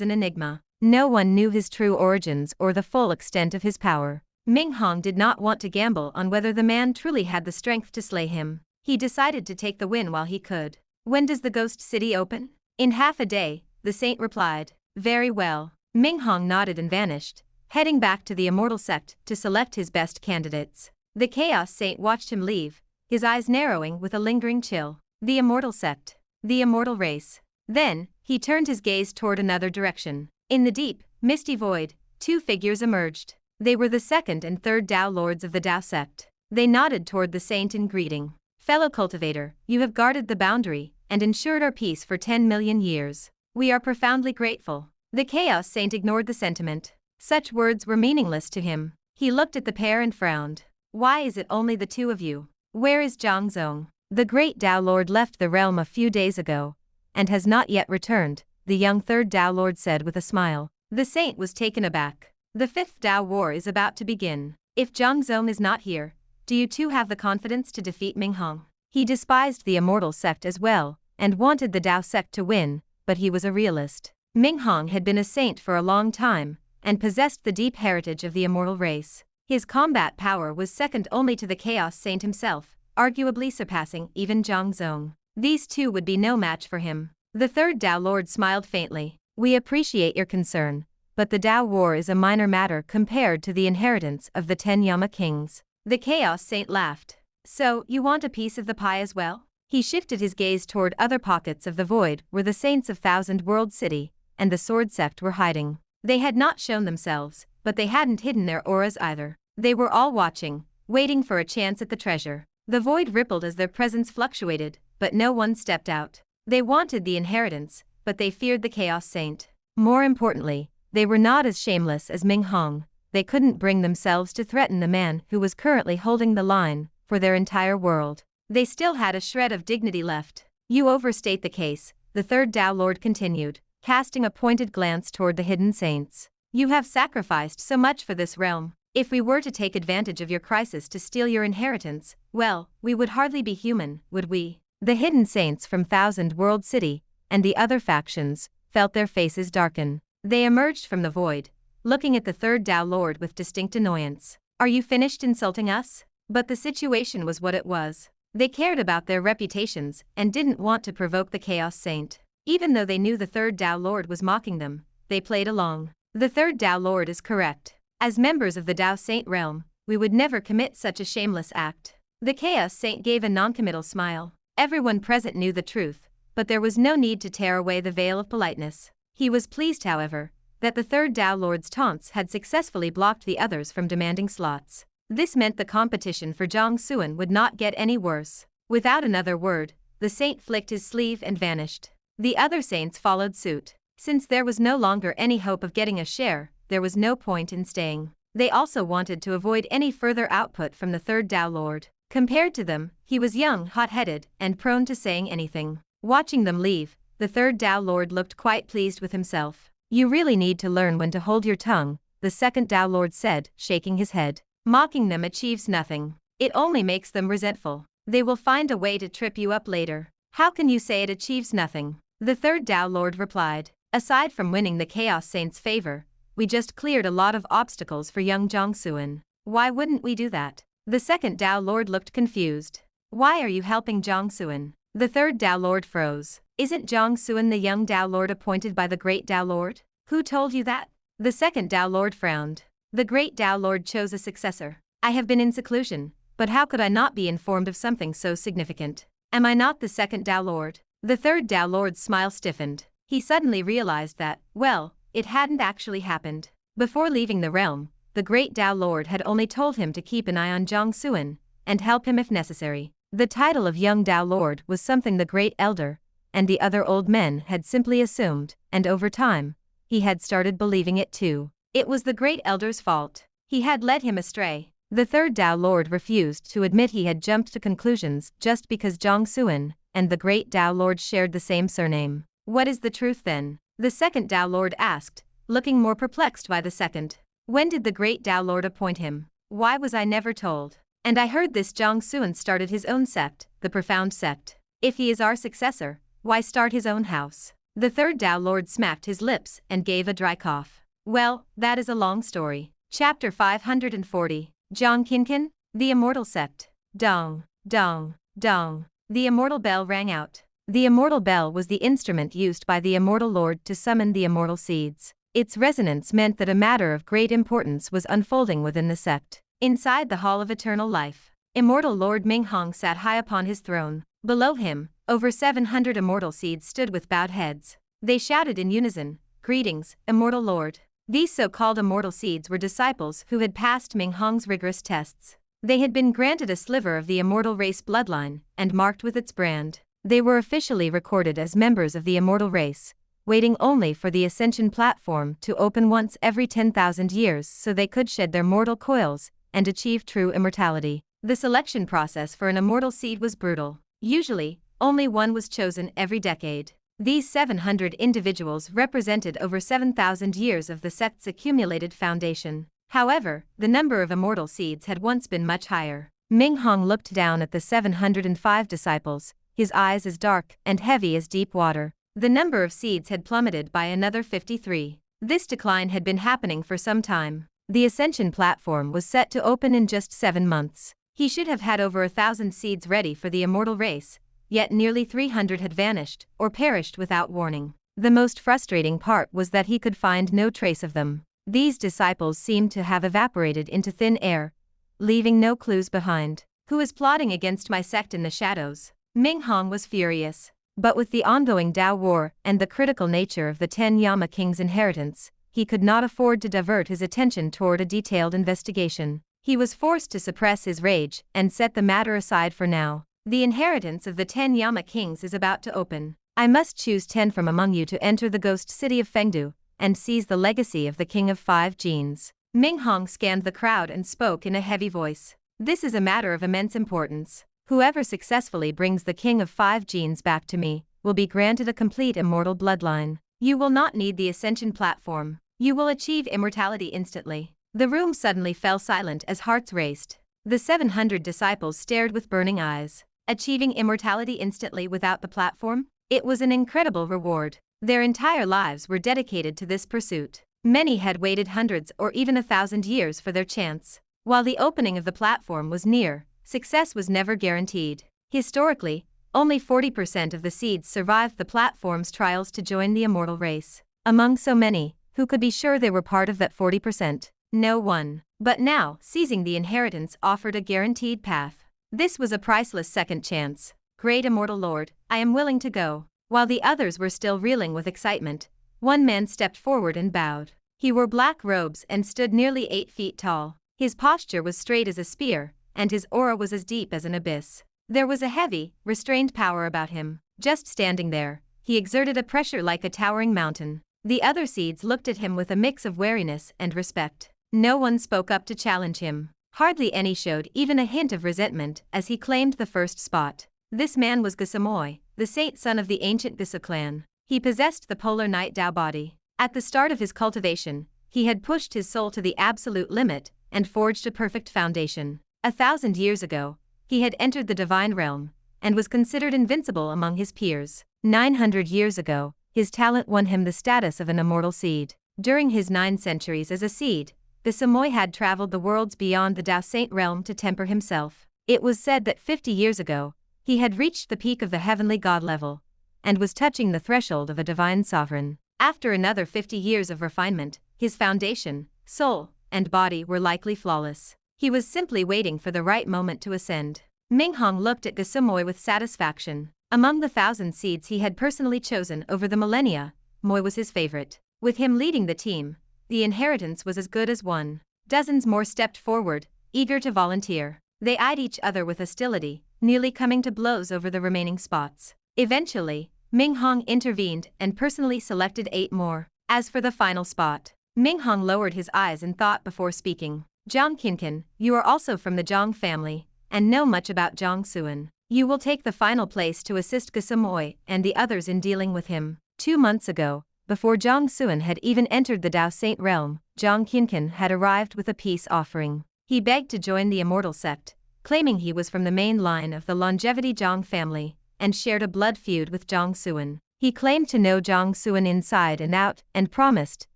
an enigma. No one knew his true origins or the full extent of his power. Minhong did not want to gamble on whether the man truly had the strength to slay him. He decided to take the win while he could. When does the ghost city open? In half a day, the saint replied. Very well. Minhong nodded and vanished, heading back to the immortal sect to select his best candidates. The chaos saint watched him leave, his eyes narrowing with a lingering chill. The immortal sect. The immortal race. Then, he turned his gaze toward another direction. In the deep, misty void, two figures emerged. They were the second and third Dao lords of the Dao sect. They nodded toward the saint in greeting. Fellow cultivator, you have guarded the boundary and ensured our peace for 10 million years. We are profoundly grateful. The chaos saint ignored the sentiment. Such words were meaningless to him. He looked at the pair and frowned. Why is it only the two of you? Where is Jiang Xuan? The great Dao lord left the realm a few days ago, and has not yet returned, the young third Dao lord said with a smile. The saint was taken aback. The fifth Dao war is about to begin. If Jiang Xuan is not here, do you two have the confidence to defeat Minhong? He despised the immortal sect as well, and wanted the Dao sect to win, but he was a realist. Minhong had been a saint for a long time, and possessed the deep heritage of the immortal race. His combat power was second only to the chaos saint himself, arguably surpassing even Jiang Xuan. These two would be no match for him. The third Dao lord smiled faintly. We appreciate your concern, but the Dao war is a minor matter compared to the inheritance of the 10 Yama kings. The chaos saint laughed. So, you want a piece of the pie as well? He shifted his gaze toward other pockets of the void where the saints of Thousand World City and the sword sect were hiding. They had not shown themselves, but they hadn't hidden their auras either. They were all watching, waiting for a chance at the treasure. The void rippled as their presence fluctuated, but no one stepped out. They wanted the inheritance, but they feared the chaos saint. More importantly, they were not as shameless as Minhong. They couldn't bring themselves to threaten the man who was currently holding the line for their entire world. They still had a shred of dignity left. You overstate the case, the third Dao lord continued, casting a pointed glance toward the hidden saints. You have sacrificed so much for this realm. If we were to take advantage of your crisis to steal your inheritance, well, we would hardly be human, would we? The hidden saints from Thousand World City and the other factions felt their faces darken. They emerged from the void, looking at the third Dao lord with distinct annoyance. Are you finished insulting us? But the situation was what it was. They cared about their reputations and didn't want to provoke the chaos saint. Even though they knew the third Dao lord was mocking them, they played along. The third Dao lord is correct. As members of the Dao saint realm, we would never commit such a shameless act. The chaos saint gave a noncommittal smile. Everyone present knew the truth, but there was no need to tear away the veil of politeness. He was pleased, however, that the third Dao lord's taunts had successfully blocked the others from demanding slots. This meant the competition for Jiang Xuan would not get any worse. Without another word, the saint flicked his sleeve and vanished. The other saints followed suit. Since there was no longer any hope of getting a share, there was no point in staying. They also wanted to avoid any further output from the third Dao lord. Compared to them, he was young, hot-headed, and prone to saying anything. Watching them leave, the third Dao lord looked quite pleased with himself. You really need to learn when to hold your tongue, the second Dao lord said, shaking his head. Mocking them achieves nothing. It only makes them resentful. They will find a way to trip you up later. How can you say it achieves nothing? The third Dao lord replied. Aside from winning the chaos saint's favor, we just cleared a lot of obstacles for young Jiang Xuan. Why wouldn't we do that? The second Dao lord looked confused. Why are you helping Jiang Xuan? The third Dao lord froze. Isn't Jiang Xuan the young Dao lord appointed by the great Dao lord? Who told you that? The second Dao lord frowned. The great Dao lord chose a successor. I have been in seclusion, but how could I not be informed of something so significant? Am I not the second Dao lord? The third Dao lord's smile stiffened. He suddenly realized that, well, it hadn't actually happened. Before leaving the realm, the great Dao lord had only told him to keep an eye on Jiang Xuan and help him if necessary. The title of young Dao lord was something the great elder and the other old men had simply assumed, and over time, he had started believing it too. It was the great elder's fault. He had led him astray. The third Dao lord refused to admit he had jumped to conclusions just because Jiang Xuan and the great Dao Lord shared the same surname. What is the truth then? The second Dao Lord asked, looking more perplexed by the second. When did the great Dao Lord appoint him? Why was I never told? And I heard this Jiang Xuan started his own sect, the profound sect. If he is our successor, why start his own house? The third Dao Lord smacked his lips and gave a dry cough. Well, that is a long story. Chapter 540. Jiang Qinqin, the Immortal Sect. Dong, dong, dong. The immortal bell rang out. The immortal bell was the instrument used by the immortal lord to summon the immortal seeds. Its resonance meant that a matter of great importance was unfolding within the sect. Inside the Hall of Eternal Life, immortal Lord Minghong sat high upon his throne. Below him, over 700 immortal seeds stood with bowed heads. They shouted in unison, "Greetings, immortal lord." These so-called immortal seeds were disciples who had passed Minghong's rigorous tests. They had been granted a sliver of the immortal race bloodline and marked with its brand. They were officially recorded as members of the immortal race, waiting only for the ascension platform to open once every 10,000 years so they could shed their mortal coils and achieve true immortality. The selection process for an immortal seed was brutal. Usually, only one was chosen every decade. These 700 individuals represented over 7,000 years of the sect's accumulated foundation. However, the number of immortal seeds had once been much higher. Minghong looked down at the 705 disciples, his eyes as dark and heavy as deep water. The number of seeds had plummeted by another 53. This decline had been happening for some time. The ascension platform was set to open in just 7 months. He should have had over 1,000 seeds ready for the immortal race, yet nearly 300 had vanished or perished without warning. The most frustrating part was that he could find no trace of them. These disciples seemed to have evaporated into thin air, leaving no clues behind. Who is plotting against my sect in the shadows? Minghong was furious. But with the ongoing Dao War and the critical nature of the 10 Yama King's inheritance, he could not afford to divert his attention toward a detailed investigation. He was forced to suppress his rage and set the matter aside for now. The inheritance of the 10 Yama Kings is about to open. I must choose 10 from among you to enter the ghost city of Fengdu and seize the legacy of the King of 5 Genes. Minghong scanned the crowd and spoke in a heavy voice. This is a matter of immense importance. Whoever successfully brings the King of 5 Genes back to me will be granted a complete immortal bloodline. You will not need the ascension platform. You will achieve immortality instantly. The room suddenly fell silent as hearts raced. The 700 disciples stared with burning eyes. Achieving immortality instantly without the platform? It was an incredible reward. Their entire lives were dedicated to this pursuit. Many had waited hundreds or even 1,000 years for their chance. While the opening of the platform was near, success was never guaranteed. Historically, only 40% of the seeds survived the platform's trials to join the immortal race. Among so many, who could be sure they were part of that 40%? No one. But now, seizing the inheritance offered a guaranteed path. This was a priceless second chance. Great immortal lord, I am willing to go. While the others were still reeling with excitement, one man stepped forward and bowed. He wore black robes and stood nearly 8 feet tall. His posture was straight as a spear, and his aura was as deep as an abyss. There was a heavy, restrained power about him. Just standing there, he exerted a pressure like a towering mountain. The other seeds looked at him with a mix of wariness and respect. No one spoke up to challenge him. Hardly any showed even a hint of resentment as he claimed the first spot. This man was Gasamoy, the saint son of the ancient Gasa clan. He possessed the polar night Dao body. At the start of his cultivation, he had pushed his soul to the absolute limit and forged a perfect foundation. 1,000 years ago, he had entered the divine realm and was considered invincible among his peers. 900 years ago, his talent won him the status of an immortal seed. During his 9 centuries as a seed, the Samoy had traveled the worlds beyond the Dao Saint realm to temper himself. It was said that 50 years ago, he had reached the peak of the heavenly god level and was touching the threshold of a divine sovereign. After another 50 years of refinement, his foundation, soul, and body were likely flawless. He was simply waiting for the right moment to ascend. Minghong looked at Gasamoy with satisfaction. Among the 1,000 seeds he had personally chosen over the millennia, Moy was his favorite. With him leading the team, the inheritance was as good as won. Dozens more stepped forward, eager to volunteer. They eyed each other with hostility, nearly coming to blows over the remaining spots. Eventually, Minghong intervened and personally selected 8 more. As for the final spot, Minghong lowered his eyes in thought before speaking. Jiang Qinqin, you are also from the Jiang family, and know much about Jiang Xuan. You will take the final place to assist Gasamoy and the others in dealing with him. 2 months ago, before Jiang Xuan had even entered the Dao Saint realm, Jiang Qinqin had arrived with a peace offering. He begged to join the immortal sect, claiming he was from the main line of the longevity Jiang family, and shared a blood feud with Jiang Xuan. He claimed to know Jiang Xuan inside and out and promised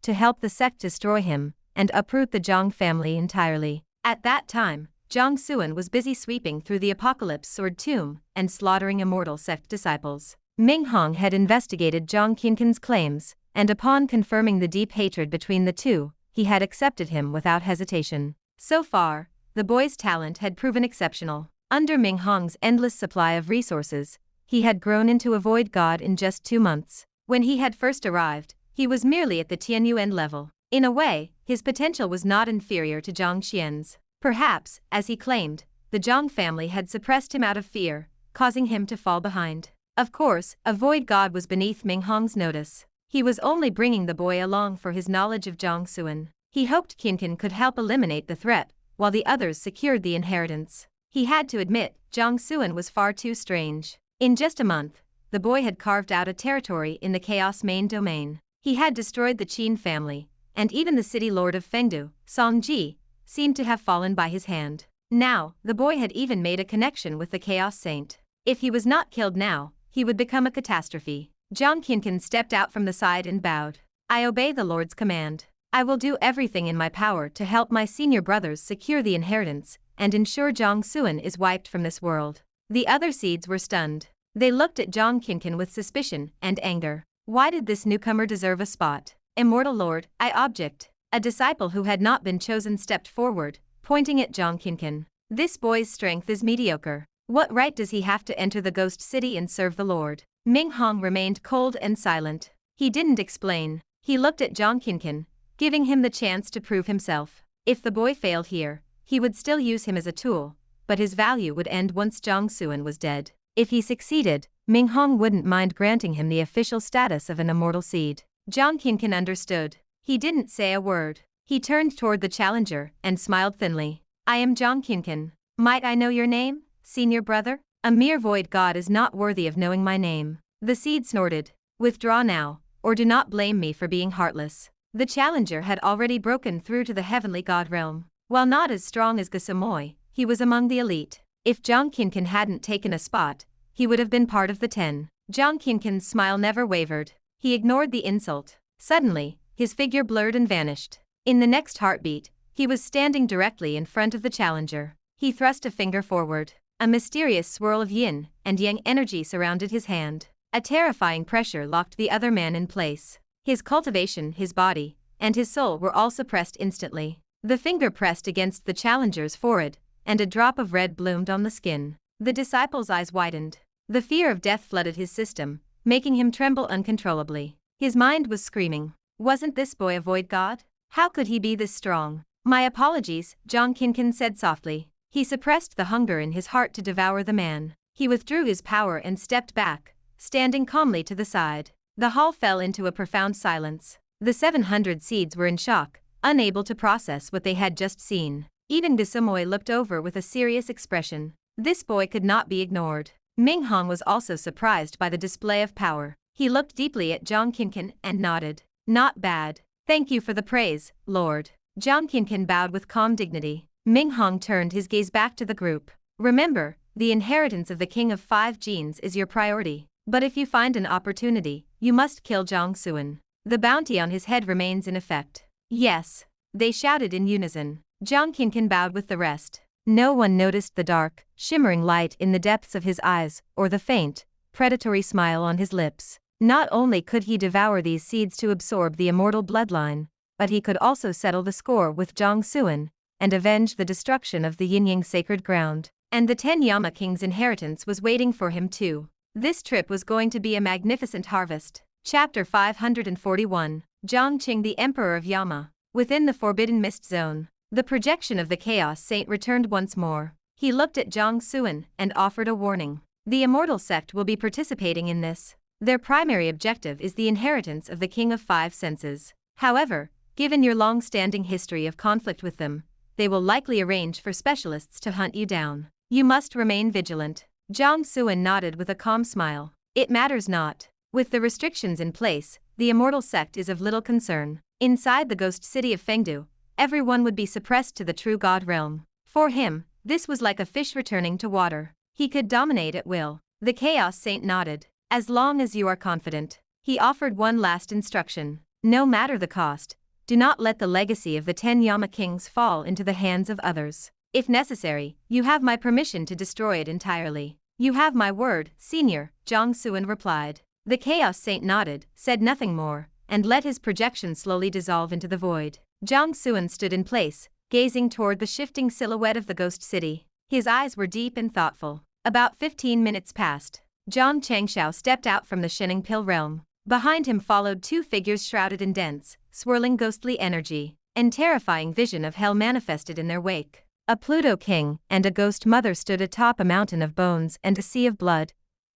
to help the sect destroy him and uproot the Jiang family entirely. At that time, Jiang Xuan was busy sweeping through the Apocalypse Sword Tomb and slaughtering immortal sect disciples. Ming Hong had investigated Jiang Qinqin's claims, and upon confirming the deep hatred between the two, he had accepted him without hesitation. So far, the boy's talent had proven exceptional. Under Ming Hong's endless supply of resources, he had grown into a void god in just 2 months. When he had first arrived, he was merely at the Tianyuan level. In a way, his potential was not inferior to Zhang Xian's. Perhaps, as he claimed, the Jiang family had suppressed him out of fear, causing him to fall behind. Of course, a void god was beneath Ming Hong's notice. He was only bringing the boy along for his knowledge of Jiang Xuan. He hoped Qinqin could help eliminate the threat, while the others secured the inheritance. He had to admit, Jiang Xuan was far too strange. In just a month, the boy had carved out a territory in the Chaos main domain. He had destroyed the Qin family, and even the city lord of Fengdu, Song Ji, seemed to have fallen by his hand. Now, the boy had even made a connection with the Chaos Saint. If he was not killed now, he would become a catastrophe. Jiang Qinqin stepped out from the side and bowed. I obey the Lord's command. I will do everything in my power to help my senior brothers secure the inheritance and ensure Jiang Xuan is wiped from this world. The other seeds were stunned. They looked at Jiang Qinqin with suspicion and anger. Why did this newcomer deserve a spot? Immortal Lord, I object. A disciple who had not been chosen stepped forward, pointing at Jiang Qinqin. This boy's strength is mediocre. What right does he have to enter the ghost city and serve the Lord? Ming Hong remained cold and silent. He didn't explain. He looked at Jiang Qinqin, giving him the chance to prove himself. If the boy failed here, he would still use him as a tool, but his value would end once Jiang Xuan was dead. If he succeeded, Ming Hong wouldn't mind granting him the official status of an immortal seed. Jiang Qinqin understood. He didn't say a word. He turned toward the challenger and smiled thinly. I am Jiang Qinqin. Might I know your name, senior brother? A mere void god is not worthy of knowing my name. The seed snorted. Withdraw now, or do not blame me for being heartless. The challenger had already broken through to the heavenly god realm. While not as strong as Gasamoy, he was among the elite. If Jiang Qinqin hadn't taken a spot, he would have been part of the 10. Jiang Qinqin's smile never wavered. He ignored the insult. Suddenly, his figure blurred and vanished. In the next heartbeat, he was standing directly in front of the challenger. He thrust a finger forward. A mysterious swirl of yin and yang energy surrounded his hand. A terrifying pressure locked the other man in place. His cultivation, his body, and his soul were all suppressed instantly. The finger pressed against the challenger's forehead, and a drop of red bloomed on the skin. The disciple's eyes widened. The fear of death flooded his system, making him tremble uncontrollably. His mind was screaming. Wasn't this boy a void god? How could he be this strong? My apologies, Jiang Qinqin said softly. He suppressed the hunger in his heart to devour the man. He withdrew his power and stepped back, standing calmly to the side. The hall fell into a profound silence. The 700 seeds were in shock, unable to process what they had just seen. Even Gasamoy looked over with a serious expression. This boy could not be ignored. Ming Hong was also surprised by the display of power. He looked deeply at Jiang Qinqin and nodded. Not bad. Thank you for the praise, Lord. Jiang Qinqin bowed with calm dignity. Ming Hong turned his gaze back to the group. Remember, the inheritance of the King of 5 Genes is your priority. But if you find an opportunity, you must kill Jiang Xuan. The bounty on his head remains in effect. Yes. They shouted in unison. Jiang Qinqin bowed with the rest. No one noticed the dark, shimmering light in the depths of his eyes, or the faint, predatory smile on his lips. Not only could he devour these seeds to absorb the immortal bloodline, but he could also settle the score with Jiang Xuan, and avenge the destruction of the Yinying sacred ground. And the 10 Yama King's inheritance was waiting for him too. This trip was going to be a magnificent harvest. Chapter 541, Zhang Qing the Emperor of Yama. Within the Forbidden Mist Zone, the projection of the Chaos Saint returned once more. He looked at Jiang Xuan and offered a warning. The Immortal Sect will be participating in this. Their primary objective is the inheritance of the King of 5 Senses. However, given your long-standing history of conflict with them, they will likely arrange for specialists to hunt you down. You must remain vigilant. Jiang Xuan nodded with a calm smile. It matters not. With the restrictions in place, the immortal sect is of little concern. Inside the ghost city of Fengdu, everyone would be suppressed to the true god realm. For him, this was like a fish returning to water. He could dominate at will. The Chaos Saint nodded. As long as you are confident. He offered one last instruction. No matter the cost, do not let the legacy of the 10 Yama kings fall into the hands of others. If necessary, you have my permission to destroy it entirely. You have my word, Senior, Jiang Xuan replied. The Chaos Saint nodded, said nothing more, and let his projection slowly dissolve into the void. Jiang Xuan stood in place, gazing toward the shifting silhouette of the ghost city. His eyes were deep and thoughtful. About 15 minutes passed. Zhang Changshao stepped out from the Shennong Pill realm. Behind him followed two figures shrouded in dense, swirling ghostly energy, and terrifying vision of hell manifested in their wake. A Pluto king and a ghost mother stood atop a mountain of bones and a sea of blood,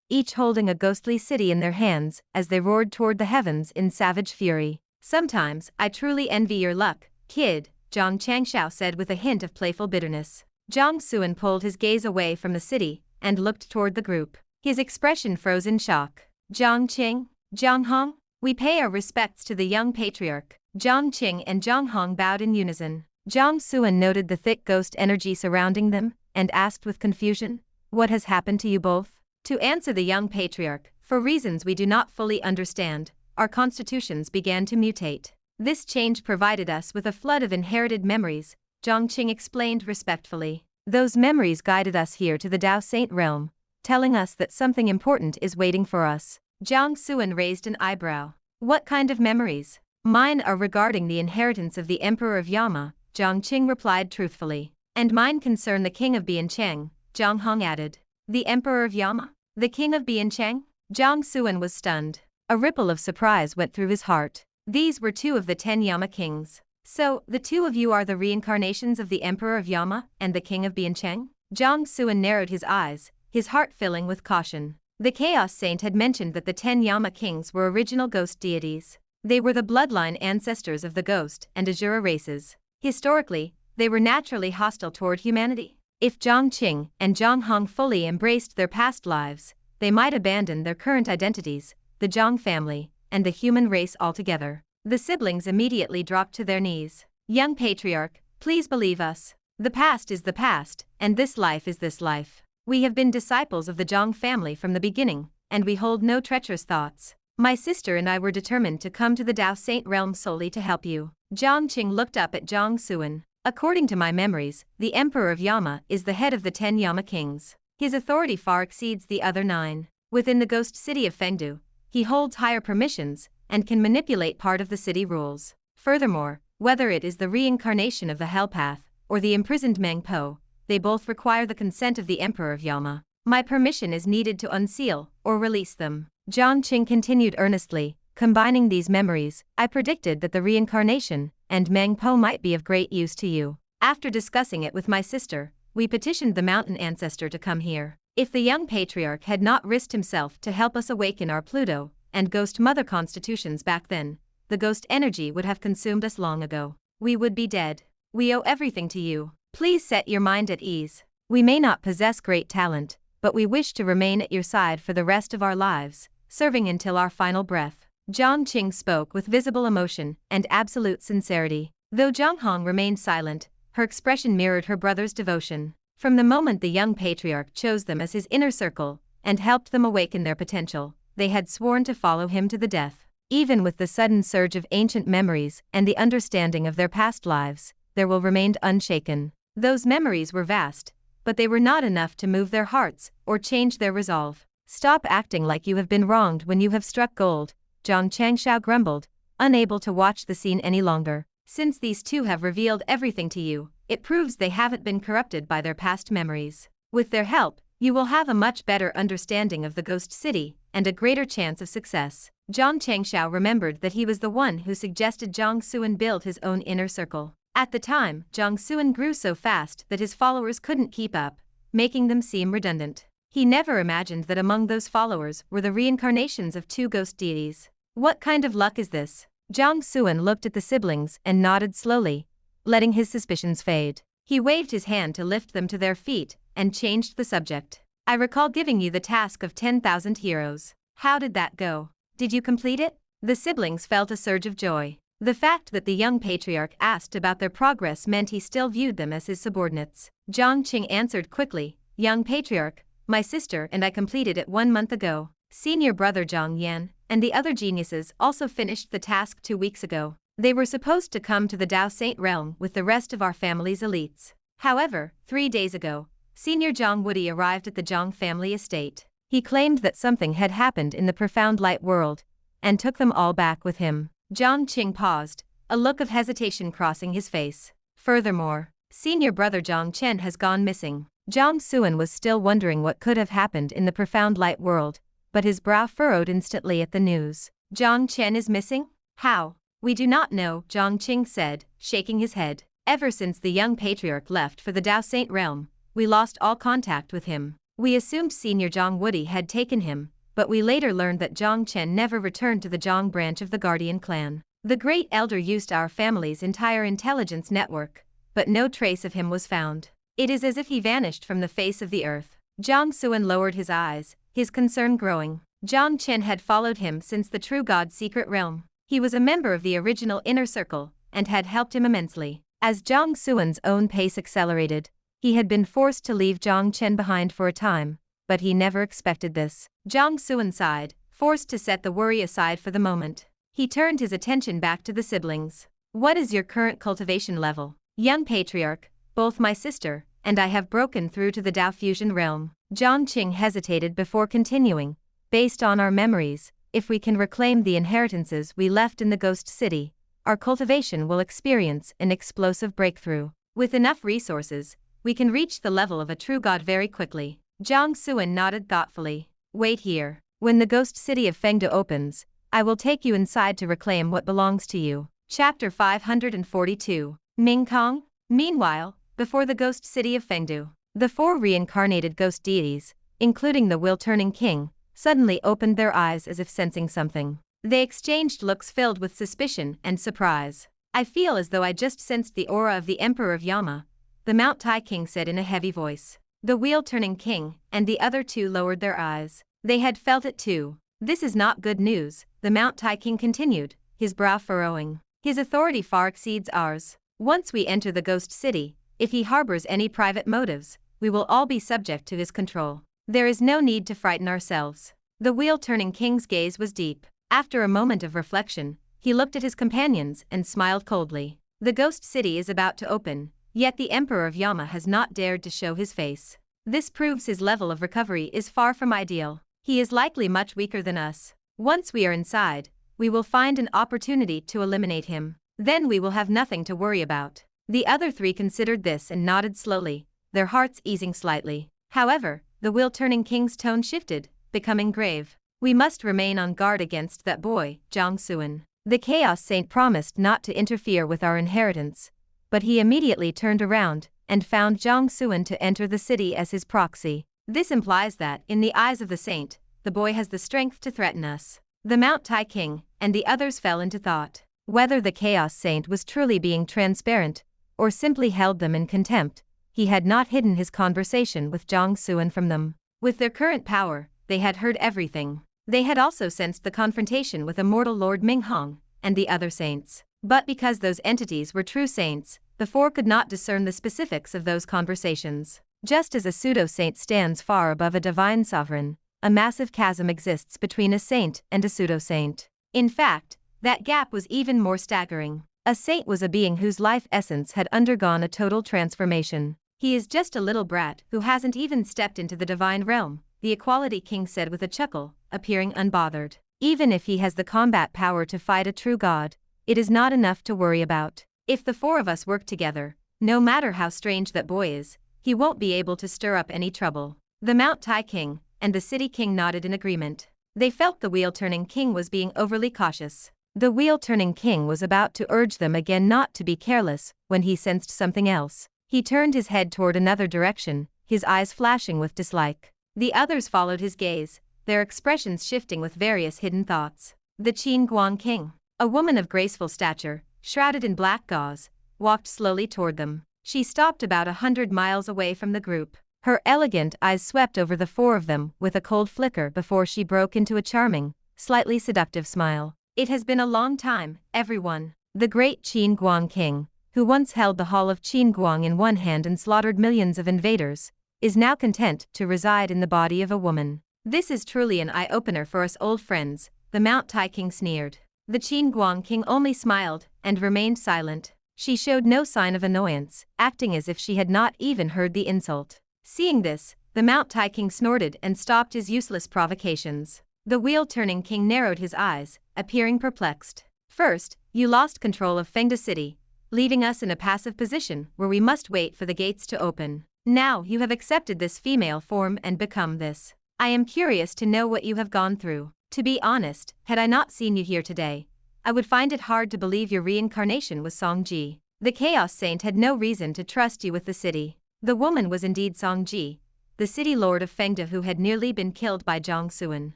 each holding a ghostly city in their hands as they roared toward the heavens in savage fury. Sometimes I truly envy your luck, kid, Zhang Changshao said with a hint of playful bitterness. Jiang Xuan pulled his gaze away from the city and looked toward the group. His expression froze in shock. Jiang Qing, Jiang Hong, we pay our respects to the young patriarch. Jiang Qing and Jiang Hong bowed in unison. Jiang Xuan noted the thick ghost energy surrounding them and asked with confusion, "What has happened to you both?" To answer the young patriarch, "For reasons we do not fully understand, our constitutions began to mutate. This change provided us with a flood of inherited memories," Jiang Qing explained respectfully. "Those memories guided us here to the Dao Saint realm, telling us that something important is waiting for us." Jiang Xuan raised an eyebrow. "What kind of memories?" "Mine are regarding the inheritance of the Emperor of Yama," Jiang Qing replied truthfully. "And mine concern the King of Biancheng," Jiang Hong added. "The Emperor of Yama? The King of Biancheng?" Jiang Xuan was stunned. A ripple of surprise went through his heart. These were two of the 10 Yama kings. "So, the two of you are the reincarnations of the Emperor of Yama and the King of Biancheng?" Jiang Xuan narrowed his eyes, his heart filling with caution. The Chaos Saint had mentioned that the 10 Yama kings were original ghost deities. They were the bloodline ancestors of the ghost and Azura races. Historically, they were naturally hostile toward humanity. If Jiang Qing and Jiang Hong fully embraced their past lives, they might abandon their current identities, the Jiang family, and the human race altogether. The siblings immediately dropped to their knees. "Young patriarch, please believe us. The past is the past, and this life is this life. We have been disciples of the Jiang family from the beginning, and we hold no treacherous thoughts. My sister and I were determined to come to the Dao Saint realm solely to help you." Jiang Qing looked up at Jiang Xuan. "According to my memories, the Emperor of Yama is the head of the 10 Yama kings. His authority far exceeds the other 9. Within the ghost city of Fengdu, he holds higher permissions and can manipulate part of the city rules. Furthermore, whether it is the reincarnation of the Hell Path or the imprisoned Meng Po, they both require the consent of the Emperor of Yama. My permission is needed to unseal or release them." Jiang Qing continued earnestly, "Combining these memories, I predicted that the reincarnation and Meng Po might be of great use to you. After discussing it with my sister, we petitioned the mountain ancestor to come here. If the young patriarch had not risked himself to help us awaken our Pluto and ghost mother constitutions back then, the ghost energy would have consumed us long ago. We would be dead. We owe everything to you. Please set your mind at ease. We may not possess great talent, but we wish to remain at your side for the rest of our lives, serving until our final breath." Jiang Qing spoke with visible emotion and absolute sincerity. Though Jiang Hong remained silent, her expression mirrored her brother's devotion. From the moment the young patriarch chose them as his inner circle and helped them awaken their potential, they had sworn to follow him to the death. Even with the sudden surge of ancient memories and the understanding of their past lives, their will remained unshaken. Those memories were vast, but they were not enough to move their hearts or change their resolve. "Stop acting like you have been wronged when you have struck gold," Zhang Changshao grumbled, unable to watch the scene any longer. "Since these two have revealed everything to you, it proves they haven't been corrupted by their past memories. With their help, you will have a much better understanding of the ghost city and a greater chance of success." Zhang Changshao remembered that he was the one who suggested Jiang Xuan build his own inner circle. At the time, Jiang Xuan grew so fast that his followers couldn't keep up, making them seem redundant. He never imagined that among those followers were the reincarnations of 2 ghost deities. "What kind of luck is this?" Jiang Xuan looked at the siblings and nodded slowly, letting his suspicions fade. He waved his hand to lift them to their feet and changed the subject. I recall giving you the task of 10,000 heroes. How did that go? Did you complete it? The siblings felt a surge of joy. The fact that the young patriarch asked about their progress meant he still viewed them as his subordinates. Jiang Qing answered quickly, "Young patriarch, my sister and I completed it 1 month ago. Senior brother Jiang Yan and the other geniuses also finished the task 2 weeks ago. They were supposed to come to the Dao Saint realm with the rest of our family's elites. However, 3 days ago, Senior Jiang Woody arrived at the Jiang family estate. He claimed that something had happened in the profound light world, and took them all back with him." Jiang Qing paused, a look of hesitation crossing his face. "Furthermore, senior brother Jiang Chen has gone missing." Jiang Xuan was still wondering what could have happened in the profound light world, but his brow furrowed instantly at the news. "Jiang Chen is missing? How?" "We do not know," Jiang Qing said, shaking his head. "Ever since the young patriarch left for the Dao Saint realm, we lost all contact with him. We assumed Senior Jiang Woody had taken him, but we later learned that Jiang Chen never returned to the Jiang branch of the Guardian clan. The Great Elder used our family's entire intelligence network, but no trace of him was found. It is as if he vanished from the face of the earth." Jiang Xuan lowered his eyes, his concern growing. Jiang Chen had followed him since the True God's secret realm. He was a member of the original Inner Circle, and had helped him immensely. As Jiang Xuan's own pace accelerated, he had been forced to leave Jiang Chen behind for a time, but he never expected this. Jiang Xuan sighed, forced to set the worry aside for the moment. He turned his attention back to the siblings. "What is your current cultivation level?" "Young patriarch, both my sister and I have broken through to the Dao fusion realm." Jiang Qing hesitated before continuing. "Based on our memories, if we can reclaim the inheritances we left in the Ghost City, our cultivation will experience an explosive breakthrough. With enough resources, we can reach the level of a true god very quickly." Jiang Xuan nodded thoughtfully. "Wait here. When the Ghost City of Fengdu opens, I will take you inside to reclaim what belongs to you." Chapter 542. Ming Kong. Meanwhile, before the Ghost City of Fengdu, the 4 reincarnated ghost deities, including the wheel-turning king, suddenly opened their eyes as if sensing something. They exchanged looks filled with suspicion and surprise. "I feel as though I just sensed the aura of the Emperor of Yama," the Mount Tai King said in a heavy voice. The wheel-turning king and the other 2 lowered their eyes. They had felt it too. "This is not good news," the Mount Tai King continued, his brow furrowing. "His authority far exceeds ours. Once we enter the Ghost City, if he harbors any private motives, we will all be subject to his control. There is no need to frighten ourselves." The wheel-turning king's gaze was deep. After a moment of reflection, he looked at his companions and smiled coldly. "The Ghost City is about to open, yet the Emperor of Yama has not dared to show his face. This proves his level of recovery is far from ideal. He is likely much weaker than us. Once we are inside, we will find an opportunity to eliminate him. Then we will have nothing to worry about." The other 3 considered this and nodded slowly, their hearts easing slightly. However, the wheel-turning king's tone shifted, becoming grave. "We must remain on guard against that boy, Jiang Xuan. The Chaos Saint promised not to interfere with our inheritance, but he immediately turned around and found Jiang Xuan to enter the city as his proxy. This implies that, in the eyes of the saint, the boy has the strength to threaten us." The Mount Tai King and the others fell into thought. Whether the Chaos Saint was truly being transparent, or simply held them in contempt, he had not hidden his conversation with Jiang Xuan from them. With their current power, they had heard everything. They had also sensed the confrontation with immortal Lord Minghong and the other saints. But because those entities were true saints, the 4 could not discern the specifics of those conversations. Just as a pseudo-saint stands far above a divine sovereign, a massive chasm exists between a saint and a pseudo-saint. In fact, that gap was even more staggering. A saint was a being whose life essence had undergone a total transformation. "He is just a little brat who hasn't even stepped into the divine realm," the Equality King said with a chuckle, appearing unbothered. "Even if he has the combat power to fight a true god, it is not enough to worry about. If the 4 of us work together, no matter how strange that boy is, he won't be able to stir up any trouble." The Mount Tai King and the City King nodded in agreement. They felt the wheel-turning king was being overly cautious. The wheel-turning king was about to urge them again not to be careless when he sensed something else. He turned his head toward another direction, his eyes flashing with dislike. The others followed his gaze, their expressions shifting with various hidden thoughts. The Qin Guang King, a woman of graceful stature, shrouded in black gauze, walked slowly toward them. She stopped about 100 miles away from the group. Her elegant eyes swept over the four of them with a cold flicker before she broke into a charming, slightly seductive smile. It has been a long time, everyone. The great Qin Guang king, who once held the Hall of Qin Guang in one hand and slaughtered millions of invaders, is now content to reside in the body of a woman. This is truly an eye-opener for us old friends, the Mount Tai king sneered. The Qin Guang king only smiled and remained silent. She showed no sign of annoyance, acting as if she had not even heard the insult. Seeing this, the Mount Tai king snorted and stopped his useless provocations. The wheel-turning king narrowed his eyes, appearing perplexed. First, you lost control of Fengda City, leaving us in a passive position where we must wait for the gates to open. Now you have accepted this female form and become this. I am curious to know what you have gone through. To be honest, had I not seen you here today, I would find it hard to believe your reincarnation was Songji. The Chaos Saint had no reason to trust you with the city. The woman was indeed Songji, the city lord of Fengda who had nearly been killed by Jiang Xuan.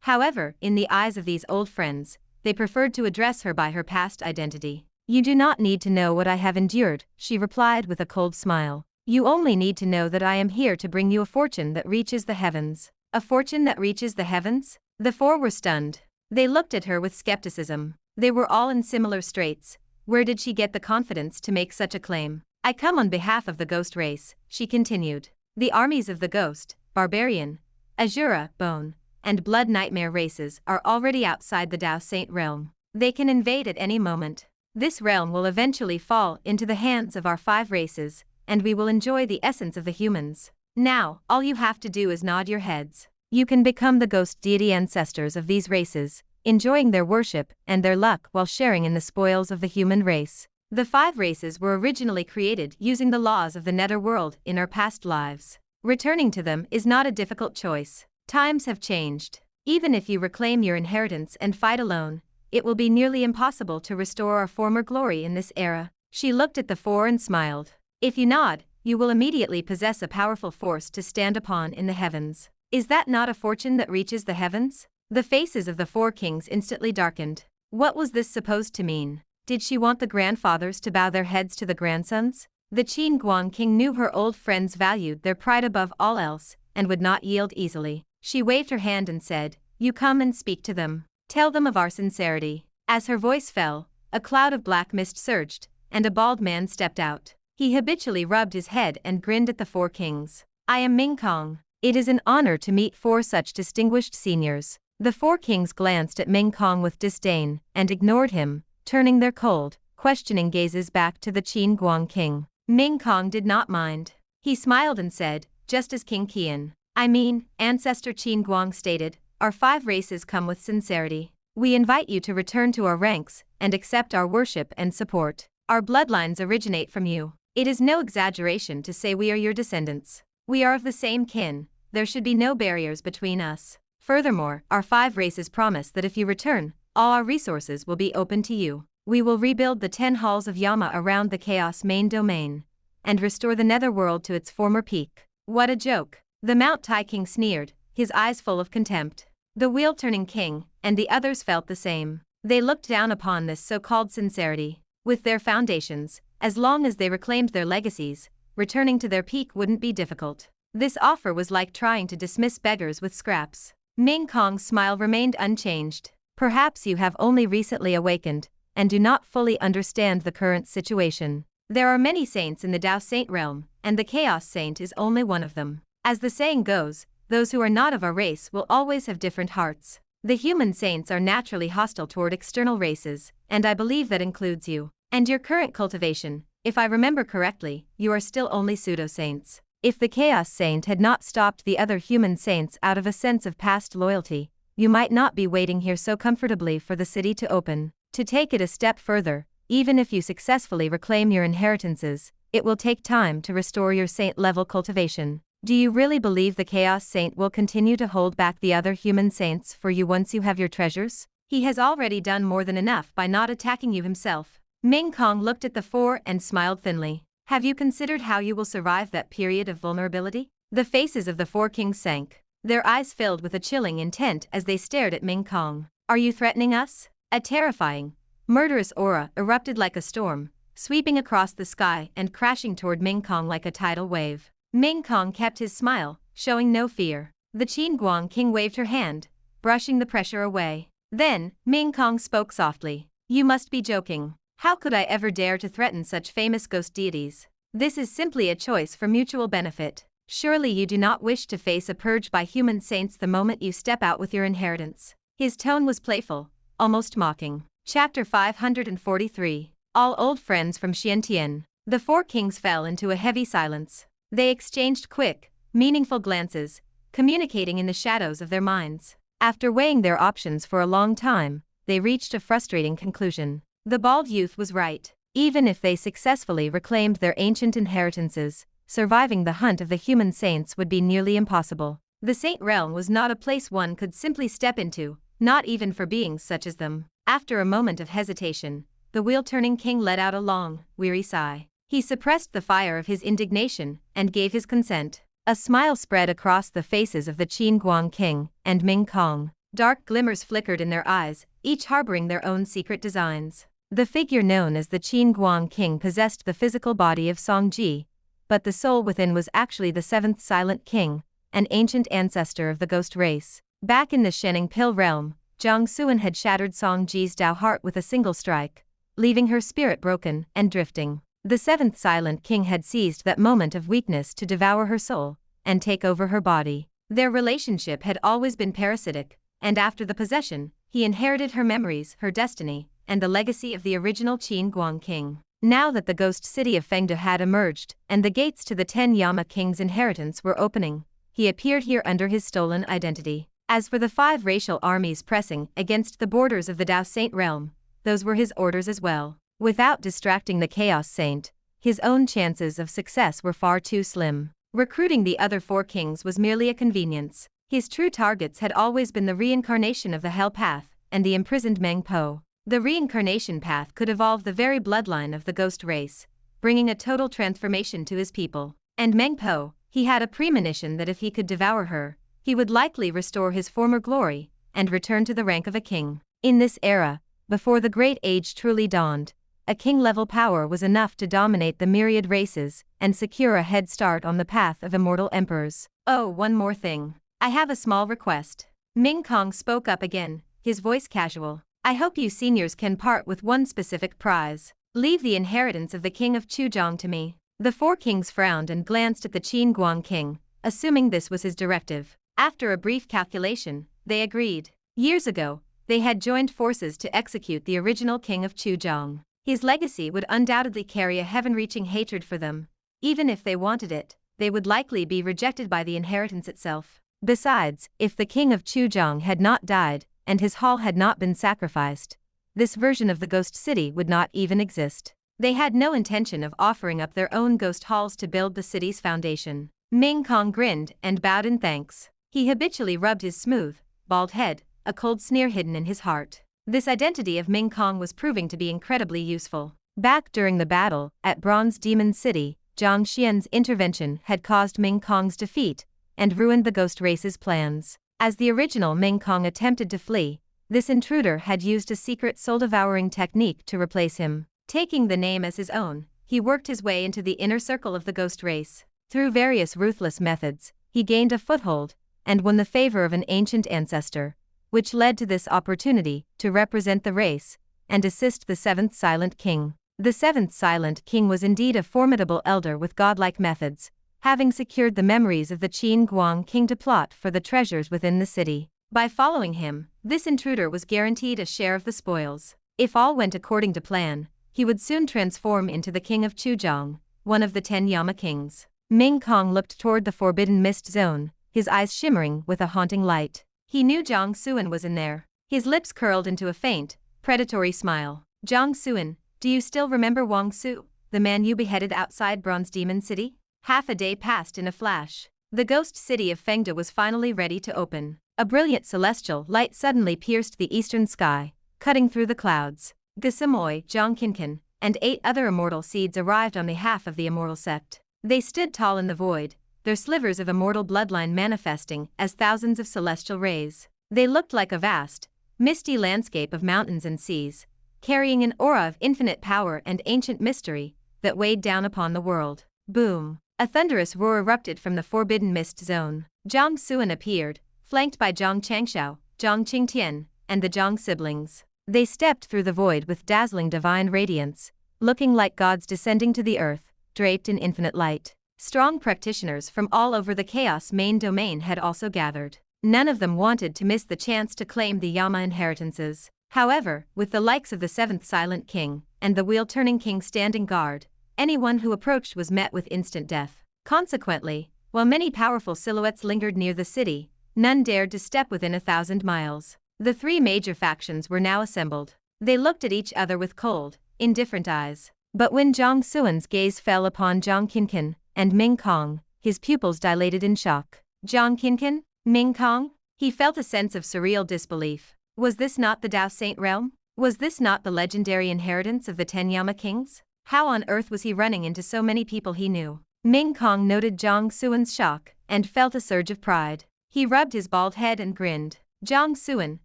However, in the eyes of these old friends, they preferred to address her by her past identity. You do not need to know what I have endured, she replied with a cold smile. You only need to know that I am here to bring you a fortune that reaches the heavens. A fortune that reaches the heavens? The four were stunned. They looked at her with skepticism. They were all in similar straits. Where did she get the confidence to make such a claim? I come on behalf of the ghost race, she continued. The armies of the ghost, barbarian, Azura, bone, and blood nightmare races are already outside the Dao Saint realm. They can invade at any moment. This realm will eventually fall into the hands of our 5 races, and we will enjoy the essence of the humans. Now, all you have to do is nod your heads. You can become the ghost deity ancestors of these races, enjoying their worship and their luck while sharing in the spoils of the human race. The 5 races were originally created using the laws of the netherworld in our past lives. Returning to them is not a difficult choice. Times have changed. Even if you reclaim your inheritance and fight alone, it will be nearly impossible to restore our former glory in this era. She looked at the 4 and smiled. If you nod, you will immediately possess a powerful force to stand upon in the heavens. Is that not a fortune that reaches the heavens? The faces of the 4 kings instantly darkened. What was this supposed to mean? Did she want the grandfathers to bow their heads to the grandsons? The Qin Guang king knew her old friends valued their pride above all else, and would not yield easily. She waved her hand and said, "You come and speak to them. Tell them of our sincerity." As her voice fell, a cloud of black mist surged, and a bald man stepped out. He habitually rubbed his head and grinned at the 4 kings. "I am Ming Kong. It is an honor to meet 4 such distinguished seniors." The 4 kings glanced at Ming Kong with disdain and ignored him, turning their cold, questioning gazes back to the Qin Guang king. Ming Kong did not mind. He smiled and said, just as King Qian, Ancestor Qin Guang stated, our 5 races come with sincerity. We invite you to return to our ranks and accept our worship and support. Our bloodlines originate from you. It is no exaggeration to say we are your descendants. We are of the same kin. There should be no barriers between us. Furthermore, our 5 races promise that if you return, all our resources will be open to you. We will rebuild the 10 halls of Yama around the Chaos main domain, and restore the netherworld to its former peak. What a joke. The Mount Tai king sneered, his eyes full of contempt. The wheel-turning king, and the others felt the same. They looked down upon this so-called sincerity. With their foundations, as long as they reclaimed their legacies, returning to their peak wouldn't be difficult. This offer was like trying to dismiss beggars with scraps. Ming Kong's smile remained unchanged. Perhaps you have only recently awakened, and do not fully understand the current situation. There are many saints in the Dao Saint realm, and the Chaos Saint is only one of them. As the saying goes, those who are not of our race will always have different hearts. The human saints are naturally hostile toward external races, and I believe that includes you. And your current cultivation, if I remember correctly, you are still only pseudo-saints. If the Chaos Saint had not stopped the other human saints out of a sense of past loyalty, you might not be waiting here so comfortably for the city to open. To take it a step further, even if you successfully reclaim your inheritances, it will take time to restore your saint-level cultivation. Do you really believe the Chaos Saint will continue to hold back the other human saints for you once you have your treasures? He has already done more than enough by not attacking you himself. Ming Kong looked at the 4 and smiled thinly. Have you considered how you will survive that period of vulnerability? The faces of the 4 kings sank. Their eyes filled with a chilling intent as they stared at Ming Kong. Are you threatening us? A terrifying, murderous aura erupted like a storm, sweeping across the sky and crashing toward Ming Kong like a tidal wave. Ming Kong kept his smile, showing no fear. The Qin Guang King waved her hand, brushing the pressure away. Then, Ming Kong spoke softly. You must be joking. How could I ever dare to threaten such famous ghost deities? This is simply a choice for mutual benefit. Surely you do not wish to face a purge by human saints the moment you step out with your inheritance. His tone was playful, almost mocking. Chapter 543. All old friends from Xiantian. The four kings fell into a heavy silence. They exchanged quick, meaningful glances, communicating in the shadows of their minds. After weighing their options for a long time, they reached a frustrating conclusion. The bald youth was right. Even if they successfully reclaimed their ancient inheritances, surviving the hunt of the human saints would be nearly impossible. The Saint Realm was not a place one could simply step into, not even for beings such as them. After a moment of hesitation, the wheel-turning king let out a long, weary sigh. He suppressed the fire of his indignation and gave his consent. A smile spread across the faces of the Qin Guang King and Ming Kong. Dark glimmers flickered in their eyes, each harboring their own secret designs. The figure known as the Qin Guang King possessed the physical body of Song Ji, but the soul within was actually the seventh Silent King, an ancient ancestor of the ghost race. Back in the Shennong Pill realm, Jiang Xuan had shattered Song Ji's Dao heart with a single strike, leaving her spirit broken and drifting. The seventh Silent King had seized that moment of weakness to devour her soul and take over her body. Their relationship had always been parasitic, and after the possession, he inherited her memories, her destiny, and the legacy of the original Qin Guang King. Now that the ghost city of Fengde had emerged and the gates to the 10 Yama King's inheritance were opening, he appeared here under his stolen identity. As for the 5 racial armies pressing against the borders of the Dao Saint realm, those were his orders as well. Without distracting the Chaos Saint, his own chances of success were far too slim. Recruiting the other 4 kings was merely a convenience. His true targets had always been the reincarnation of the Hell Path and the imprisoned Meng Po. The reincarnation path could evolve the very bloodline of the ghost race, bringing a total transformation to his people. And Meng Po, he had a premonition that if he could devour her, he would likely restore his former glory and return to the rank of a king. In this era, before the Great Age truly dawned, a king-level power was enough to dominate the myriad races and secure a head start on the path of immortal emperors. Oh, one more thing. I have a small request. Ming Kong spoke up again, his voice casual. I hope you seniors can part with one specific prize. Leave the inheritance of the king of Chuzhong to me. The 4 kings frowned and glanced at the Qin Guang King, assuming this was his directive. After a brief calculation, they agreed. Years ago, they had joined forces to execute the original king of Chuzhong. His legacy would undoubtedly carry a heaven-reaching hatred for them. Even if they wanted it, they would likely be rejected by the inheritance itself. Besides, if the king of Chuzhong had not died, and his hall had not been sacrificed, this version of the ghost city would not even exist. They had no intention of offering up their own ghost halls to build the city's foundation. Ming Kong grinned and bowed in thanks. He habitually rubbed his smooth, bald head, a cold sneer hidden in his heart. This identity of Ming Kong was proving to be incredibly useful. Back during the battle at Bronze Demon City, Jiang Xuan's intervention had caused Ming Kong's defeat and ruined the ghost race's plans. As the original Ming Kong attempted to flee, this intruder had used a secret soul-devouring technique to replace him. Taking the name as his own, he worked his way into the inner circle of the ghost race. Through various ruthless methods, he gained a foothold and won the favor of an ancient ancestor, which led to this opportunity to represent the race and assist the 7th Silent King. The 7th Silent King was indeed a formidable elder with godlike methods, having secured the memories of the Qin Guang King to plot for the treasures within the city. By following him, this intruder was guaranteed a share of the spoils. If all went according to plan, he would soon transform into the king of Chuzhong, one of the 10 Yama kings. Ming Kong looked toward the forbidden mist zone, his eyes shimmering with a haunting light. He knew Jiang Xuan was in there. His lips curled into a faint, predatory smile. Jiang Xuan, do you still remember Wang Su, the man you beheaded outside Bronze Demon City? Half a day passed in a flash. The ghost city of Fengde was finally ready to open. A brilliant celestial light suddenly pierced the eastern sky, cutting through the clouds. Gasamoy, Zhang Qinkan, and 8 other immortal seeds arrived on behalf of the immortal sect. They stood tall in the void, their slivers of immortal bloodline manifesting as thousands of celestial rays. They looked like a vast, misty landscape of mountains and seas, carrying an aura of infinite power and ancient mystery that weighed down upon the world. Boom! A thunderous roar erupted from the forbidden mist zone. Jiang Xuan appeared, flanked by Zhang Changxiao, Zhang Qingtian, and the Zhang siblings. They stepped through the void with dazzling divine radiance, looking like gods descending to the earth, draped in infinite light. Strong practitioners from all over the Chaos main domain had also gathered. None of them wanted to miss the chance to claim the Yama inheritances. However, with the likes of the 7th Silent King and the Wheel-Turning King standing guard, anyone who approached was met with instant death. Consequently, while many powerful silhouettes lingered near the city, none dared to step within 1,000 miles. The three major factions were now assembled. They looked at each other with cold, indifferent eyes. But when Jiang Xuan's gaze fell upon Jiang Qinqin and Ming Kong, his pupils dilated in shock. Jiang Qinqin? Ming Kong? He felt a sense of surreal disbelief. Was this not the Dao Saint realm? Was this not the legendary inheritance of the 10 Yama kings? How on earth was he running into so many people he knew? Ming Kong noted Jiang Xuan's shock and felt a surge of pride. He rubbed his bald head and grinned. Jiang Xuan,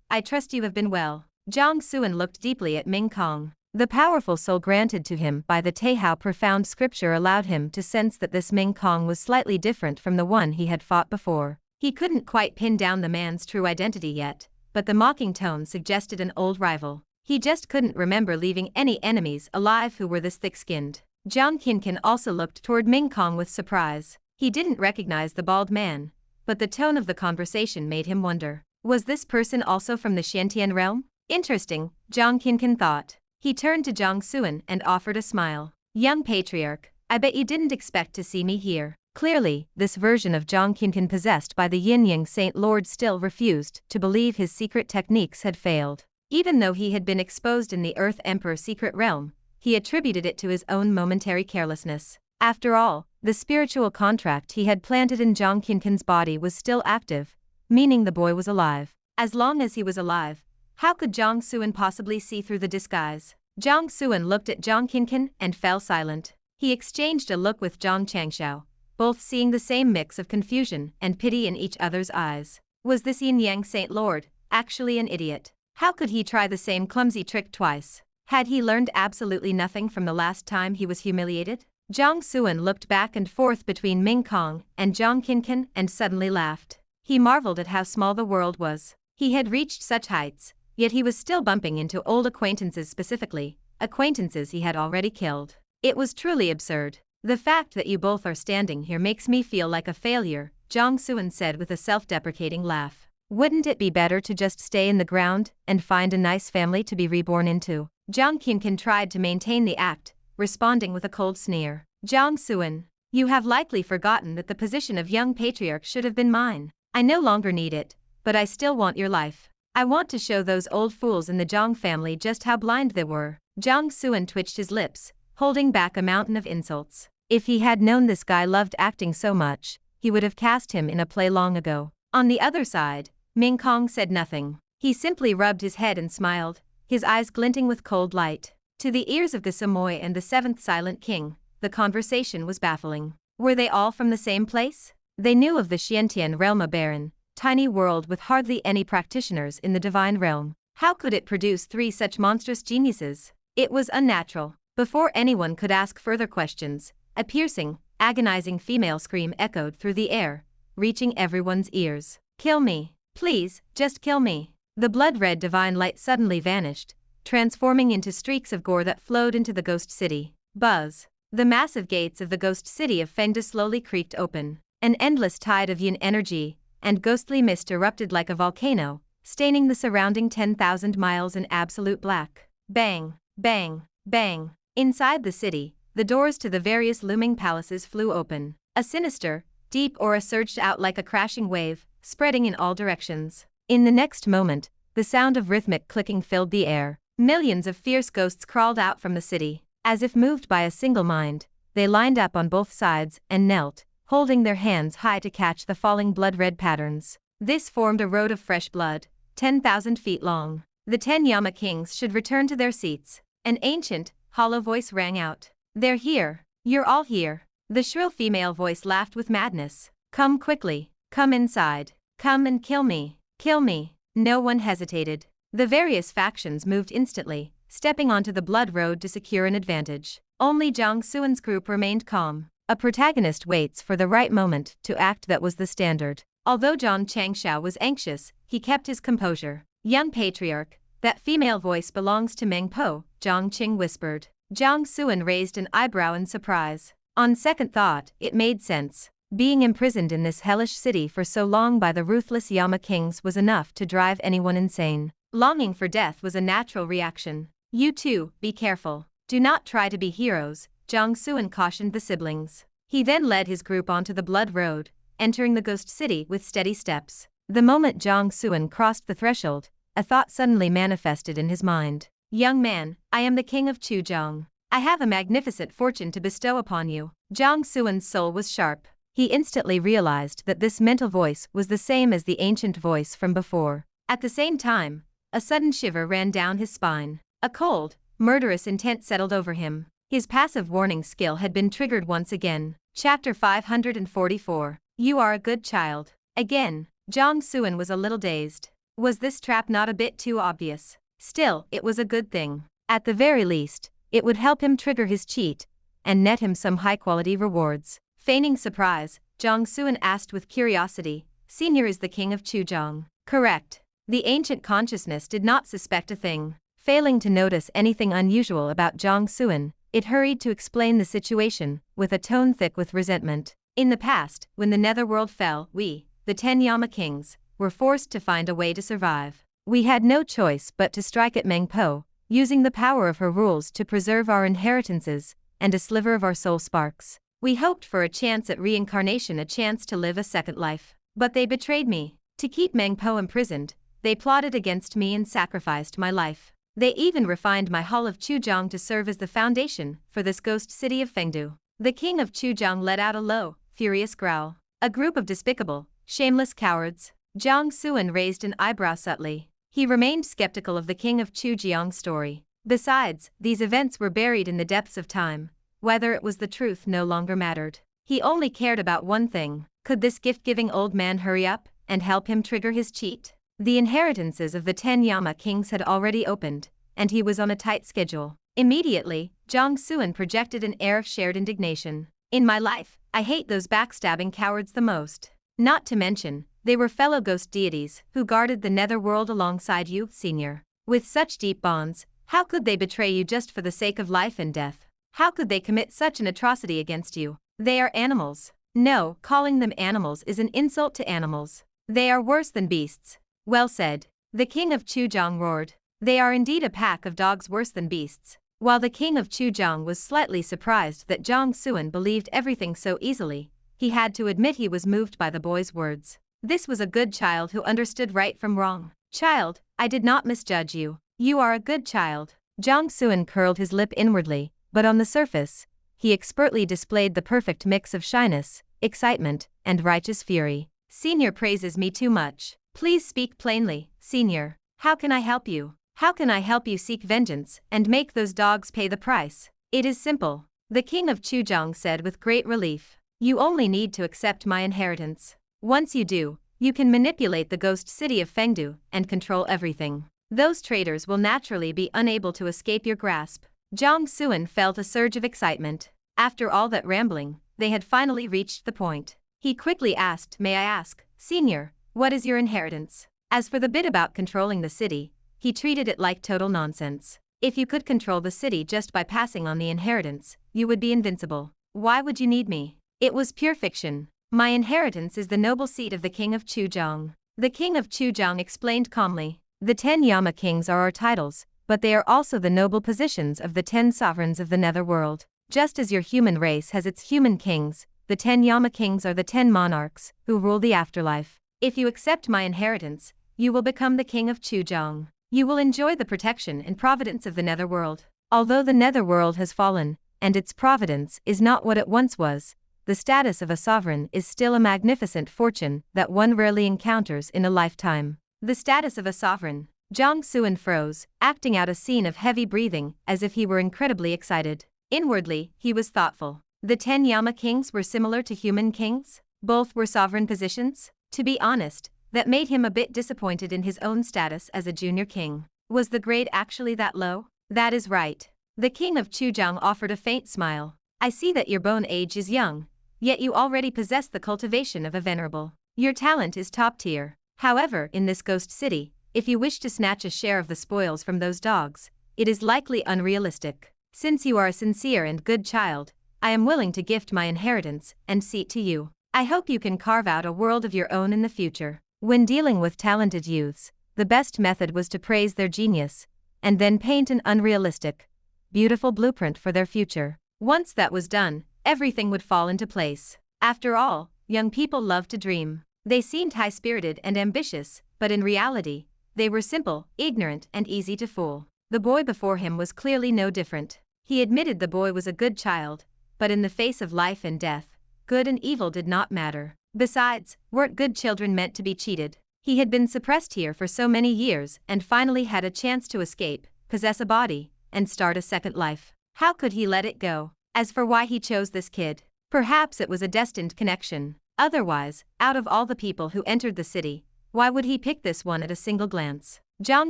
I trust you have been well. Jiang Xuan looked deeply at Ming Kong. The powerful soul granted to him by the Teihao profound scripture allowed him to sense that this Ming Kong was slightly different from the one he had fought before. He couldn't quite pin down the man's true identity yet, but the mocking tone suggested an old rival. He just couldn't remember leaving any enemies alive who were this thick-skinned. Jiang Qinqin also looked toward Ming Kong with surprise. He didn't recognize the bald man, but the tone of the conversation made him wonder. Was this person also from the Xiantian realm? Interesting, Jiang Qinqin thought. He turned to Jiang Xuan and offered a smile. Young patriarch, I bet you didn't expect to see me here. Clearly, this version of Jiang Qinqin possessed by the Yin-Yang Saint Lord still refused to believe his secret techniques had failed. Even though he had been exposed in the Earth Emperor secret realm, he attributed it to his own momentary carelessness. After all, the spiritual contract he had planted in Jiang Qinqin's body was still active, meaning the boy was alive. As long as he was alive, how could Jiang Xuan possibly see through the disguise? Jiang Xuan looked at Jiang Qinqin and fell silent. He exchanged a look with Zhang Changxiao, both seeing the same mix of confusion and pity in each other's eyes. Was this Yin-Yang Saint Lord actually an idiot? How could he try the same clumsy trick twice? Had he learned absolutely nothing from the last time he was humiliated? Jiang Xuan looked back and forth between Ming Kong and Jiang Qinqin and suddenly laughed. He marveled at how small the world was. He had reached such heights, yet he was still bumping into old acquaintances, specifically acquaintances he had already killed. It was truly absurd. The fact that you both are standing here makes me feel like a failure, Jiang Xuan said with a self-deprecating laugh. Wouldn't it be better to just stay in the ground and find a nice family to be reborn into? Jiang Qinqin tried to maintain the act, responding with a cold sneer. Jiang Xuan, you have likely forgotten that the position of young patriarch should have been mine. I no longer need it, but I still want your life. I want to show those old fools in the Jiang family just how blind they were. Jiang Xuan twitched his lips, holding back a mountain of insults. If he had known this guy loved acting so much, he would have cast him in a play long ago. On the other side, Ming Kong said nothing. He simply rubbed his head and smiled, his eyes glinting with cold light. To the ears of the Samoy and the 7th Silent King, the conversation was baffling. Were they all from the same place? They knew of the Xiantian realm, a barren, tiny world with hardly any practitioners in the divine realm. How could it produce three such monstrous geniuses? It was unnatural. Before anyone could ask further questions, a piercing, agonizing female scream echoed through the air, reaching everyone's ears. Kill me. Please, just kill me. The blood-red divine light suddenly vanished, transforming into streaks of gore that flowed into the ghost city. Buzz. The massive gates of the ghost city of Fengda slowly creaked open. An endless tide of yin energy and ghostly mist erupted like a volcano, staining the surrounding 10,000 miles in absolute black. Bang, bang, bang. Inside the city, the doors to the various looming palaces flew open. A sinister, deep aura surged out like a crashing wave, spreading in all directions. In the next moment, the sound of rhythmic clicking filled the air. Millions of fierce ghosts crawled out from the city. As if moved by a single mind, they lined up on both sides and knelt, holding their hands high to catch the falling blood-red patterns. This formed a road of fresh blood, 10,000 feet long. The 10 Yama kings should return to their seats. An ancient, hollow voice rang out. They're here. You're all here. The shrill female voice laughed with madness. Come quickly. Come inside. Come and kill me. Kill me. No one hesitated. The various factions moved instantly, stepping onto the blood road to secure an advantage. Only Jiang Xuan's group remained calm. A protagonist waits for the right moment to act. That was the standard. Although Zhang Changshao was anxious, he kept his composure. Young patriarch, that female voice belongs to Meng Po, Zhang Qing whispered. Jiang Xuan raised an eyebrow in surprise. On second thought, it made sense. Being imprisoned in this hellish city for so long by the ruthless Yama kings was enough to drive anyone insane. Longing for death was a natural reaction. You too, be careful. Do not try to be heroes, Jiang Xuan cautioned the siblings. He then led his group onto the blood road, entering the ghost city with steady steps. The moment Jiang Xuan crossed the threshold, a thought suddenly manifested in his mind. Young man, I am the king of Chujiang. I have a magnificent fortune to bestow upon you. Jiang Xuan's soul was sharp. He instantly realized that this mental voice was the same as the ancient voice from before. At the same time, a sudden shiver ran down his spine. A cold, murderous intent settled over him. His passive warning skill had been triggered once again. Chapter 544. You are a good child. Again, Jiang Xuan was a little dazed. Was this trap not a bit too obvious? Still, it was a good thing. At the very least, it would help him trigger his cheat and net him some high-quality rewards. Feigning surprise, Jiang Xuan asked with curiosity, Senior is the king of Chujiang. Correct. The ancient consciousness did not suspect a thing. Failing to notice anything unusual about Jiang Xuan, it hurried to explain the situation, with a tone thick with resentment. In the past, when the netherworld fell, we, the 10 Yama kings, were forced to find a way to survive. We had no choice but to strike at Meng Po, using the power of her rules to preserve our inheritances and a sliver of our soul sparks. We hoped for a chance at reincarnation, a chance to live a second life. But they betrayed me. To keep Meng Po imprisoned, they plotted against me and sacrificed my life. They even refined my Hall of Chujiang to serve as the foundation for this ghost city of Fengdu. The king of Chujiang let out a low, furious growl. A group of despicable, shameless cowards. Jiang Xuan raised an eyebrow subtly. He remained skeptical of the king of Chujiang's story. Besides, these events were buried in the depths of time. Whether it was the truth no longer mattered. He only cared about one thing. Could this gift-giving old man hurry up and help him trigger his cheat? The inheritances of the 10 Yama kings had already opened, and he was on a tight schedule. Immediately, Jiang Xuan projected an air of shared indignation. In my life, I hate those backstabbing cowards the most. Not to mention, they were fellow ghost deities who guarded the netherworld alongside you, Senior. With such deep bonds, how could they betray you just for the sake of life and death? How could they commit such an atrocity against you? They are animals. No, calling them animals is an insult to animals. They are worse than beasts. Well said. The king of Chujiang roared. They are indeed a pack of dogs worse than beasts. While the king of Chujiang was slightly surprised that Jiang Xuan believed everything so easily, he had to admit he was moved by the boy's words. This was a good child who understood right from wrong. Child, I did not misjudge you. You are a good child. Jiang Xuan curled his lip inwardly. But on the surface, he expertly displayed the perfect mix of shyness, excitement, and righteous fury. Senior praises me too much. Please speak plainly, Senior. How can I help you? How can I help you seek vengeance and make those dogs pay the price? It is simple, the king of Chujiang said with great relief. You only need to accept my inheritance. Once you do, you can manipulate the ghost city of Fengdu and control everything. Those traitors will naturally be unable to escape your grasp. Jiang Xuan felt a surge of excitement. After all that rambling, they had finally reached the point. He quickly asked, May I ask, Senior, what is your inheritance? As for the bit about controlling the city, he treated it like total nonsense. If you could control the city just by passing on the inheritance, you would be invincible. Why would you need me? It was pure fiction. My inheritance is the noble seat of the king of Chujiang. The king of Chujiang explained calmly. The 10 Yama kings are our titles, but they are also the noble positions of the 10 sovereigns of the netherworld. Just as your human race has its human kings, the 10 Yama kings are the 10 monarchs who rule the afterlife. If you accept my inheritance, you will become the king of Chujiang. You will enjoy the protection and providence of the netherworld. Although the netherworld has fallen, and its providence is not what it once was, the status of a sovereign is still a magnificent fortune that one rarely encounters in a lifetime. The status of a sovereign. Jiang Xuan froze, acting out a scene of heavy breathing as if he were incredibly excited. Inwardly, he was thoughtful. The 10 Yama kings were similar to human kings? Both were sovereign positions? To be honest, that made him a bit disappointed in his own status as a junior king. Was the grade actually that low? That is right. The king of Chujiang offered a faint smile. I see that your bone age is young, yet you already possess the cultivation of a venerable. Your talent is top tier. However, in this ghost city, if you wish to snatch a share of the spoils from those dogs, it is likely unrealistic. Since you are a sincere and good child, I am willing to gift my inheritance and seat to you. I hope you can carve out a world of your own in the future. When dealing with talented youths, the best method was to praise their genius, and then paint an unrealistic, beautiful blueprint for their future. Once that was done, everything would fall into place. After all, young people love to dream. They seemed high-spirited and ambitious, but in reality, they were simple, ignorant, and easy to fool. The boy before him was clearly no different. He admitted the boy was a good child, but in the face of life and death, good and evil did not matter. Besides, weren't good children meant to be cheated? He had been suppressed here for so many years and finally had a chance to escape, possess a body, and start a second life. How could he let it go? As for why he chose this kid, perhaps it was a destined connection. Otherwise, out of all the people who entered the city, why would he pick this one at a single glance? Jiang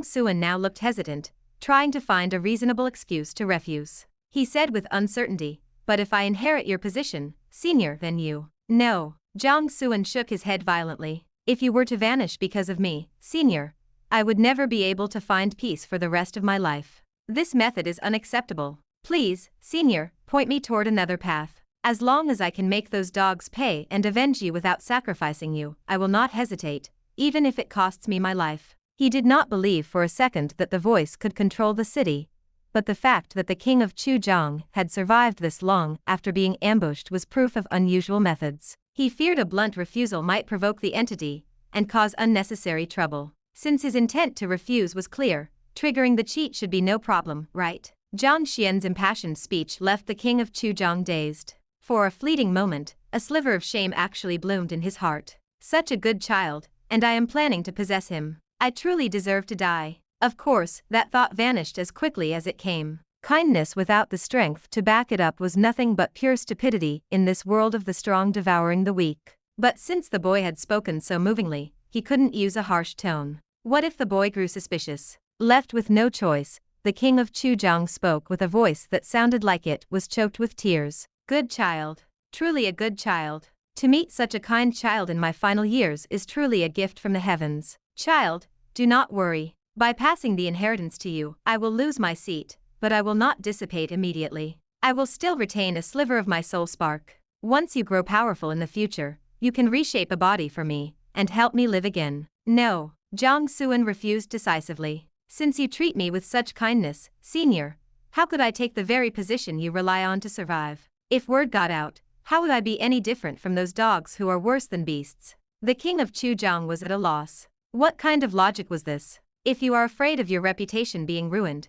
Xuan now looked hesitant, trying to find a reasonable excuse to refuse. He said with uncertainty, "But if I inherit your position, senior, then you..." "No." Jiang Xuan shook his head violently. "If you were to vanish because of me, senior, I would never be able to find peace for the rest of my life. This method is unacceptable. Please, senior, point me toward another path. As long as I can make those dogs pay and avenge you without sacrificing you, I will not hesitate, even if it costs me my life." He did not believe for a second that the voice could control the city, but the fact that the king of Chujiang had survived this long after being ambushed was proof of unusual methods. He feared a blunt refusal might provoke the entity and cause unnecessary trouble. Since his intent to refuse was clear, triggering the cheat should be no problem, right? Jiang Xian's impassioned speech left the king of Chujiang dazed. For a fleeting moment, a sliver of shame actually bloomed in his heart. Such a good child, and I am planning to possess him. I truly deserve to die. Of course, that thought vanished as quickly as it came. Kindness without the strength to back it up was nothing but pure stupidity in this world of the strong devouring the weak. But since the boy had spoken so movingly, he couldn't use a harsh tone. What if the boy grew suspicious? Left with no choice, the king of Chujiang spoke with a voice that sounded like it was choked with tears. "Good child. Truly a good child. To meet such a kind child in my final years is truly a gift from the heavens. Child, do not worry. By passing the inheritance to you, I will lose my seat, but I will not dissipate immediately. I will still retain a sliver of my soul spark. Once you grow powerful in the future, you can reshape a body for me and help me live again." "No." Jiang Xuan refused decisively. "Since you treat me with such kindness, senior, how could I take the very position you rely on to survive? If word got out, how would I be any different from those dogs who are worse than beasts?" The king of Chujiang was at a loss. What kind of logic was this? If you are afraid of your reputation being ruined,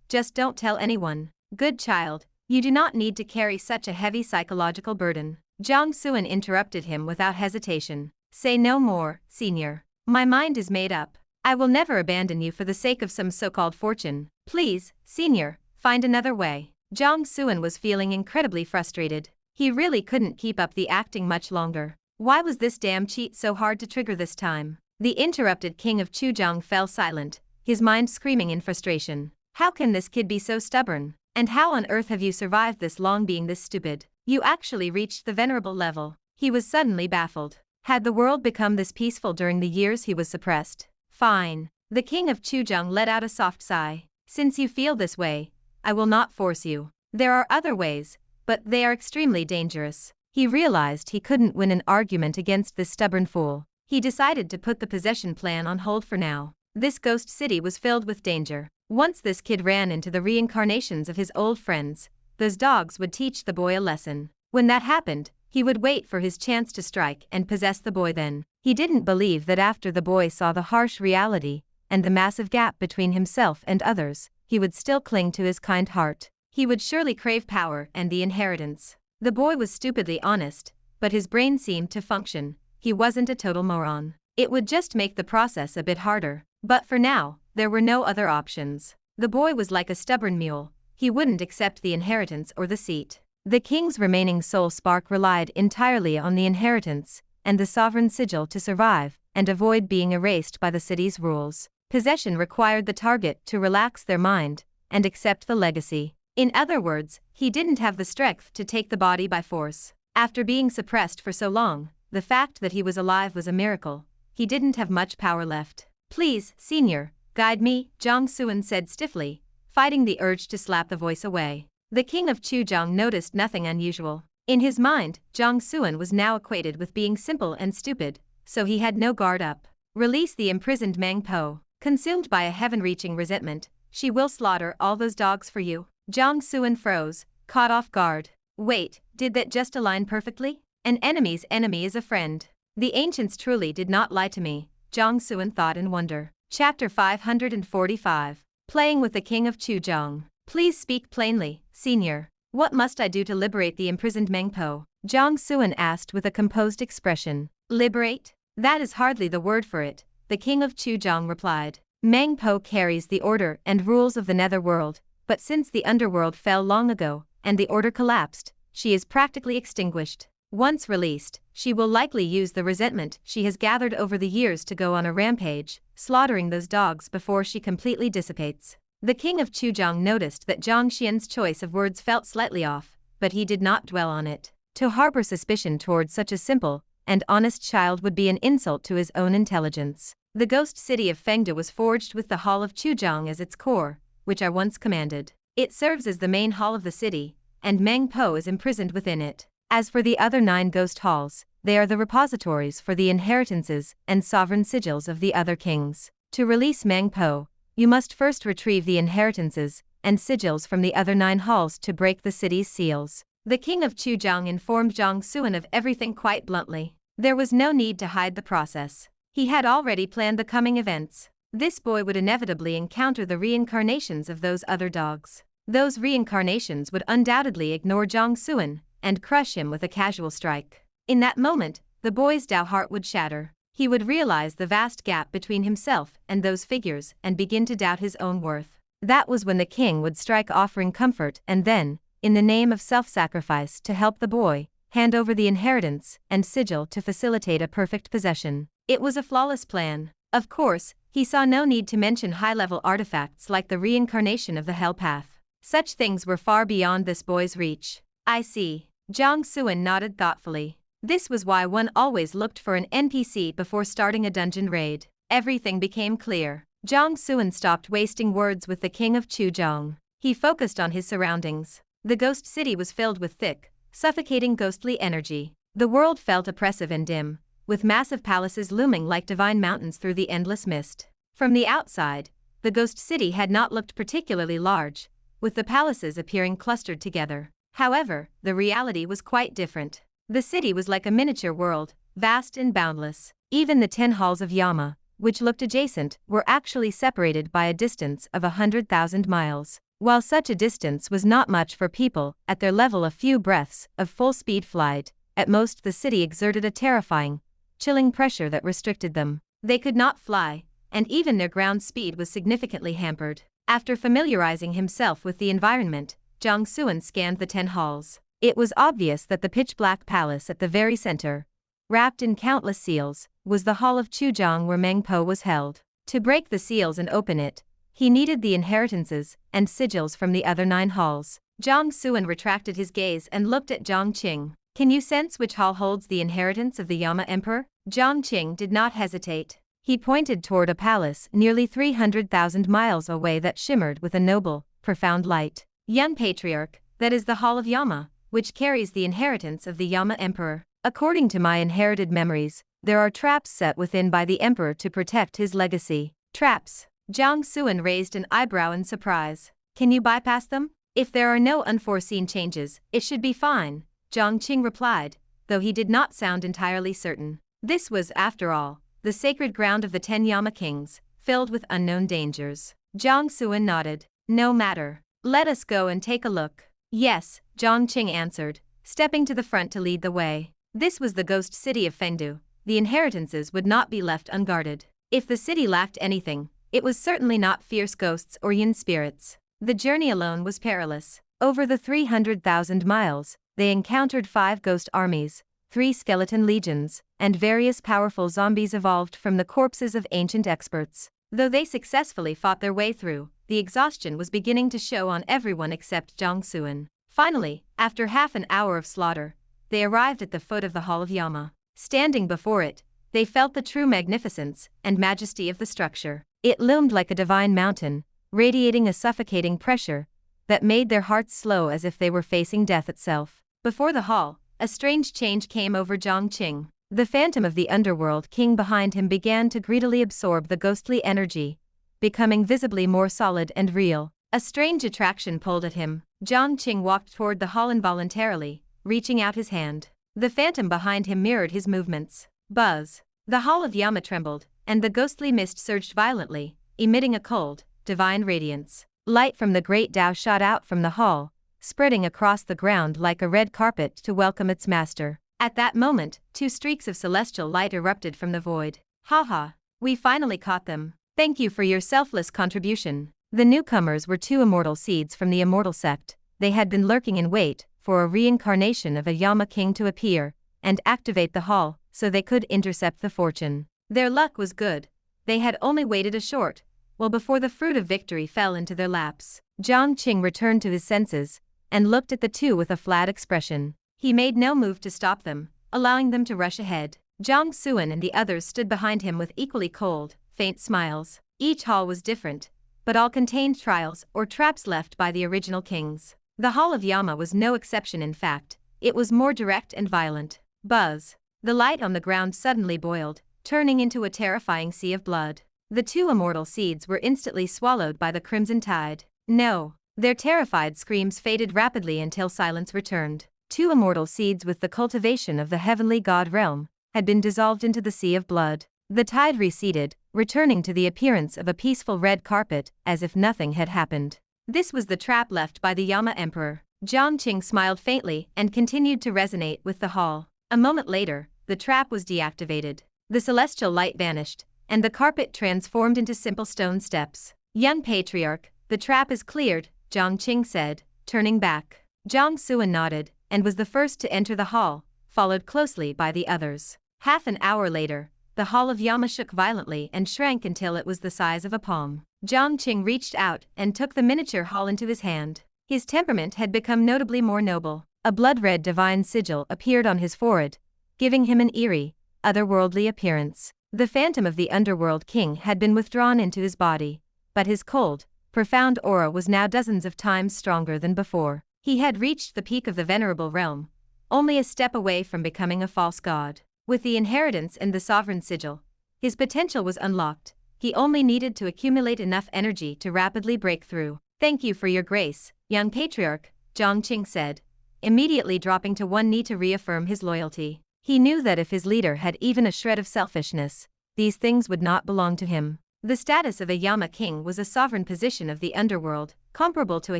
just don't tell anyone. Good child, you do not need to carry such a heavy psychological burden. Jiang Xuan interrupted him without hesitation. "Say no more, senior. My mind is made up. I will never abandon you for the sake of some so-called fortune. Please, senior, find another way." Jiang Xuan was feeling incredibly frustrated. He really couldn't keep up the acting much longer. Why was this damn cheat so hard to trigger this time? The interrupted king of Chujiang fell silent, his mind screaming in frustration. How can this kid be so stubborn? And how on earth have you survived this long being this stupid? You actually reached the venerable level. He was suddenly baffled. Had the world become this peaceful during the years he was suppressed? Fine. The king of Chujiang let out a soft sigh. "Since you feel this way, I will not force you. There are other ways, but they are extremely dangerous." He realized he couldn't win an argument against this stubborn fool. He decided to put the possession plan on hold for now. This ghost city was filled with danger. Once this kid ran into the reincarnations of his old friends, those dogs would teach the boy a lesson. When that happened, he would wait for his chance to strike and possess the boy then. He didn't believe that after the boy saw the harsh reality and the massive gap between himself and others, he would still cling to his kind heart. He would surely crave power and the inheritance. The boy was stupidly honest, but his brain seemed to function. He wasn't a total moron. It would just make the process a bit harder. But for now, there were no other options. The boy was like a stubborn mule. He wouldn't accept the inheritance or the seat. The king's remaining soul spark relied entirely on the inheritance and the sovereign sigil to survive and avoid being erased by the city's rules. Possession required the target to relax their mind and accept the legacy. In other words, he didn't have the strength to take the body by force. After being suppressed for so long, the fact that he was alive was a miracle. He didn't have much power left. Please, senior, guide me, Jiang Xuan said stiffly, fighting the urge to slap the voice away. The king of Chujiang noticed nothing unusual. In his mind, Jiang Xuan was now equated with being simple and stupid, so he had no guard up. Release the imprisoned Meng Po. Consumed by a heaven-reaching resentment, she will slaughter all those dogs for you. Jiang Xuan froze, caught off guard. Wait, did that just align perfectly? An enemy's enemy is a friend. The ancients truly did not lie to me, Jiang Xuan thought in wonder. Chapter 545. Playing with the King of Chujiang. Please speak plainly, senior. What must I do to liberate the imprisoned Meng Po? Jiang Xuan asked with a composed expression. Liberate? That is hardly the word for it, the King of Chujiang replied. Meng Po carries the order and rules of the netherworld, but since the underworld fell long ago, and the order collapsed, she is practically extinguished. Once released, she will likely use the resentment she has gathered over the years to go on a rampage, slaughtering those dogs before she completely dissipates. The King of Chujiang noticed that Jiang Xian's choice of words felt slightly off, but he did not dwell on it. To harbor suspicion towards such a simple and honest child would be an insult to his own intelligence. The ghost city of Fengde was forged with the Hall of Chujiang as its core, which I once commanded. It serves as the main hall of the city, and Meng Po is imprisoned within it. As for the other 9 ghost halls, they are the repositories for the inheritances and sovereign sigils of the other kings. To release Meng Po, you must first retrieve the inheritances and sigils from the other 9 halls to break the city's seals. The King of Chujiang informed Jiang Xuan of everything quite bluntly. There was no need to hide the process. He had already planned the coming events. This boy would inevitably encounter the reincarnations of those other dogs. Those reincarnations would undoubtedly ignore Jiang Xuan and crush him with a casual strike. In that moment, the boy's Dao heart would shatter. He would realize the vast gap between himself and those figures and begin to doubt his own worth. That was when the king would strike, offering comfort, and then, in the name of self-sacrifice to help the boy, hand over the inheritance and sigil to facilitate a perfect possession. It was a flawless plan. Of course, he saw no need to mention high-level artifacts like the reincarnation of the Hell Path. Such things were far beyond this boy's reach. I see. Jiang Xuan nodded thoughtfully. This was why one always looked for an NPC before starting a dungeon raid. Everything became clear. Jiang Xuan stopped wasting words with the King of Chujiang. He focused on his surroundings. The ghost city was filled with thick, suffocating ghostly energy. The world felt oppressive and dim, with massive palaces looming like divine mountains through the endless mist. From the outside, the ghost city had not looked particularly large, with the palaces appearing clustered together. However, the reality was quite different. The city was like a miniature world, vast and boundless. Even the 10 halls of Yama, which looked adjacent, were actually separated by a distance of 100,000 miles. While such a distance was not much for people at their level, a few breaths of full-speed flight, at most the city exerted a terrifying, chilling pressure that restricted them. They could not fly, and even their ground speed was significantly hampered. After familiarizing himself with the environment, Jiang Xuan scanned the 10 halls. It was obvious that the pitch-black palace at the very center, wrapped in countless seals, was the Hall of Chujiang where Meng Po was held. To break the seals and open it, he needed the inheritances and sigils from the other 9 halls. Jiang Xuan retracted his gaze and looked at Jiang Qing. Can you sense which hall holds the inheritance of the Yama Emperor? Jiang Qing did not hesitate. He pointed toward a palace nearly 300,000 miles away that shimmered with a noble, profound light. Young Patriarch, that is the Hall of Yama, which carries the inheritance of the Yama Emperor. According to my inherited memories, there are traps set within by the Emperor to protect his legacy. Traps? Jiang Xuan raised an eyebrow in surprise. Can you bypass them? If there are no unforeseen changes, it should be fine, Jiang Qing replied, though he did not sound entirely certain. This was, after all, the sacred ground of the 10 Yama kings, filled with unknown dangers. Jiang Xuan nodded. No matter. Let us go and take a look. Yes, Jiang Qing answered, stepping to the front to lead the way. This was the ghost city of Fengdu. The inheritances would not be left unguarded. If the city lacked anything, it was certainly not fierce ghosts or yin spirits. The journey alone was perilous. Over the 300,000 miles, they encountered 5 ghost armies, 3 skeleton legions, and various powerful zombies evolved from the corpses of ancient experts. Though they successfully fought their way through, the exhaustion was beginning to show on everyone except Jiang Xuan. Finally, after half an hour of slaughter, they arrived at the foot of the Hall of Yama. Standing before it, they felt the true magnificence and majesty of the structure. It loomed like a divine mountain, radiating a suffocating pressure that made their hearts slow as if they were facing death itself. Before the hall, a strange change came over Zhang Qing. The phantom of the underworld king behind him began to greedily absorb the ghostly energy, becoming visibly more solid and real. A strange attraction pulled at him. Zhang Qing walked toward the hall involuntarily, reaching out his hand. The phantom behind him mirrored his movements. Buzz! The hall of Yama trembled, and the ghostly mist surged violently, emitting a cold, divine radiance. Light from the great Dao shot out from the hall, spreading across the ground like a red carpet to welcome its master. At that moment, 2 streaks of celestial light erupted from the void. Haha! We finally caught them. Thank you for your selfless contribution. The newcomers were 2 immortal seeds from the immortal sect. They had been lurking in wait for a reincarnation of a Yama king to appear and activate the hall so they could intercept the fortune. Their luck was good. They had only waited a short while before the fruit of victory fell into their laps. Zhang Qing returned to his senses and looked at the 2 with a flat expression. He made no move to stop them, allowing them to rush ahead. Jiang Xuan and the others stood behind him with equally cold, faint smiles. Each hall was different, but all contained trials or traps left by the original kings. The Hall of Yama was no exception. In fact, it was more direct and violent. Buzz! The light on the ground suddenly boiled, turning into a terrifying sea of blood. The 2 immortal seeds were instantly swallowed by the crimson tide. No! Their terrified screams faded rapidly until silence returned. 2 immortal seeds with the cultivation of the heavenly god realm had been dissolved into the sea of blood. The tide receded, returning to the appearance of a peaceful red carpet, as if nothing had happened. This was the trap left by the Yama Emperor. Zhang Qing smiled faintly and continued to resonate with the hall. A moment later, the trap was deactivated. The celestial light vanished, and the carpet transformed into simple stone steps. Young Patriarch, the trap is cleared, Zhang Qing said, turning back. Jiang Xuan nodded, and was the first to enter the hall, followed closely by the others. Half an hour later, the Hall of Yama shook violently and shrank until it was the size of a palm. Zhang Qing reached out and took the miniature hall into his hand. His temperament had become notably more noble. A blood-red divine sigil appeared on his forehead, giving him an eerie, otherworldly appearance. The phantom of the underworld king had been withdrawn into his body, but his cold, profound aura was now dozens of times stronger than before. He had reached the peak of the venerable realm, only a step away from becoming a false god. With the inheritance and the sovereign sigil, his potential was unlocked. He only needed to accumulate enough energy to rapidly break through. Thank you for your grace, young patriarch, Zhang Qing said, immediately dropping to one knee to reaffirm his loyalty. He knew that if his leader had even a shred of selfishness, these things would not belong to him. The status of a Yama king was a sovereign position of the underworld, comparable to a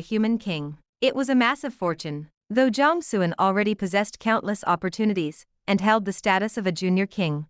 human king. It was a massive fortune. Though Jiang Xuan already possessed countless opportunities and held the status of a junior king,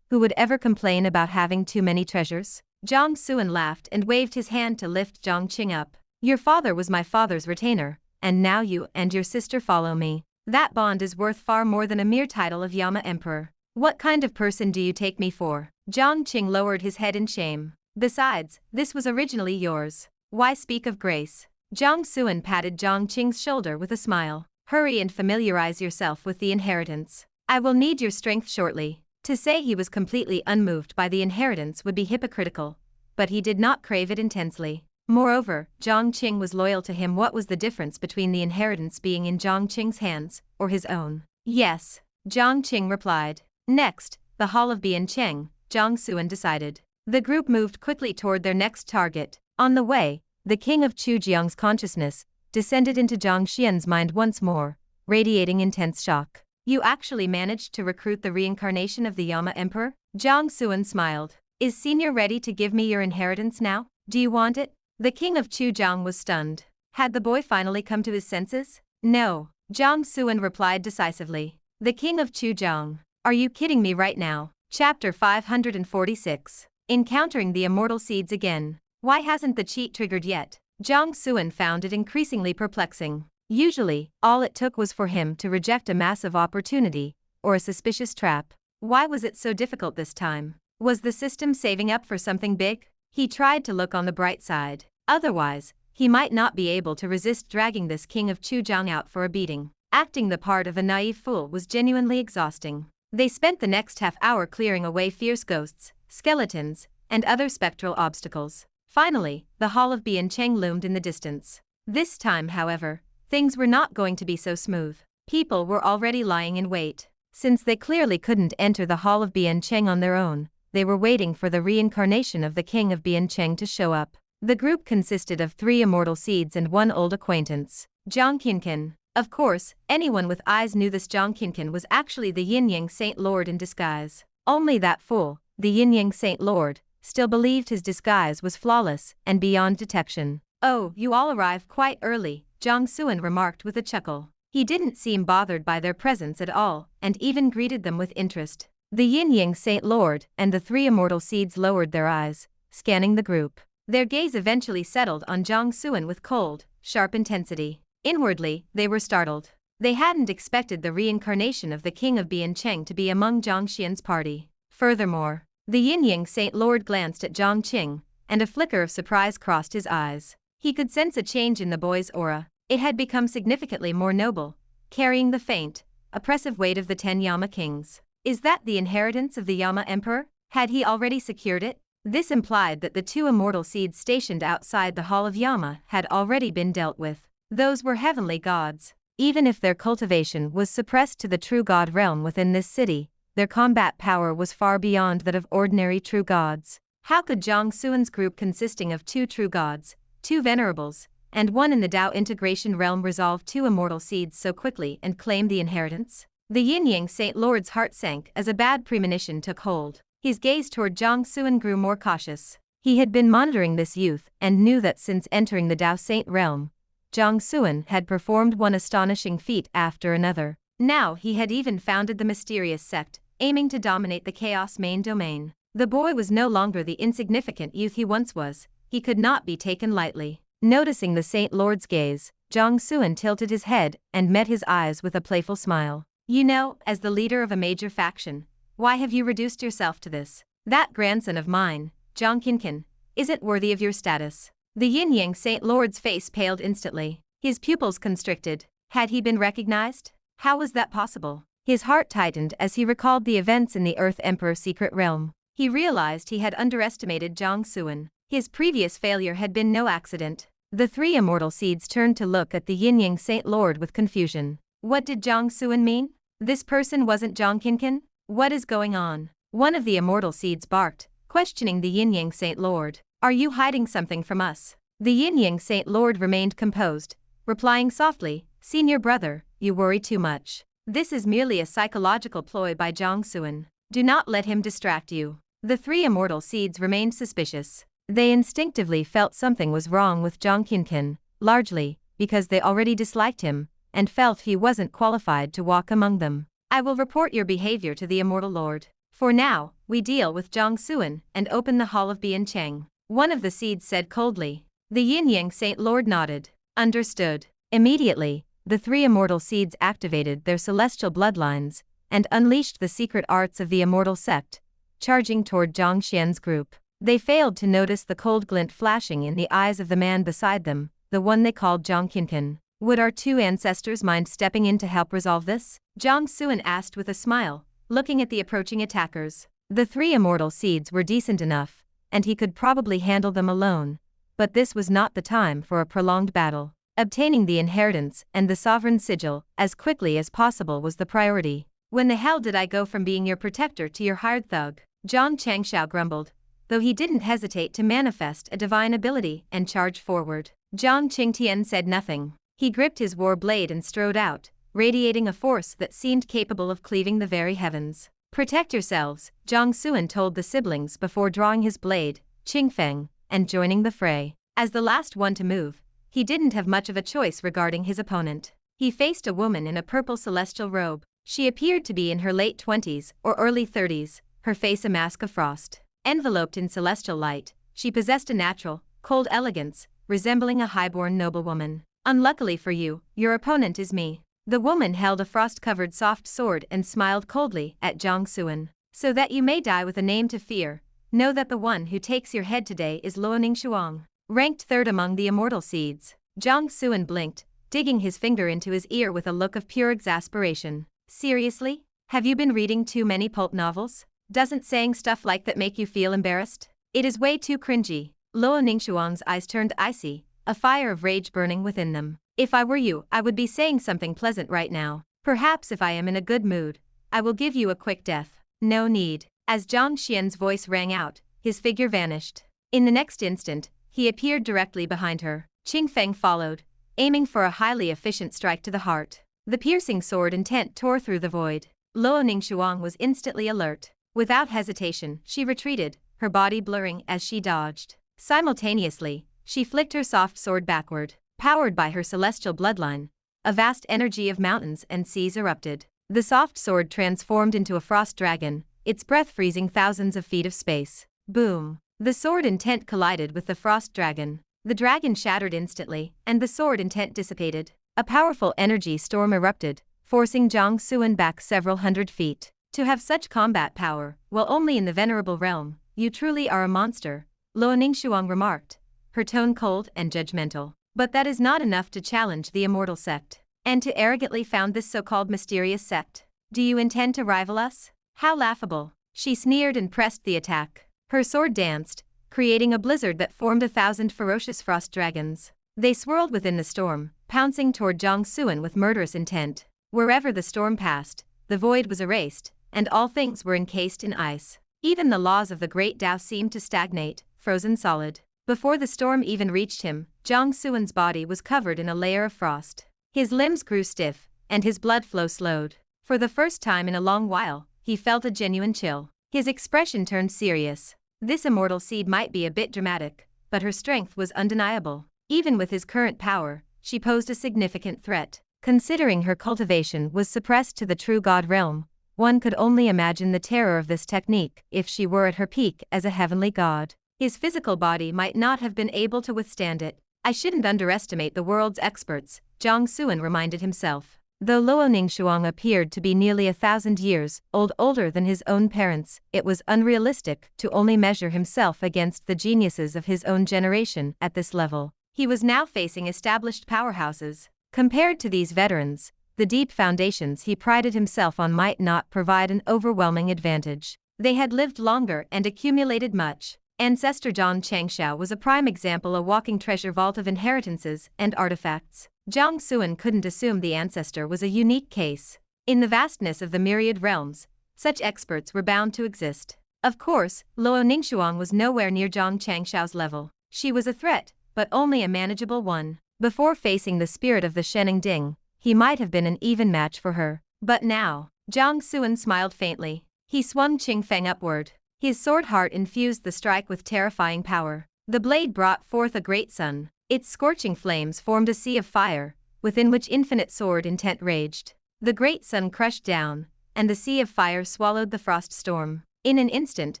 who would ever complain about having too many treasures? Jiang Xuan laughed and waved his hand to lift Zhang Qing up. Your father was my father's retainer, and now you and your sister follow me. That bond is worth far more than a mere title of Yama Emperor. What kind of person do you take me for? Zhang Qing lowered his head in shame. Besides, this was originally yours. Why speak of grace? Jiang Xuan patted Zhang Qing's shoulder with a smile. Hurry and familiarize yourself with the inheritance. I will need your strength shortly. To say he was completely unmoved by the inheritance would be hypocritical, but he did not crave it intensely. Moreover, Zhang Qing was loyal to him. What was the difference between the inheritance being in Zhang Qing's hands or his own? Yes, Zhang Qing replied. Next, the Hall of Biancheng, Jiang Xuan decided. The group moved quickly toward their next target. On the way, the king of Chujiang's consciousness descended into Jiang Xian's mind once more, radiating intense shock. You actually managed to recruit the reincarnation of the Yama Emperor? Jiang Xuan smiled. Is Senior ready to give me your inheritance now? Do you want it? The king of Chujiang was stunned. Had the boy finally come to his senses? No, Jiang Xuan replied decisively. The king of Chujiang. Are you kidding me right now? Chapter 546. Encountering the immortal seeds again. Why hasn't the cheat triggered yet? Jiang Xuan found it increasingly perplexing. Usually, all it took was for him to reject a massive opportunity or a suspicious trap. Why was it so difficult this time? Was the system saving up for something big? He tried to look on the bright side. Otherwise, he might not be able to resist dragging this king of Chujiang out for a beating. Acting the part of a naive fool was genuinely exhausting. They spent the next half-hour clearing away fierce ghosts, skeletons, and other spectral obstacles. Finally, the Hall of Biancheng loomed in the distance. This time, however, things were not going to be so smooth. People were already lying in wait. Since they clearly couldn't enter the Hall of Biancheng on their own, they were waiting for the reincarnation of the King of Biancheng to show up. The group consisted of 3 immortal seeds and 1 old acquaintance, Jiang Xuan. Of course, anyone with eyes knew this Jiang Xuan was actually the Yin-Yang Saint Lord in disguise. Only that fool, the Yin-Yang Saint Lord, still believed his disguise was flawless and beyond detection. "Oh, you all arrived quite early," Jiang Xuan remarked with a chuckle. He didn't seem bothered by their presence at all, and even greeted them with interest. The Yin-Yang Saint Lord and the 3 immortal seeds lowered their eyes, scanning the group. Their gaze eventually settled on Jiang Xuan with cold, sharp intensity. Inwardly, they were startled. They hadn't expected the reincarnation of the King of Biancheng to be among Jiang Xuan's party. Furthermore, the Yin-Yang Saint Lord glanced at Jiang Qing, and a flicker of surprise crossed his eyes. He could sense a change in the boy's aura. It had become significantly more noble, carrying the faint, oppressive weight of the 10 Yama kings. Is that the inheritance of the Yama Emperor? Had he already secured it? This implied that the 2 immortal seeds stationed outside the Hall of Yama had already been dealt with. Those were heavenly gods. Even if their cultivation was suppressed to the true god realm within this city, their combat power was far beyond that of ordinary true gods. How could Jiang Xuan's group consisting of 2 true gods, 2 venerables, and 1 in the Dao integration realm resolve 2 immortal seeds so quickly and claim the inheritance? The Yin-Yang Saint Lord's heart sank as a bad premonition took hold. His gaze toward Jiang Xuan grew more cautious. He had been monitoring this youth and knew that since entering the Dao Saint realm, Jiang Xuan had performed one astonishing feat after another. Now he had even founded the mysterious sect, aiming to dominate the Chaos main domain. The boy was no longer the insignificant youth he once was. He could not be taken lightly. Noticing the Saint Lord's gaze, Jiang Xuan tilted his head and met his eyes with a playful smile. "You know, as the leader of a major faction, why have you reduced yourself to this? That grandson of mine, Jiang Xuan, isn't worthy of your status." The Yin-Yang Saint Lord's face paled instantly. His pupils constricted. Had he been recognized? How was that possible? His heart tightened as he recalled the events in the Earth Emperor secret realm. He realized he had underestimated Jiang Xuan. His previous failure had been no accident. The 3 immortal seeds turned to look at the Yin-Yang Saint Lord with confusion. What did Jiang Xuan mean? This person wasn't Jiang Xuan? What is going on? One of the immortal seeds barked, questioning the Yin-Yang Saint Lord. "Are you hiding something from us?" The Yin-Yang Saint Lord remained composed, replying softly, "Senior brother, you worry too much. This is merely a psychological ploy by Jiang Xuan. Do not let him distract you." The 3 immortal seeds remained suspicious. They instinctively felt something was wrong with Jiang Xuan, largely because they already disliked him and felt he wasn't qualified to walk among them. "I will report your behavior to the Immortal Lord. For now, we deal with Jiang Xuan and open the Hall of Biancheng," one of the seeds said coldly. The Yin-Yang Saint Lord nodded. "Understood." Immediately, the 3 immortal seeds activated their celestial bloodlines and unleashed the secret arts of the immortal sect, charging toward Jiang Xuan's group. They failed to notice the cold glint flashing in the eyes of the man beside them, the one they called Jiang Xuan. "Would our 2 ancestors mind stepping in to help resolve this?" Jiang Xuan asked with a smile, looking at the approaching attackers. The 3 immortal seeds were decent enough, and he could probably handle them alone, but this was not the time for a prolonged battle. Obtaining the inheritance and the sovereign sigil as quickly as possible was the priority. "When the hell did I go from being your protector to your hired thug?" Zhang Changshao grumbled, though he didn't hesitate to manifest a divine ability and charge forward. Jiang Qingtian said nothing. He gripped his war blade and strode out, radiating a force that seemed capable of cleaving the very heavens. "Protect yourselves," Jiang Xuan told the siblings before drawing his blade, Qingfeng, and joining the fray. As the last one to move, he didn't have much of a choice regarding his opponent. He faced a woman in a purple celestial robe. She appeared to be in her late 20s or early 30s, her face a mask of frost. Enveloped in celestial light, she possessed a natural, cold elegance, resembling a highborn noblewoman. "Unluckily for you, your opponent is me." The woman held a frost-covered soft sword and smiled coldly at Jiang Xuan. "So that you may die with a name to fear, know that the one who takes your head today is Luoning Shuang." ranked third among the immortal seeds. Jiang Xuan blinked, digging his finger into his ear with a look of pure exasperation. Seriously? Have you been reading too many pulp novels? Doesn't saying stuff like that make you feel embarrassed? It is way too cringy. Luo Ningxuang's eyes turned icy, a fire of rage burning within them. If I were you, I would be saying something pleasant right now. Perhaps if I am in a good mood, I will give you a quick death. No need. As Jiang Xian's voice rang out, his figure vanished. In the next instant, he appeared directly behind her. Qing Feng followed, aiming for a highly efficient strike to the heart. The piercing sword intent tore through the void. Luo Ningxuang was instantly alert. Without hesitation, she retreated, her body blurring as she dodged. Simultaneously, she flicked her soft sword backward. Powered by her celestial bloodline, a vast energy of mountains and seas erupted. The soft sword transformed into a frost dragon, its breath freezing thousands of feet of space. Boom! The sword intent collided with the frost dragon. The dragon shattered instantly, and the sword intent dissipated. A powerful energy storm erupted, forcing Jiang Xuan back several hundred feet. To have such combat power, while only in the venerable realm, you truly are a monster, Luo Ningxuang remarked, her tone cold and judgmental. But that is not enough to challenge the immortal sect, and to arrogantly found this so-called mysterious sect. Do you intend to rival us? How laughable. She sneered and pressed the attack. Her sword danced, creating a blizzard that formed 1,000 ferocious frost dragons. They swirled within the storm, pouncing toward Jiang Xuan with murderous intent. Wherever the storm passed, the void was erased, and all things were encased in ice. Even the laws of the Great Dao seemed to stagnate, frozen solid. Before the storm even reached him, Jiang Xuan's body was covered in a layer of frost. His limbs grew stiff, and his blood flow slowed. For the first time in a long while, he felt a genuine chill. His expression turned serious. This immortal seed might be a bit dramatic, but her strength was undeniable. Even with his current power, she posed a significant threat. Considering her cultivation was suppressed to the true god realm, one could only imagine the terror of this technique if she were at her peak as a heavenly god. His physical body might not have been able to withstand it. I shouldn't underestimate the world's experts, Jiang Xuan reminded himself. Though Luo Ningxuang appeared to be nearly 1,000 years older than his own parents, it was unrealistic to only measure himself against the geniuses of his own generation at this level. He was now facing established powerhouses. Compared to these veterans, the deep foundations he prided himself on might not provide an overwhelming advantage. They had lived longer and accumulated much. Ancestor Zhang Changshao was a prime example, a walking treasure vault of inheritances and artifacts. Jiang Xuan couldn't assume the ancestor was a unique case. In the vastness of the myriad realms, such experts were bound to exist. Of course, Luo Ningxuang was nowhere near Zhang Changshao's level. She was a threat, but only a manageable one. Before facing the spirit of the Shennong Ding, he might have been an even match for her. But now, Jiang Xuan smiled faintly. He swung Qing Feng upward. His sword heart infused the strike with terrifying power. The blade brought forth a great sun. Its scorching flames formed a sea of fire, within which infinite sword intent raged. The great sun crushed down, and the sea of fire swallowed the frost storm. In an instant,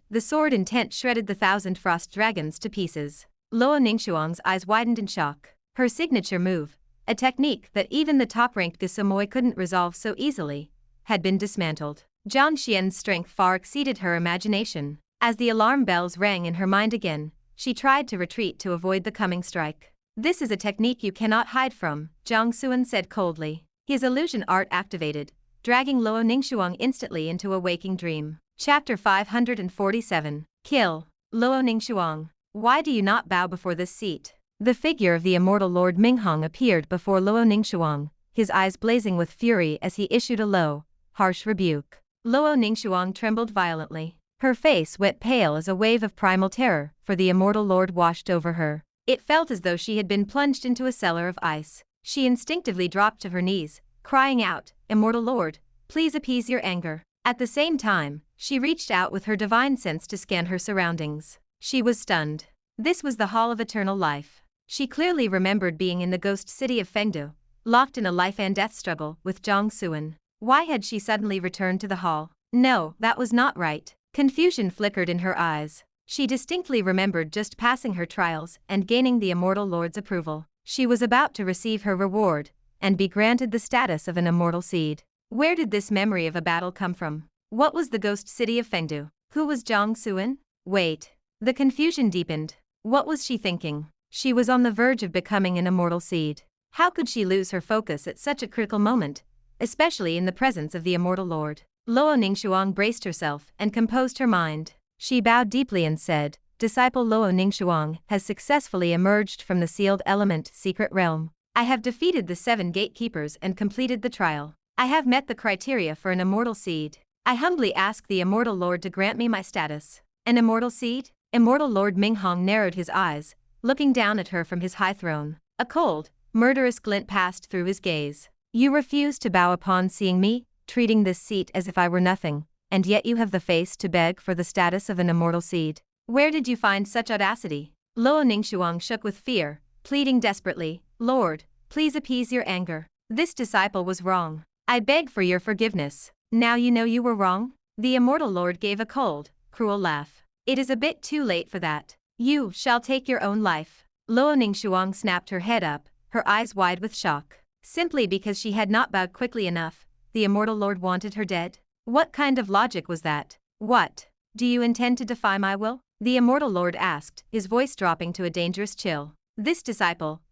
the sword intent shredded the 1,000 frost dragons to pieces. Luo Ningxuang's eyes widened in shock. Her signature move, a technique that even the top-ranked Gesumoy couldn't resolve so easily, had been dismantled. Jiang Xian's strength far exceeded her imagination. As the alarm bells rang in her mind again, she tried to retreat to avoid the coming strike. This is a technique you cannot hide from, Jiang Xuan said coldly. His illusion art activated, dragging Luo Ningxuang instantly into a waking dream. Chapter 547. Kill. Luo Ningxuang. Why do you not bow before this seat? The figure of the immortal Lord Minghong appeared before Luo Ningxuang, his eyes blazing with fury as he issued a low, harsh rebuke. Luo Ningxuang trembled violently. Her face went pale as a wave of primal terror for the immortal lord washed over her. It felt as though she had been plunged into a cellar of ice. She instinctively dropped to her knees, crying out, "Immortal Lord, please appease your anger." At the same time, she reached out with her divine sense to scan her surroundings. She was stunned. This was the Hall of Eternal Life. She clearly remembered being in the ghost city of Fengdu, locked in a life and death struggle with Jiang Xuan. Why had she suddenly returned to the hall? No, that was not right. Confusion flickered in her eyes. She distinctly remembered just passing her trials and gaining the immortal lord's approval. She was about to receive her reward and be granted the status of an immortal seed. Where did this memory of a battle come from? What was the ghost city of Fengdu? Who was Jiang Xuan? Wait. The confusion deepened. What was she thinking? She was on the verge of becoming an immortal seed. How could she lose her focus at such a critical moment, especially in the presence of the immortal lord? Luo Ningxuang braced herself and composed her mind. She bowed deeply and said, Disciple Luo Ningxuang has successfully emerged from the sealed element secret realm. I have defeated the 7 gatekeepers and completed the trial. I have met the criteria for an immortal seed. I humbly ask the immortal lord to grant me my status. An immortal seed? Immortal Lord Minghong narrowed his eyes, looking down at her from his high throne. A cold, murderous glint passed through his gaze. You refuse to bow upon seeing me, treating this seat as if I were nothing, and yet you have the face to beg for the status of an immortal seed. Where did you find such audacity? Luo Ningxuang shook with fear, pleading desperately, Lord, please appease your anger. This disciple was wrong. I beg for your forgiveness. Now you know you were wrong? The immortal lord gave a cold, cruel laugh. It is a bit too late for that. You shall take your own life. Luo Ningxuang snapped her head up, her eyes wide with shock. Simply because she had not bowed quickly enough, the immortal lord wanted her dead? What kind of logic was that? What? Do you intend to defy my will? The immortal lord asked, his voice dropping to a dangerous chill. This disciple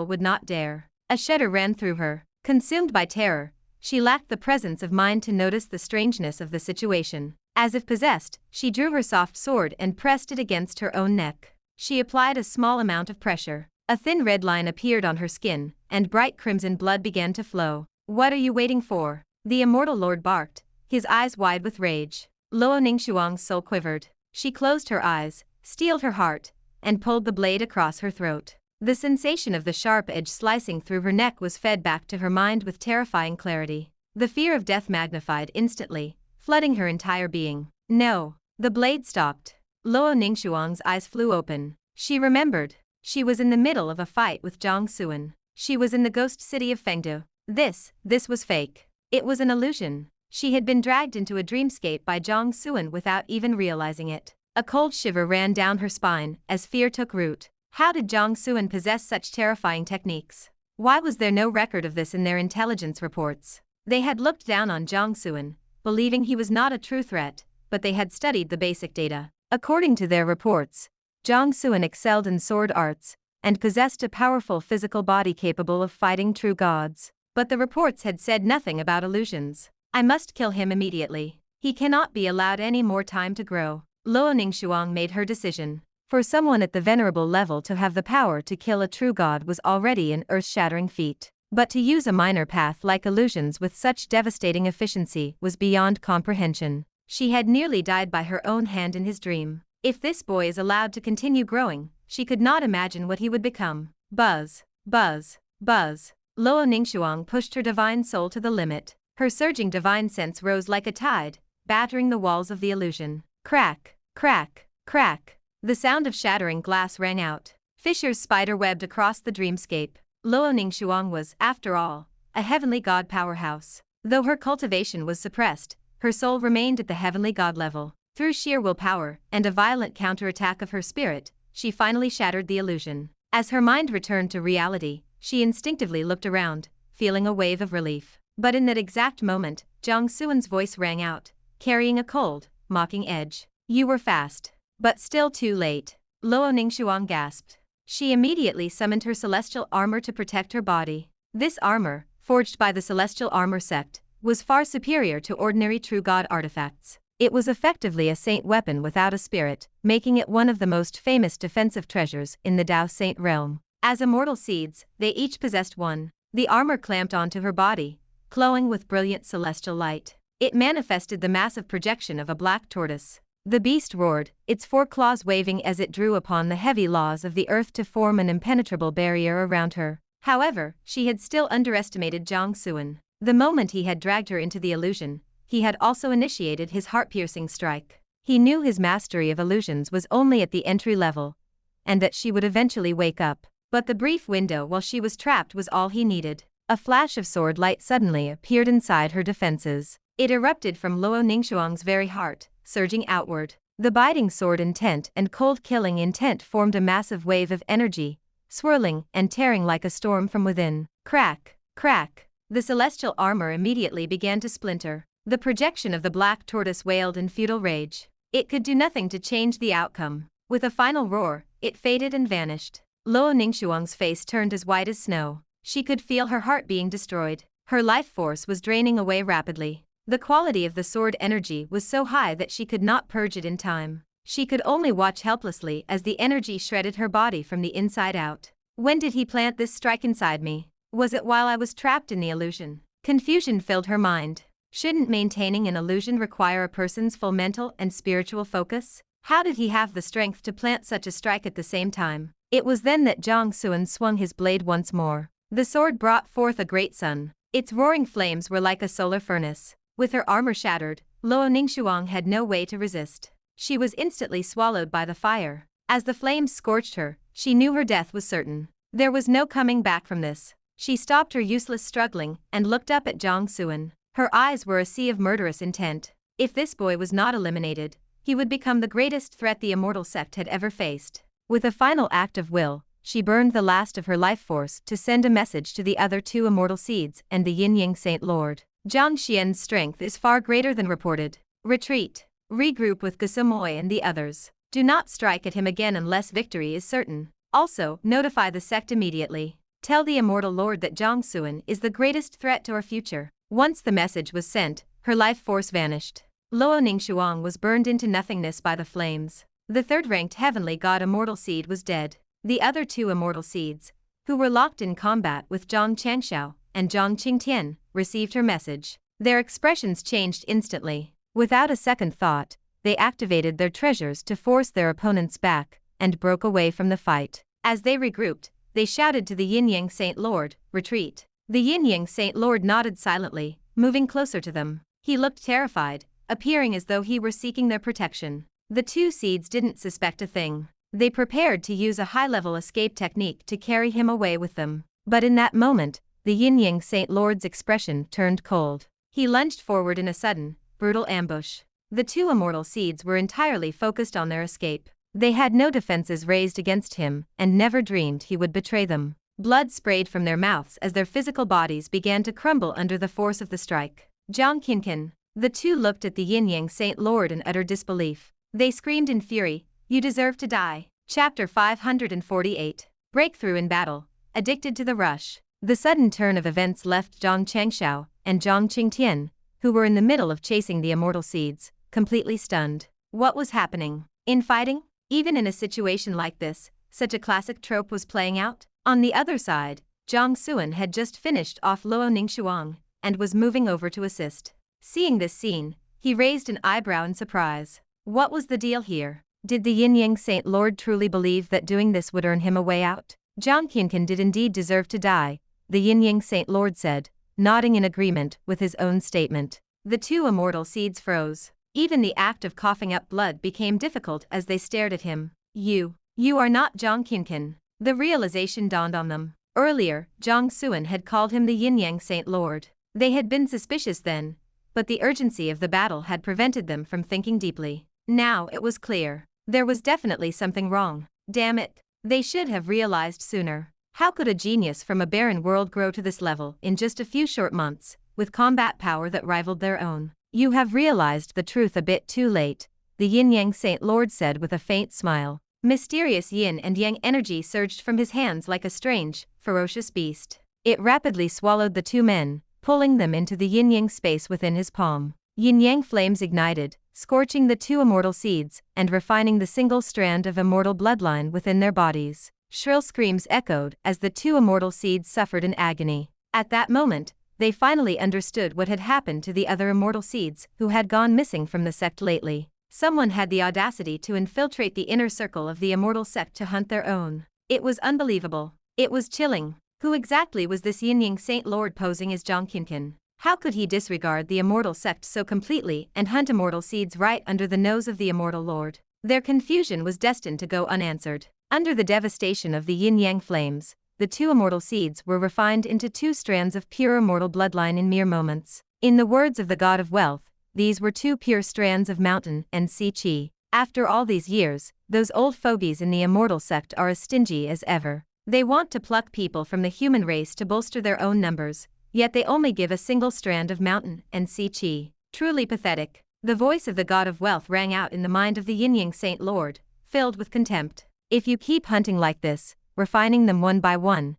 would not dare. A shudder ran through her. Consumed by terror, she lacked the presence of mind to notice the strangeness of the situation. As if possessed, she drew her soft sword and pressed it against her own neck. She applied a small amount of pressure. A thin red line appeared on her skin, and bright crimson blood began to flow. What are you waiting for? The immortal lord barked, his eyes wide with rage. Luo Ningxuang's soul quivered. She closed her eyes, steeled her heart, and pulled the blade across her throat. The sensation of the sharp edge slicing through her neck was fed back to her mind with terrifying clarity. The fear of death magnified instantly, flooding her entire being. No. The blade stopped. Luo Ningxuang's eyes flew open. She remembered. She was in the middle of a fight with Jiang Xuan. She was in the ghost city of Fengdu. This was fake. It was an illusion. She had been dragged into a dreamscape by Jiang Xuan without even realizing it. A cold shiver ran down her spine as fear took root. How did Jiang Xuan possess such terrifying techniques? Why was there no record of this in their intelligence reports? They had looked down on Jiang Xuan, believing he was not a true threat, but they had studied the basic data. According to their reports, Jiang Xuan excelled in sword arts and possessed a powerful physical body capable of fighting true gods. But the reports had said nothing about illusions. I must kill him immediately. He cannot be allowed any more time to grow. Luo Ningxuang made her decision. For someone at the venerable level to have the power to kill a true god was already an earth-shattering feat. But to use a minor path like illusions with such devastating efficiency was beyond comprehension. She had nearly died by her own hand in his dream. If this boy is allowed to continue growing, she could not imagine what he would become. Buzz, buzz, buzz. Luo Ningxuang pushed her divine soul to the limit. Her surging divine sense rose like a tide, battering the walls of the illusion. Crack, crack, crack. The sound of shattering glass rang out. Fissures spider-webbed across the dreamscape. Luo Ningxuang was, after all, a heavenly god powerhouse. Though her cultivation was suppressed, her soul remained at the heavenly god level. Through sheer willpower and a violent counterattack of her spirit, she finally shattered the illusion. As her mind returned to reality, she instinctively looked around, feeling a wave of relief. But in that exact moment, Jiang Xuan's voice rang out, carrying a cold, mocking edge. You were fast. But still too late. Luo Ningxuang gasped. She immediately summoned her celestial armor to protect her body. This armor, forged by the celestial armor sect, was far superior to ordinary true god artifacts. It was effectively a saint weapon without a spirit, making it one of the most famous defensive treasures in the Dao Saint realm. As immortal seeds, they each possessed one. The armor clamped onto her body, glowing with brilliant celestial light. It manifested the massive projection of a black tortoise. The beast roared, its 4 claws waving as it drew upon the heavy laws of the earth to form an impenetrable barrier around her. However, she had still underestimated Jiang Xuan. The moment he had dragged her into the illusion, he had also initiated his heart-piercing strike. He knew his mastery of illusions was only at the entry level, and that she would eventually wake up. But the brief window while she was trapped was all he needed. A flash of sword light suddenly appeared inside her defenses. It erupted from Luo Ningxuang's very heart, surging outward. The biting sword intent and cold killing intent formed a massive wave of energy, swirling and tearing like a storm from within. Crack, crack. The celestial armor immediately began to splinter. The projection of the black tortoise wailed in futile rage. It could do nothing to change the outcome. With a final roar, it faded and vanished. Luo Ningxuang's face turned as white as snow. She could feel her heart being destroyed. Her life force was draining away rapidly. The quality of the sword energy was so high that she could not purge it in time. She could only watch helplessly as the energy shredded her body from the inside out. When did he plant this strike inside me? Was it while I was trapped in the illusion? Confusion filled her mind. Shouldn't maintaining an illusion require a person's full mental and spiritual focus? How did he have the strength to plant such a strike at the same time? It was then that Jiang Xuan swung his blade once more. The sword brought forth a great sun. Its roaring flames were like a solar furnace. With her armor shattered, Luo Ningxuang had no way to resist. She was instantly swallowed by the fire. As the flames scorched her, she knew her death was certain. There was no coming back from this. She stopped her useless struggling and looked up at Jiang Xuan. Her eyes were a sea of murderous intent. If this boy was not eliminated, he would become the greatest threat the immortal sect had ever faced. With a final act of will, she burned the last of her life force to send a message to the other two immortal seeds and the Yin-Yang Saint Lord. Jiang Xian's strength is far greater than reported. Retreat. Regroup with Gusumoy and the others. Do not strike at him again unless victory is certain. Also, notify the sect immediately. Tell the immortal lord that Jiang Xuan is the greatest threat to our future. Once the message was sent, her life force vanished. Luo Ningxuang was burned into nothingness by the flames. The third-ranked heavenly god immortal seed was dead. The other two immortal seeds, who were locked in combat with Zhang Changxiao and Zhang Qingtian, received her message. Their expressions changed instantly. Without a second thought, they activated their treasures to force their opponents back and broke away from the fight. As they regrouped, they shouted to the Yin-Yang Saint Lord, "Retreat." The Yin-Yang Saint Lord nodded silently, moving closer to them. He looked terrified, appearing as though he were seeking their protection. The two seeds didn't suspect a thing. They prepared to use a high-level escape technique to carry him away with them. But in that moment, the Yin-Yang Saint Lord's expression turned cold. He lunged forward in a sudden, brutal ambush. The two immortal seeds were entirely focused on their escape. They had no defenses raised against him and never dreamed he would betray them. Blood sprayed from their mouths as their physical bodies began to crumble under the force of the strike. Jiang Qinqian. The two looked at the Yin-Yang Saint Lord in utter disbelief. They screamed in fury, "You deserve to die." Chapter 548. Breakthrough in battle. Addicted to the rush. The sudden turn of events left Zhang Changxiao and Zhang Qingtian, who were in the middle of chasing the immortal seeds, completely stunned. What was happening? Infighting? Even in a situation like this, such a classic trope was playing out. On the other side, Jiang Xuan had just finished off Luo Ningxuang and was moving over to assist. Seeing this scene, he raised an eyebrow in surprise. What was the deal here? Did the Yin-Yang Saint Lord truly believe that doing this would earn him a way out? Jiang Qinqian did indeed deserve to die, the Yin-Yang Saint Lord said, nodding in agreement with his own statement. The two immortal seeds froze. Even the act of coughing up blood became difficult as they stared at him. You are not Jiang Qinqian. The realization dawned on them. Earlier, Jiang Xuan had called him the Yin-Yang Saint Lord. They had been suspicious then, but the urgency of the battle had prevented them from thinking deeply. Now it was clear. There was definitely something wrong. Damn it. They should have realized sooner. How could a genius from a barren world grow to this level in just a few short months, with combat power that rivaled their own? You have realized the truth a bit too late, the Yin-Yang Saint Lord said with a faint smile. Mysterious yin and yang energy surged from his hands like a strange, ferocious beast. It rapidly swallowed the two men, pulling them into the yin-yang space within his palm. Yin-yang flames ignited, scorching the two immortal seeds and refining the single strand of immortal bloodline within their bodies. Shrill screams echoed as the two immortal seeds suffered in agony. At that moment, they finally understood what had happened to the other immortal seeds who had gone missing from the sect lately. Someone had the audacity to infiltrate the inner circle of the immortal sect to hunt their own. It was unbelievable. It was chilling. Who exactly was this Yin-Yang Saint Lord posing as Jiang Qinqian? How could he disregard the immortal sect so completely and hunt immortal seeds right under the nose of the immortal lord? Their confusion was destined to go unanswered. Under the devastation of the yin-yang flames, the two immortal seeds were refined into two strands of pure immortal bloodline in mere moments. In the words of the god of wealth, these were two pure strands of mountain and sea chi. After all these years, those old fogies in the immortal sect are as stingy as ever. They want to pluck people from the human race to bolster their own numbers, yet they only give a single strand of mountain and sea chi. Truly pathetic. The voice of the god of wealth rang out in the mind of the Yin-Yang Saint Lord, filled with contempt. If you keep hunting like this, refining them one by one.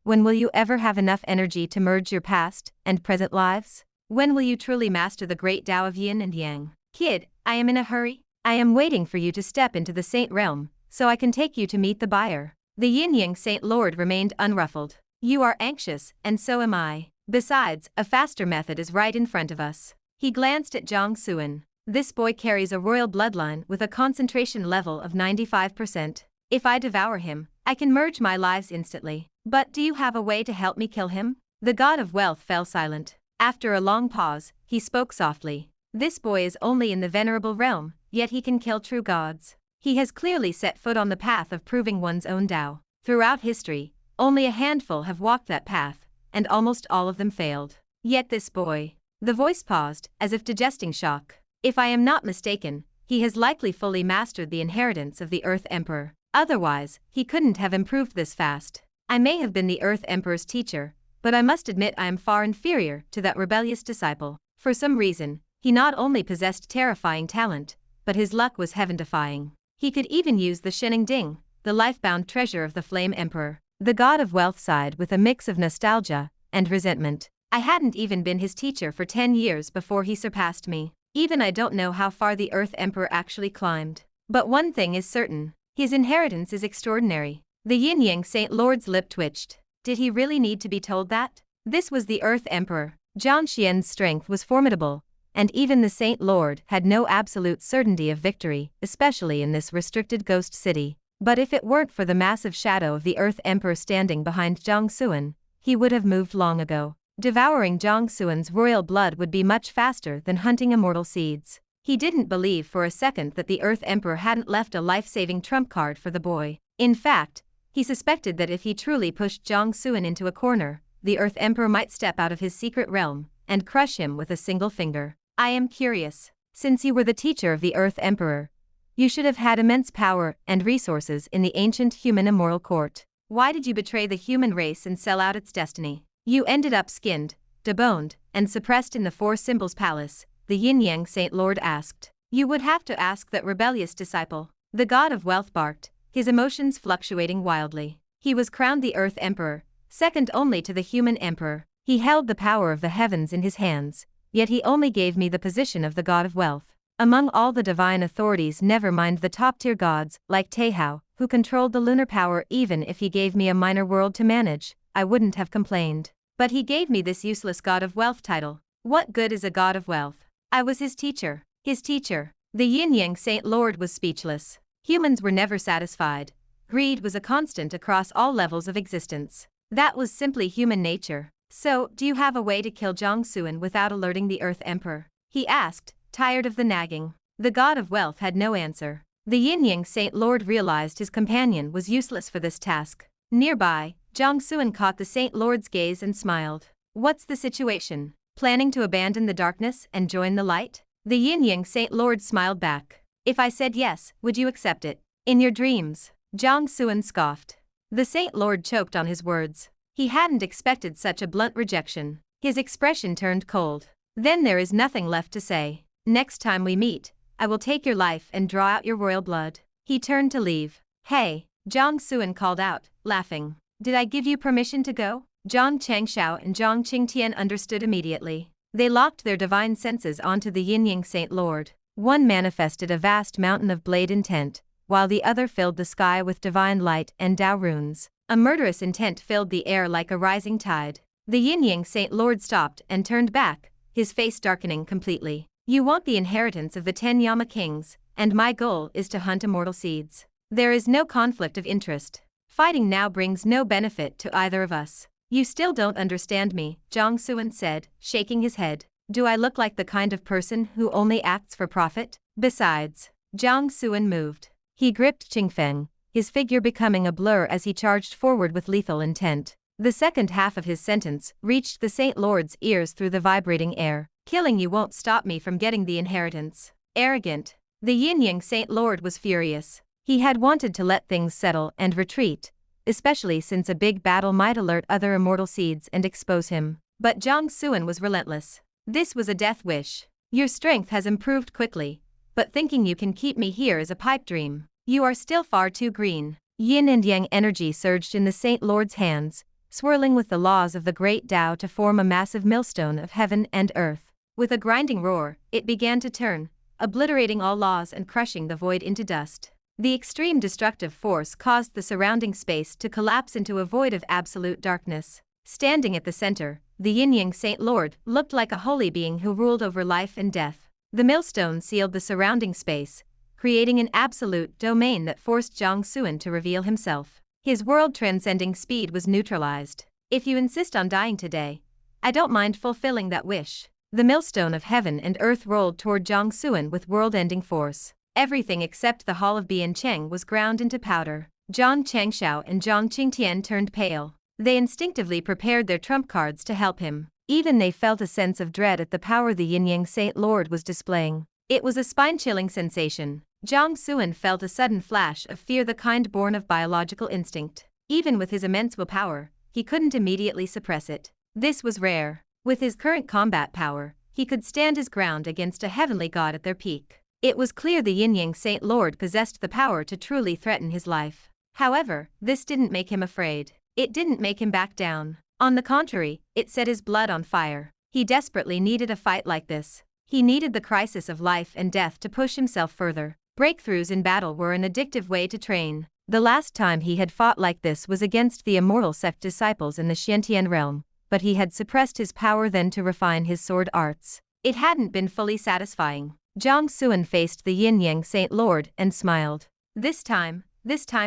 When will you ever have enough energy to merge your past and present lives? When will you truly master the great Tao of yin and yang? Kid, I am in a hurry. I am waiting for you to step into the saint realm, so I can take you to meet the buyer. The yin-yang saint lord remained unruffled. You are anxious, and so am I. Besides, a faster method is right in front of us. He glanced at Jiang Xuan. This boy carries a royal bloodline with a concentration level of 95%. If I devour him, I can merge my lives instantly. But do you have a way to help me kill him? The god of wealth fell silent. After a long pause, he spoke softly. This boy is only in the venerable realm, yet he can kill true gods. He has clearly set foot on the path of proving one's own Tao. Throughout history, only a handful have walked that path, and almost all of them failed. Yet this boy. The voice paused, as if digesting shock. If I am not mistaken, he has likely fully mastered the inheritance of the Earth Emperor. Otherwise, he couldn't have improved this fast. I may have been the Earth Emperor's teacher, but I must admit I am far inferior to that rebellious disciple. For some reason, he not only possessed terrifying talent, but his luck was heaven-defying. He could even use the Shennong Ding, the life-bound treasure of the Flame Emperor. The god of wealth sighed with a mix of nostalgia and resentment. I hadn't even been his teacher for 10 years before he surpassed me. Even I don't know how far the Earth Emperor actually climbed. But one thing is certain. His inheritance is extraordinary. The yin-yang saint lord's lip twitched. Did he really need to be told that? This was the Earth Emperor. Jiang Xuan's strength was formidable, and even the Saint Lord had no absolute certainty of victory, especially in this restricted ghost city. But if it weren't for the massive shadow of the Earth Emperor standing behind Jiang Xuan, he would have moved long ago. Devouring Jiang Xuan's royal blood would be much faster than hunting immortal seeds. He didn't believe for a second that the Earth Emperor hadn't left a life-saving trump card for the boy. In fact, he suspected that if he truly pushed Jiang Xuan into a corner, the Earth Emperor might step out of his secret realm and crush him with a single finger. I am curious. Since you were the teacher of the Earth Emperor, you should have had immense power and resources in the ancient human immoral court. Why did you betray the human race and sell out its destiny? You ended up skinned, deboned, and suppressed in the Four Symbols Palace, the Yin-Yang Saint Lord asked. You would have to ask that rebellious disciple. The god of wealth barked, his emotions fluctuating wildly. He was crowned the Earth Emperor, second only to the human emperor. He held the power of the heavens in his hands, yet he only gave me the position of the god of wealth. Among all the divine authorities, never mind the top-tier gods, like Taihao, who controlled the lunar power. Even if he gave me a minor world to manage, I wouldn't have complained. But he gave me this useless god of wealth title. What good is a god of wealth? I was his teacher. His teacher. The Yin-Yang Saint Lord was speechless. Humans were never satisfied. Greed was a constant across all levels of existence. That was simply human nature. So, do you have a way to kill Jiang Xuan without alerting the Earth Emperor? He asked, tired of the nagging. The god of wealth had no answer. The Yin-Yang Saint Lord realized his companion was useless for this task. Nearby, Jiang Xuan caught the Saint Lord's gaze and smiled. What's the situation? Planning to abandon the darkness and join the light? The Yin-Yang Saint Lord smiled back. If I said yes, would you accept it? In your dreams. Jiang Xuan scoffed. The Saint Lord choked on his words. He hadn't expected such a blunt rejection. His expression turned cold. Then there is nothing left to say. Next time we meet, I will take your life and draw out your royal blood. He turned to leave. Hey, Jiang Xuan called out, laughing. Did I give you permission to go? Zhang Changshao and Zhang Qingtian understood immediately. They locked their divine senses onto the Yin-Yang Saint Lord. One manifested a vast mountain of blade intent, while the other filled the sky with divine light and Tao runes. A murderous intent filled the air like a rising tide. The Yin-Yang Saint Lord stopped and turned back, his face darkening completely. You want the inheritance of the 10 Yama kings, and my goal is to hunt immortal seeds. There is no conflict of interest. Fighting now brings no benefit to either of us. You still don't understand me, Jiang Xuan said, shaking his head. Do I look like the kind of person who only acts for profit? Besides, Jiang Xuan moved. He gripped Qingfeng, his figure becoming a blur as he charged forward with lethal intent. The second half of his sentence reached the Saint Lord's ears through the vibrating air. Killing you won't stop me from getting the inheritance. Arrogant. The Yin-Yang Saint Lord was furious. He had wanted to let things settle and retreat, especially since a big battle might alert other immortal seeds and expose him. But Jiang Xuan was relentless. This was a death wish. Your strength has improved quickly, but thinking you can keep me here is a pipe dream. You are still far too green. Yin and yang energy surged in the Saint Lord's hands, swirling with the laws of the Great Dao to form a massive millstone of heaven and earth. With a grinding roar, it began to turn, obliterating all laws and crushing the void into dust. The extreme destructive force caused the surrounding space to collapse into a void of absolute darkness. Standing at the center, the Yin-Yang Saint Lord looked like a holy being who ruled over life and death. The millstone sealed the surrounding space, creating an absolute domain that forced Jiang Xuan to reveal himself. His world-transcending speed was neutralized. If you insist on dying today, I don't mind fulfilling that wish. The millstone of heaven and earth rolled toward Jiang Xuan with world-ending force. Everything except the Hall of Biancheng was ground into powder. Zhang Changshao and Zhang Qingtian turned pale. They instinctively prepared their trump cards to help him. Even they felt a sense of dread at the power the Yin-Yang Saint Lord was displaying. It was a spine-chilling sensation. Jiang Xuan felt a sudden flash of fear, the kind born of biological instinct. Even with his immense willpower, he couldn't immediately suppress it. This was rare. With his current combat power, he could stand his ground against a heavenly god at their peak. It was clear the Yin-Yang Saint Lord possessed the power to truly threaten his life. However, this didn't make him afraid. It didn't make him back down. On the contrary, it set his blood on fire. He desperately needed a fight like this. He needed the crisis of life and death to push himself further. Breakthroughs in battle were an addictive way to train. The last time he had fought like this was against the immortal sect disciples in the Xiantian realm, but he had suppressed his power then to refine his sword arts. It hadn't been fully satisfying. Jiang Xuan faced the Yin-Yang Saint Lord and smiled. This time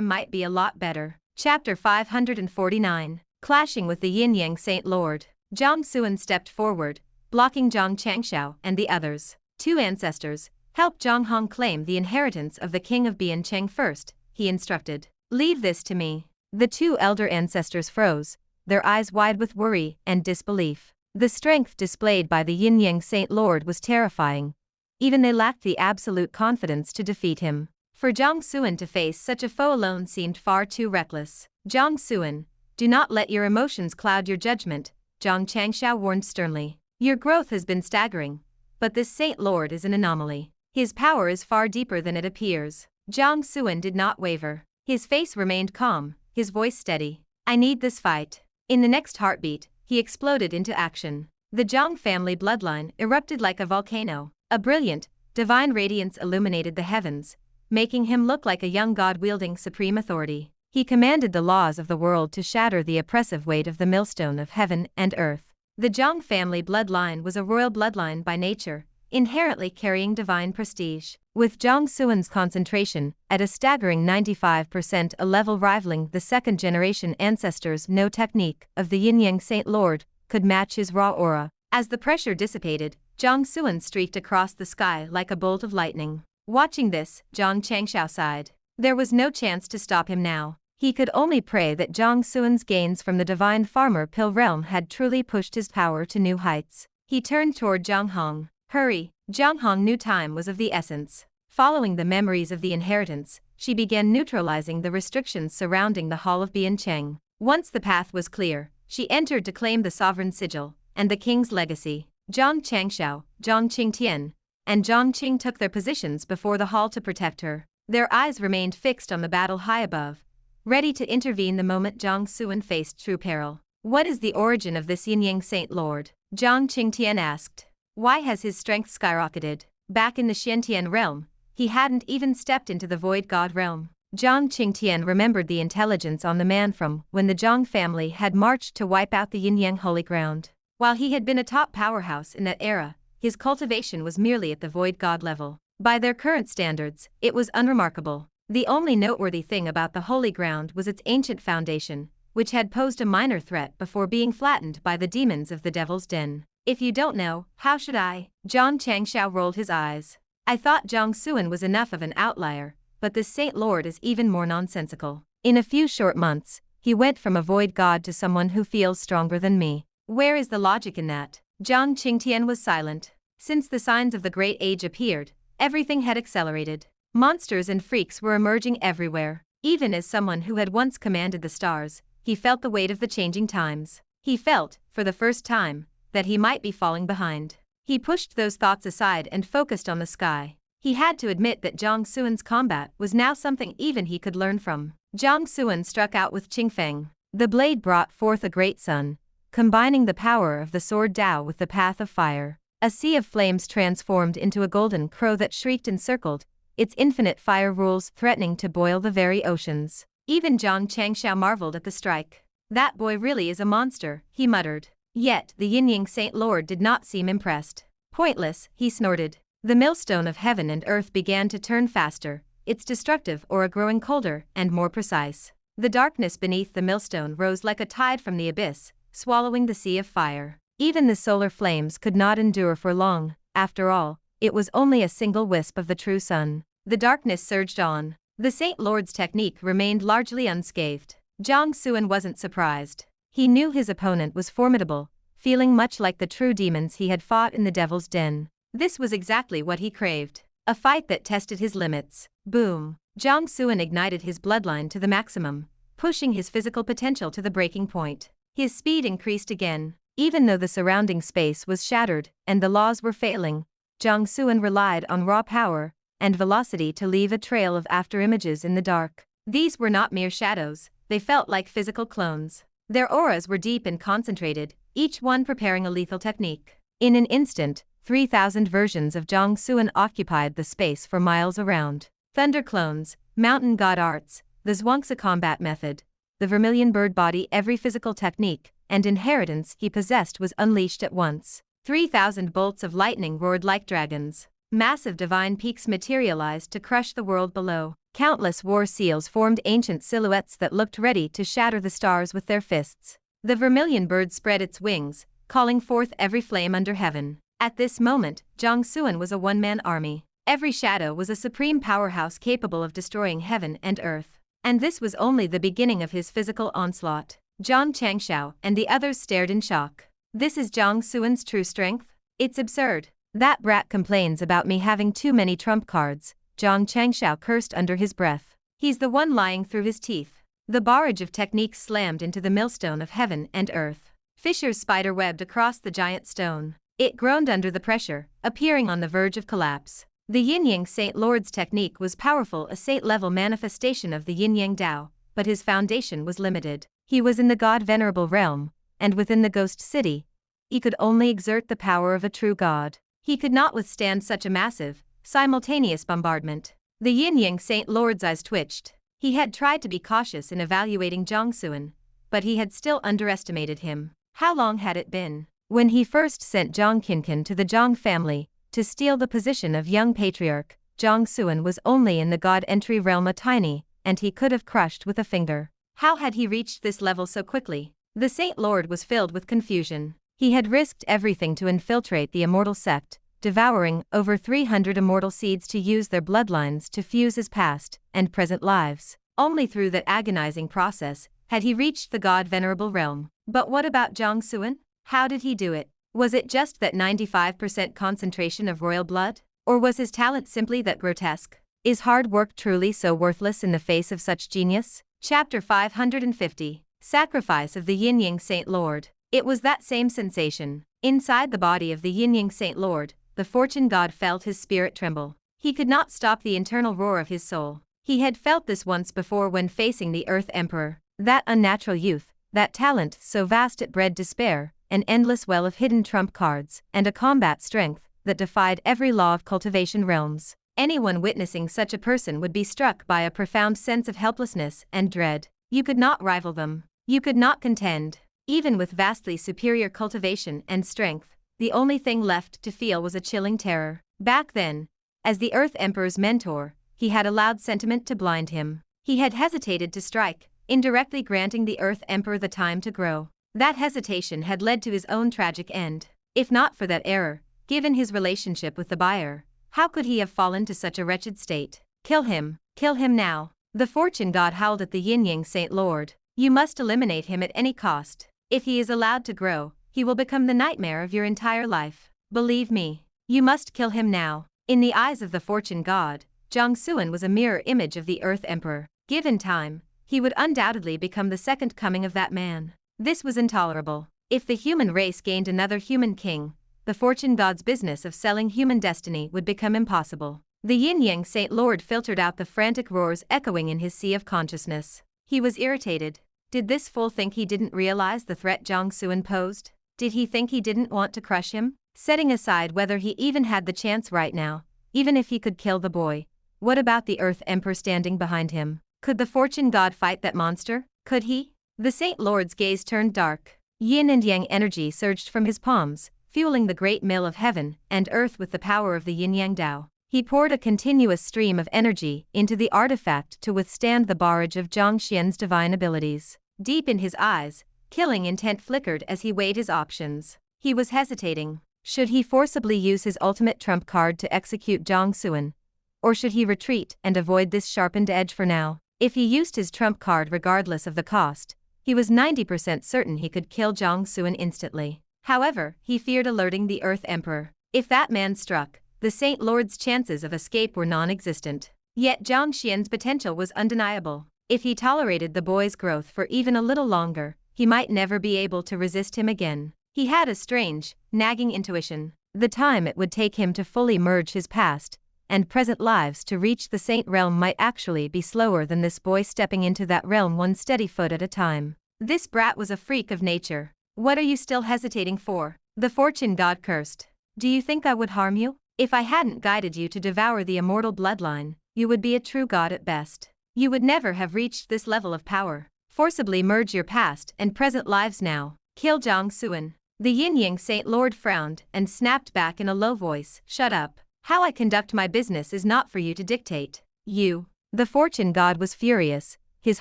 might be a lot better. Chapter 549. Clashing with the Yin-Yang Saint Lord. Jiang Xuan stepped forward, blocking Zhang Changshao and the others. Two ancestors, help Zhang Hong claim the inheritance of the king of Biancheng first, he instructed. Leave this to me. The two elder ancestors froze, their eyes wide with worry and disbelief. The strength displayed by the Yin-Yang Saint Lord was terrifying. Even they lacked the absolute confidence to defeat him. For Jiang Xuan to face such a foe alone seemed far too reckless. Jiang Xuan, do not let your emotions cloud your judgment, Zhang Changshao warned sternly. Your growth has been staggering, but this Saint Lord is an anomaly. His power is far deeper than it appears. Jiang Xuan did not waver. His face remained calm, his voice steady. I need this fight. In the next heartbeat, he exploded into action. The Jiang family bloodline erupted like a volcano. A brilliant, divine radiance illuminated the heavens, making him look like a young god wielding supreme authority. He commanded the laws of the world to shatter the oppressive weight of the millstone of heaven and earth. The Jiang family bloodline was a royal bloodline by nature, inherently carrying divine prestige. With Jiang Xuan's concentration at a staggering 95%, a level rivaling the second-generation ancestors, no technique of the Yin-Yang Saint Lord could match his raw aura. As the pressure dissipated, Jiang Xuan streaked across the sky like a bolt of lightning. Watching this, Zhang Changshao sighed. There was no chance to stop him now. He could only pray that Jiang Xuan's gains from the divine farmer pill realm had truly pushed his power to new heights. He turned toward Zhang Hong. Hurry! Zhang Hong knew time was of the essence. Following the memories of the inheritance, she began neutralizing the restrictions surrounding the Hall of Biancheng. Once the path was clear, she entered to claim the sovereign sigil and the king's legacy. Zhang Changshao, Zhang Qingtian, and Zhang Qing took their positions before the hall to protect her. Their eyes remained fixed on the battle high above, ready to intervene the moment Jiang Xuan faced true peril. What is the origin of this Yin-Yang Saint Lord? Zhang Qingtian asked. Why has his strength skyrocketed? Back in the Xiantian realm, he hadn't even stepped into the Void God realm. Zhang Qingtian remembered the intelligence on the man from when the Zhang family had marched to wipe out the Yin-Yang holy ground. While he had been a top powerhouse in that era, his cultivation was merely at the Void God level. By their current standards, it was unremarkable. The only noteworthy thing about the holy ground was its ancient foundation, which had posed a minor threat before being flattened by the demons of the Devil's Den. If you don't know, how should I? Zhang Changshao rolled his eyes. I thought Jiang Xuan was enough of an outlier, but this Saint Lord is even more nonsensical. In a few short months, he went from a void god to someone who feels stronger than me. Where is the logic in that? Zhang Qingtian was silent. Since the signs of the Great Age appeared, everything had accelerated. Monsters and freaks were emerging everywhere. Even as someone who had once commanded the stars, he felt the weight of the changing times. He felt, for the first time, that he might be falling behind. He pushed those thoughts aside and focused on the sky. He had to admit that Jiang Xuan's combat was now something even he could learn from. Jiang Xuan struck out with Qingfeng. The blade brought forth a great sun, combining the power of the Sword Dao with the path of fire. A sea of flames transformed into a golden crow that shrieked and circled, its infinite fire rules threatening to boil the very oceans. Even Zhang Changshao marveled at the strike. That boy really is a monster, he muttered. Yet, the Yin-Yang Saint Lord did not seem impressed. Pointless, he snorted. The millstone of heaven and earth began to turn faster, its destructive aura growing colder and more precise. The darkness beneath the millstone rose like a tide from the abyss, swallowing the sea of fire. Even the solar flames could not endure for long. After all, it was only a single wisp of the true sun. The darkness surged on. The Saint Lord's technique remained largely unscathed. Jiang Xuan wasn't surprised. He knew his opponent was formidable, feeling much like the true demons he had fought in the Devil's Den. This was exactly what he craved. A fight that tested his limits. Boom! Jiang Xuan ignited his bloodline to the maximum, pushing his physical potential to the breaking point. His speed increased again. Even though the surrounding space was shattered and the laws were failing, Jiang Xuan relied on raw power and velocity to leave a trail of afterimages in the dark. These were not mere shadows, they felt like physical clones. Their auras were deep and concentrated, each one preparing a lethal technique. In an instant, 3,000 versions of Jiang Xuan occupied the space for miles around. Thunder clones, mountain god arts, the Zhuangzi combat method, the vermilion bird body, every physical technique and inheritance he possessed was unleashed at once. 3,000 bolts of lightning roared like dragons. Massive divine peaks materialized to crush the world below. Countless war seals formed ancient silhouettes that looked ready to shatter the stars with their fists. The vermilion bird spread its wings, calling forth every flame under heaven. At this moment, Jiang Xuan was a one-man army. Every shadow was a supreme powerhouse capable of destroying heaven and earth. And this was only the beginning of his physical onslaught. Zhang Changshao and the others stared in shock. This is Jiang Xuan's true strength? It's absurd. That brat complains about me having too many trump cards, Zhang Changshao cursed under his breath. He's the one lying through his teeth. The barrage of techniques slammed into the millstone of heaven and earth. Fissures spider-webbed across the giant stone. It groaned under the pressure, appearing on the verge of collapse. The Yin-Yang Saint Lord's technique was powerful, a saint-level manifestation of the Yin-Yang Dao, but his foundation was limited. He was in the God-venerable realm, and within the ghost city. He could only exert the power of a true god. He could not withstand such a massive, simultaneous bombardment. The Yin-Yang Saint Lord's eyes twitched. He had tried to be cautious in evaluating Jiang Xuan, but he had still underestimated him. How long had it been? When he first sent Jiang Qinqin to the Jiang family to steal the position of young patriarch, Jiang Xuan was only in the god entry realm, a tiny, and he could have crushed with a finger. How had he reached this level so quickly? The Saint Lord was filled with confusion. He had risked everything to infiltrate the immortal sect, devouring over 300 immortal seeds to use their bloodlines to fuse his past and present lives. Only through that agonizing process had he reached the God-venerable realm. But what about Jiang Xuan? How did he do it? Was it just that 95% concentration of royal blood? Or was his talent simply that grotesque? Is hard work truly so worthless in the face of such genius? Chapter 550. Sacrifice of the Yin-Yang Saint Lord. It was that same sensation. Inside the body of the Yin-Yang Saint Lord, the fortune god felt his spirit tremble. He could not stop the internal roar of his soul. He had felt this once before when facing the Earth Emperor. That unnatural youth, that talent so vast it bred despair, an endless well of hidden trump cards, and a combat strength that defied every law of cultivation realms. Anyone witnessing such a person would be struck by a profound sense of helplessness and dread. You could not rival them. You could not contend. Even with vastly superior cultivation and strength, the only thing left to feel was a chilling terror. Back then, as the Earth Emperor's mentor, he had allowed sentiment to blind him. He had hesitated to strike, indirectly granting the Earth Emperor the time to grow. That hesitation had led to his own tragic end. If not for that error, given his relationship with the buyer, how could he have fallen to such a wretched state? Kill him now. The fortune god howled at the Yin-Yang Saint Lord. You must eliminate him at any cost. If he is allowed to grow, he will become the nightmare of your entire life. Believe me, you must kill him now. In the eyes of the fortune god, Jiang Xuan was a mirror image of the Earth Emperor. Given time, he would undoubtedly become the second coming of that man. This was intolerable. If the human race gained another human king, the fortune god's business of selling human destiny would become impossible. The yin-yang Saint Lord filtered out the frantic roars echoing in his sea of consciousness. He was irritated. Did this fool think he didn't realize the threat Jiang Xuan posed? Did he think he didn't want to crush him? Setting aside whether he even had the chance right now, even if he could kill the boy, what about the Earth Emperor standing behind him? Could the Fortune God fight that monster? Could he? The Saint Lord's gaze turned dark. Yin and yang energy surged from his palms, fueling the great mill of heaven and earth with the power of the yin-yang Dao. He poured a continuous stream of energy into the artifact to withstand the barrage of Jiang Xuan's divine abilities. Deep in his eyes, killing intent flickered as he weighed his options. He was hesitating. Should he forcibly use his ultimate trump card to execute Jiang Xuan? Or should he retreat and avoid this sharpened edge for now? If he used his trump card regardless of the cost, he was 90% certain he could kill Jiang Xuan instantly. However, he feared alerting the Earth Emperor. If that man struck, the Saint Lord's chances of escape were non-existent. Yet Jiang Xuan's potential was undeniable. If he tolerated the boy's growth for even a little longer, he might never be able to resist him again. He had a strange, nagging intuition. The time it would take him to fully merge his past and present lives to reach the Saint realm might actually be slower than this boy stepping into that realm one steady foot at a time. This brat was a freak of nature. What are you still hesitating for? The Fortune God cursed. Do you think I would harm you? If I hadn't guided you to devour the immortal bloodline, you would be a true god at best. You would never have reached this level of power. Forcibly merge your past and present lives now. Kill Jiang Xuan. The yin-yang Saint Lord frowned and snapped back in a low voice. Shut up. How I conduct my business is not for you to dictate. You. The Fortune God was furious, his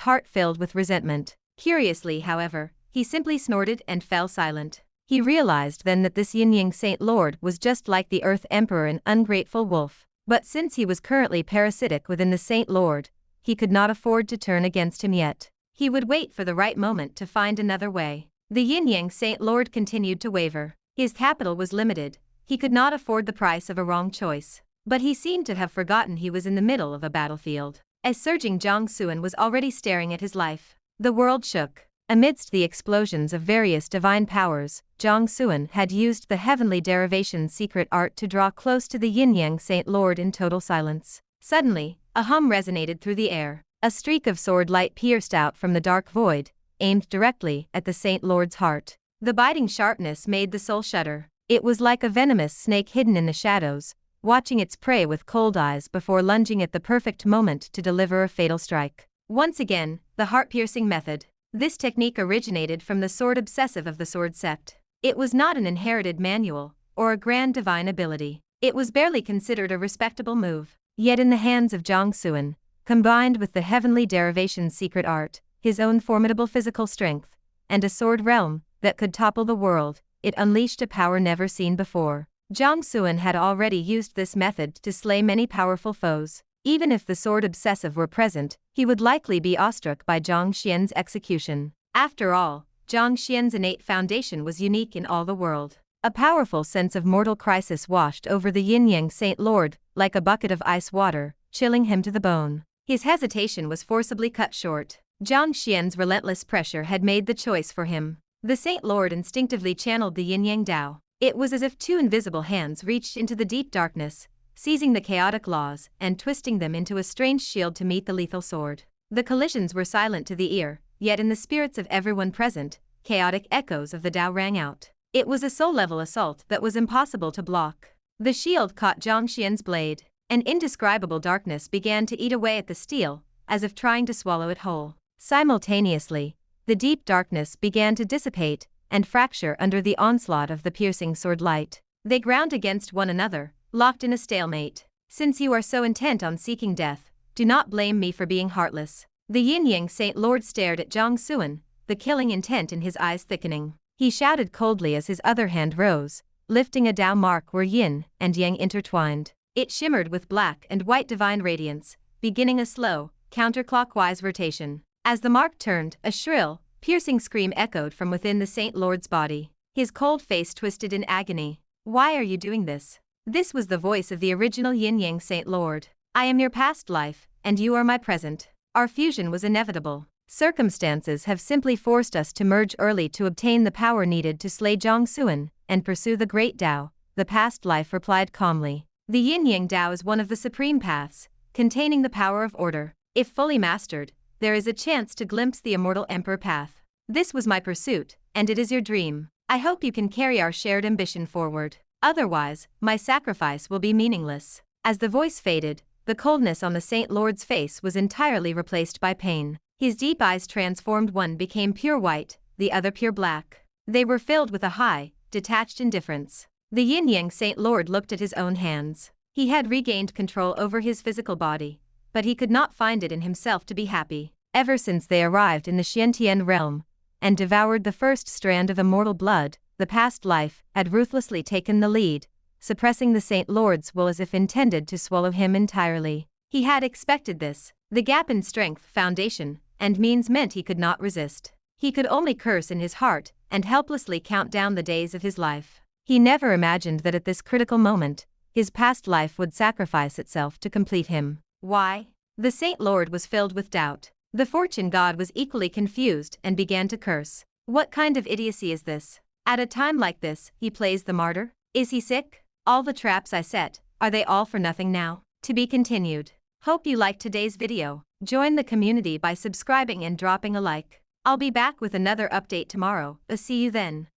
heart filled with resentment. Curiously, however, he simply snorted and fell silent. He realized then that this yin-yang Saint Lord was just like the Earth Emperor, an ungrateful wolf. But since he was currently parasitic within the Saint Lord, he could not afford to turn against him yet. He would wait for the right moment to find another way. The yin-yang Saint Lord continued to waver. His capital was limited. He could not afford the price of a wrong choice. But he seemed to have forgotten he was in the middle of a battlefield. As surging Jiang Xuan was already staring at his life. The world shook. Amidst the explosions of various divine powers, Jiang Xuan had used the heavenly derivation secret art to draw close to the yin-yang Saint Lord in total silence. Suddenly, a hum resonated through the air. A streak of sword light pierced out from the dark void, aimed directly at the Saint Lord's heart. The biting sharpness made the soul shudder. It was like a venomous snake hidden in the shadows, watching its prey with cold eyes before lunging at the perfect moment to deliver a fatal strike. Once again, the heart-piercing method. This technique originated from the sword obsessive of the sword sect. It was not an inherited manual, or a grand divine ability. It was barely considered a respectable move. Yet in the hands of Jiang Xuan, combined with the heavenly derivation secret art, his own formidable physical strength, and a sword realm that could topple the world, it unleashed a power never seen before. Jiang Xuan had already used this method to slay many powerful foes. Even if the sword obsessive were present, he would likely be awestruck by Jiang Xuan's execution. After all, Jiang Xuan's innate foundation was unique in all the world. A powerful sense of mortal crisis washed over the yin-yang Saint Lord, like a bucket of ice water, chilling him to the bone. His hesitation was forcibly cut short. Jiang Xuan's relentless pressure had made the choice for him. The Saint Lord instinctively channeled the yin-yang Dao. It was as if two invisible hands reached into the deep darkness, seizing the chaotic laws and twisting them into a strange shield to meet the lethal sword. The collisions were silent to the ear, yet in the spirits of everyone present, chaotic echoes of the Dao rang out. It was a soul-level assault that was impossible to block. The shield caught Jiang Xuan's blade. An indescribable darkness began to eat away at the steel, as if trying to swallow it whole. Simultaneously, the deep darkness began to dissipate and fracture under the onslaught of the piercing sword light. They ground against one another, locked in a stalemate. Since you are so intent on seeking death, do not blame me for being heartless. The yin-yang Saint Lord stared at Jiang Xuan, the killing intent in his eyes thickening. He shouted coldly as his other hand rose, lifting a Dao mark where yin and yang intertwined. It shimmered with black and white divine radiance, beginning a slow, counterclockwise rotation. As the mark turned, a shrill, piercing scream echoed from within the Saint Lord's body. His cold face twisted in agony. Why are you doing this? This was the voice of the original yin-yang Saint Lord. I am your past life, and you are my present. Our fusion was inevitable. Circumstances have simply forced us to merge early to obtain the power needed to slay Jiang Xuan and pursue the great Dao, the past life replied calmly. The Yin-Yang Dao is one of the supreme paths, containing the power of order. If fully mastered, there is a chance to glimpse the immortal emperor path. This was my pursuit, and it is your dream. I hope you can carry our shared ambition forward. Otherwise, my sacrifice will be meaningless. As the voice faded, the coldness on the Saint Lord's face was entirely replaced by pain. His deep eyes transformed, one became pure white, the other pure black. They were filled with a high, detached indifference. The Yin-Yang Saint Lord looked at his own hands. He had regained control over his physical body, but he could not find it in himself to be happy. Ever since they arrived in the Xiantian realm and devoured the first strand of immortal blood, the past life had ruthlessly taken the lead, suppressing the Saint Lord's will as if intended to swallow him entirely. He had expected this. The gap in strength, foundation, and means meant he could not resist. He could only curse in his heart and helplessly count down the days of his life. He never imagined that at this critical moment, his past life would sacrifice itself to complete him. Why? The Saint Lord was filled with doubt. The fortune god was equally confused and began to curse. What kind of idiocy is this? At a time like this, he plays the martyr? Is he sick? All the traps I set, are they all for nothing now? To be continued. Hope you liked today's video. Join the community by subscribing and dropping a like. I'll be back with another update tomorrow. See you then.